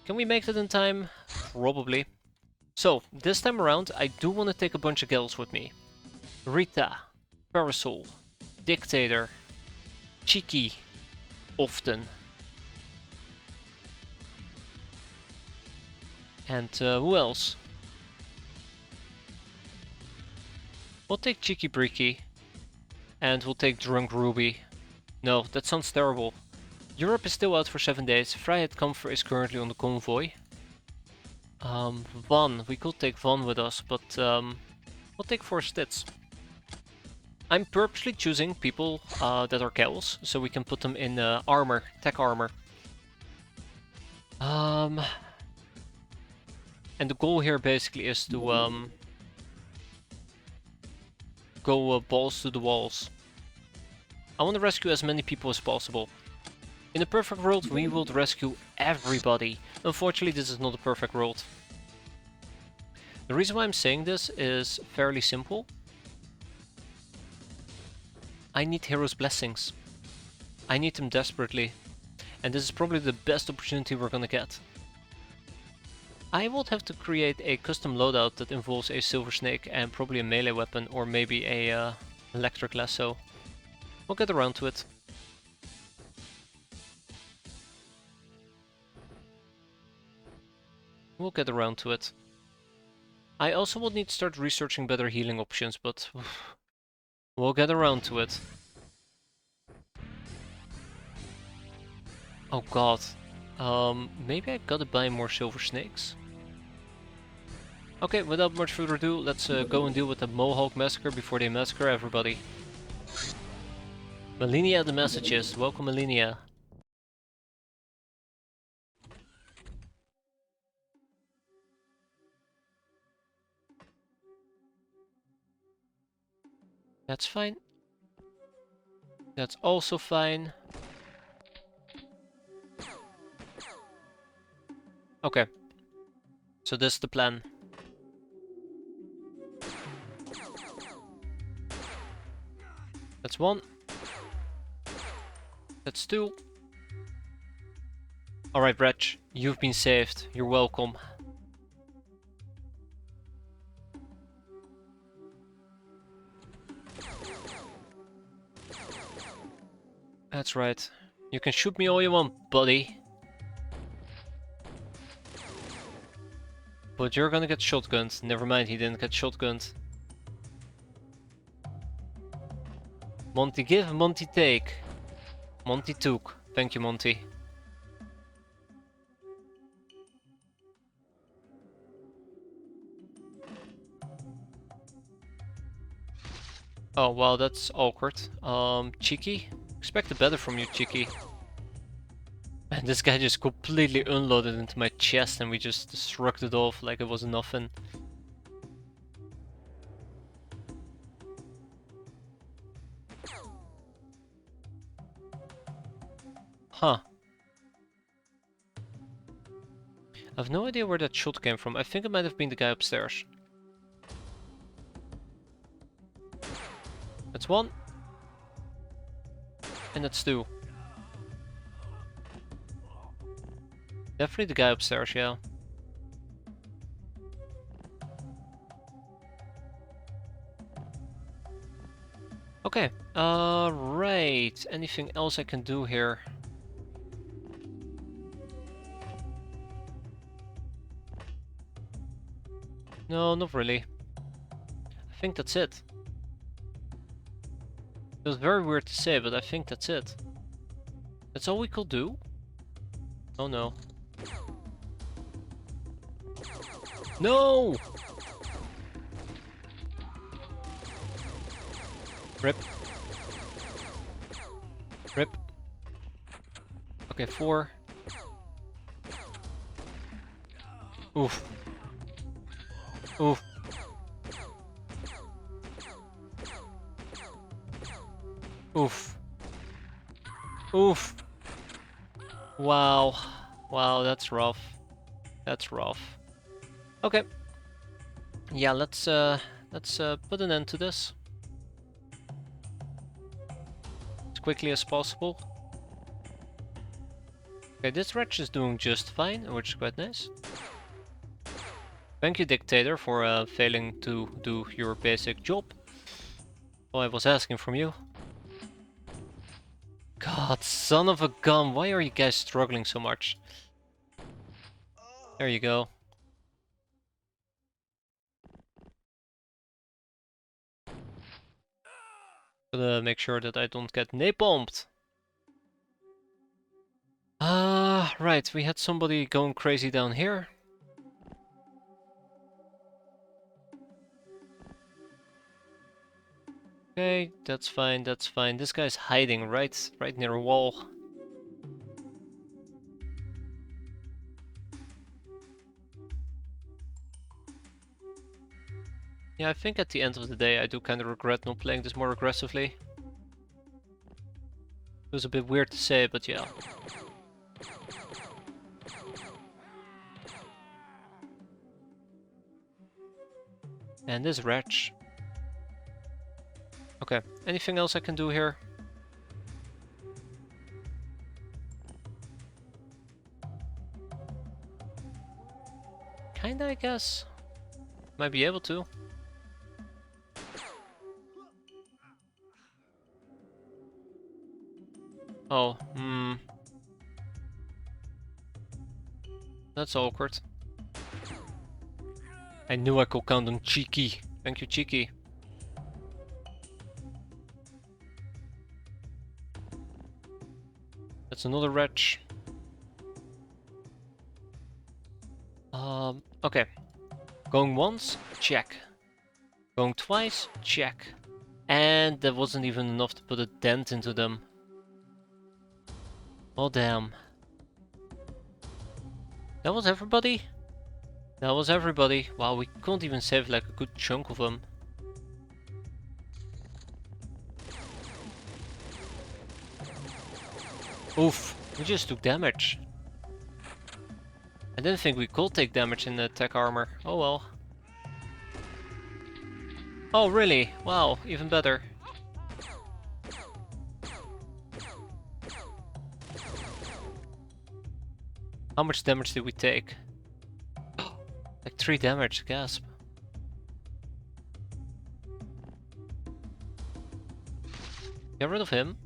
Can we make that in time? Probably. So, this time around, I do want to take a bunch of gals with me. Rita, Parasol, Dictator, Cheeky, often. And who else? We'll take Cheeky Breaky. And we'll take Drunk Ruby. No, that sounds terrible. Europe is still out for 7 days. Vrijheid Comfort is currently on the convoy. Van. We could take Van with us, but we'll take 4 stits. I'm purposely choosing people that are cows, so we can put them in armor, tech armor. And the goal here basically is to go balls to the walls. I want to rescue as many people as possible. In a perfect world, we would rescue everybody. Unfortunately, this is not a perfect world. The reason why I'm saying this is fairly simple. I need heroes' blessings. I need them desperately. And this is probably the best opportunity we're gonna get. I would have to create a custom loadout that involves a silver snake and probably a melee weapon or maybe a electric lasso. We'll get around to it. We'll get around to it. I also will need to start researching better healing options, but we'll get around to it. Oh god. Maybe I gotta buy more silver snakes. Okay, without much further ado, let's go and deal with the Mohawk Massacre before they massacre everybody. Melinia the messages. Welcome, Melinia. That's fine. That's also fine. Okay. So this is the plan. That's 1. That's 2. Alright, Wretch. You've been saved. You're welcome. That's right. You can shoot me all you want, buddy. But you're gonna get shotgunned. Never mind, he didn't get shotgunned. Monty give, Monty take. Monty took. Thank you, Monty. Oh, wow, that's awkward. Cheeky? Expected better from you, Cheeky. And this guy just completely unloaded into my chest and we just shrugged it off like it was nothing. Huh. I have no idea where that shot came from. I think it might have been the guy upstairs. That's 1. And that's 2. Definitely the guy upstairs, yeah. Okay, right. Anything else I can do here? No, not really. I think that's it. It was very weird to say, but I think that's it. That's all we could do? Oh no. No! Rip. Rip. Okay, 4. Oof. Oof. Oof. Oof. Wow. Wow, that's rough. That's rough. Okay. Yeah, let's put an end to this as quickly as possible. Okay, this wretch is doing just fine, which is quite nice. Thank you, Dictator, for failing to do your basic job. All I was asking from you. God, son of a gun, why are you guys struggling so much? There you go. Gotta make sure that I don't get napalmed. Right, we had somebody going crazy down here. Okay, that's fine, that's fine. This guy's hiding right near a wall. Yeah, I think at the end of the day I do kind of regret not playing this more aggressively. It was a bit weird to say, but yeah. And this wretch. Okay, anything else I can do here? Kinda, I guess. Might be able to. Oh, that's awkward. I knew I could count on Cheeky. Thank you, Cheeky. That's another wretch. Okay. Going once? Check. Going twice? Check. And that wasn't even enough to put a dent into them. Oh damn. That was everybody? That was everybody. Wow, we couldn't even save like a good chunk of them. Oof, we just took damage. I didn't think we could take damage in the tech armor. Oh well. Oh really? Wow, even better. How much damage did we take? Like 3 damage, gasp. Get rid of him.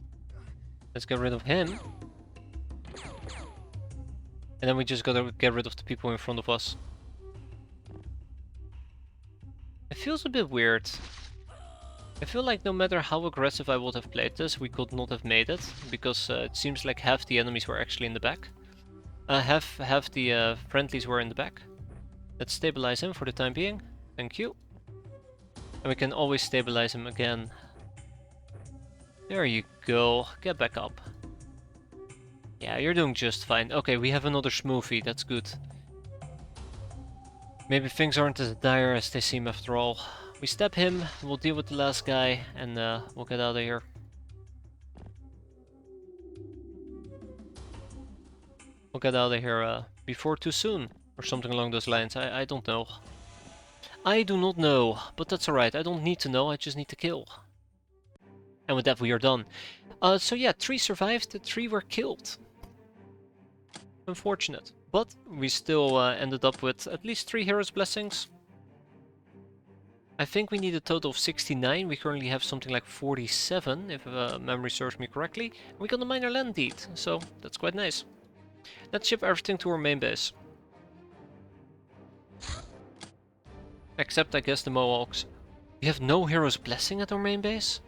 Let's get rid of him. And then we just gotta get rid of the people in front of us. It feels a bit weird. I feel like no matter how aggressive I would have played this, we could not have made it. Because it seems like half the enemies were actually in the back. Half the friendlies were in the back. Let's stabilize him for the time being. Thank you. And we can always stabilize him again. There you go. Get back up. Yeah, you're doing just fine. Okay, we have another smoothie. That's good. Maybe things aren't as dire as they seem after all. We stab him, we'll deal with the last guy, and we'll get out of here. We'll get out of here before too soon, or something along those lines. I don't know. I do not know, but that's alright. I don't need to know, I just need to kill. And with that we are done. So yeah, 3 survived, 3 were killed. Unfortunate. But we still ended up with at least 3 Hero's Blessings. I think we need a total of 69. We currently have something like 47, if memory serves me correctly. We got a minor land deed, so that's quite nice. Let's ship everything to our main base. Except, I guess, the Mohawks. We have no Hero's Blessing at our main base?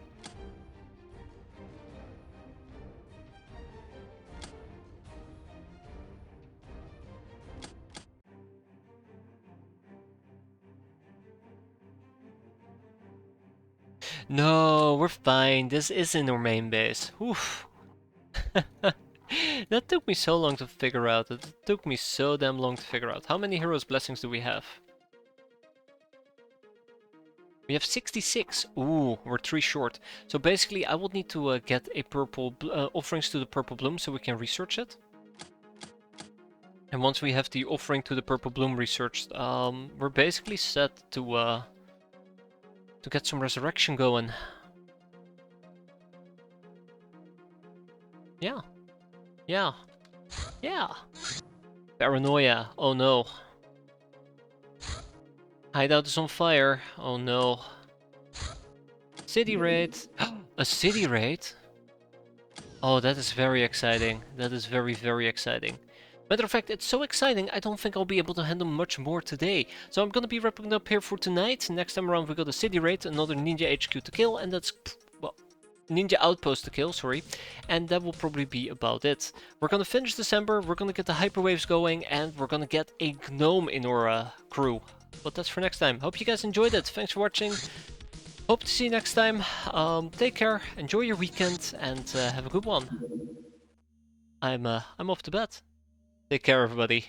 No, we're fine. This is in our main base. Oof. That took me so long to figure out. It took me so damn long to figure out. How many Hero's Blessings do we have? We have 66. Ooh, we're 3 short. So basically, I would need to get a purple offerings to the purple bloom so we can research it. And once we have the offering to the purple bloom researched, we're basically set to get some resurrection going. Yeah. Yeah. Yeah. Paranoia. Oh no. Hideout is on fire. Oh no. City raid. A city raid? Oh, that is very exciting. That is very, very exciting. Matter of fact, it's so exciting, I don't think I'll be able to handle much more today. So I'm gonna be wrapping up here for tonight. Next time around we got a city raid, another ninja HQ to kill, and that's, well, ninja outpost to kill, sorry. And that will probably be about it. We're gonna finish December, we're gonna get the hyperwaves going, and we're gonna get a gnome in our crew. But that's for next time. Hope you guys enjoyed it. Thanks for watching. Hope to see you next time. Take care, enjoy your weekend, and have a good one. I'm off to bed. Take care, everybody.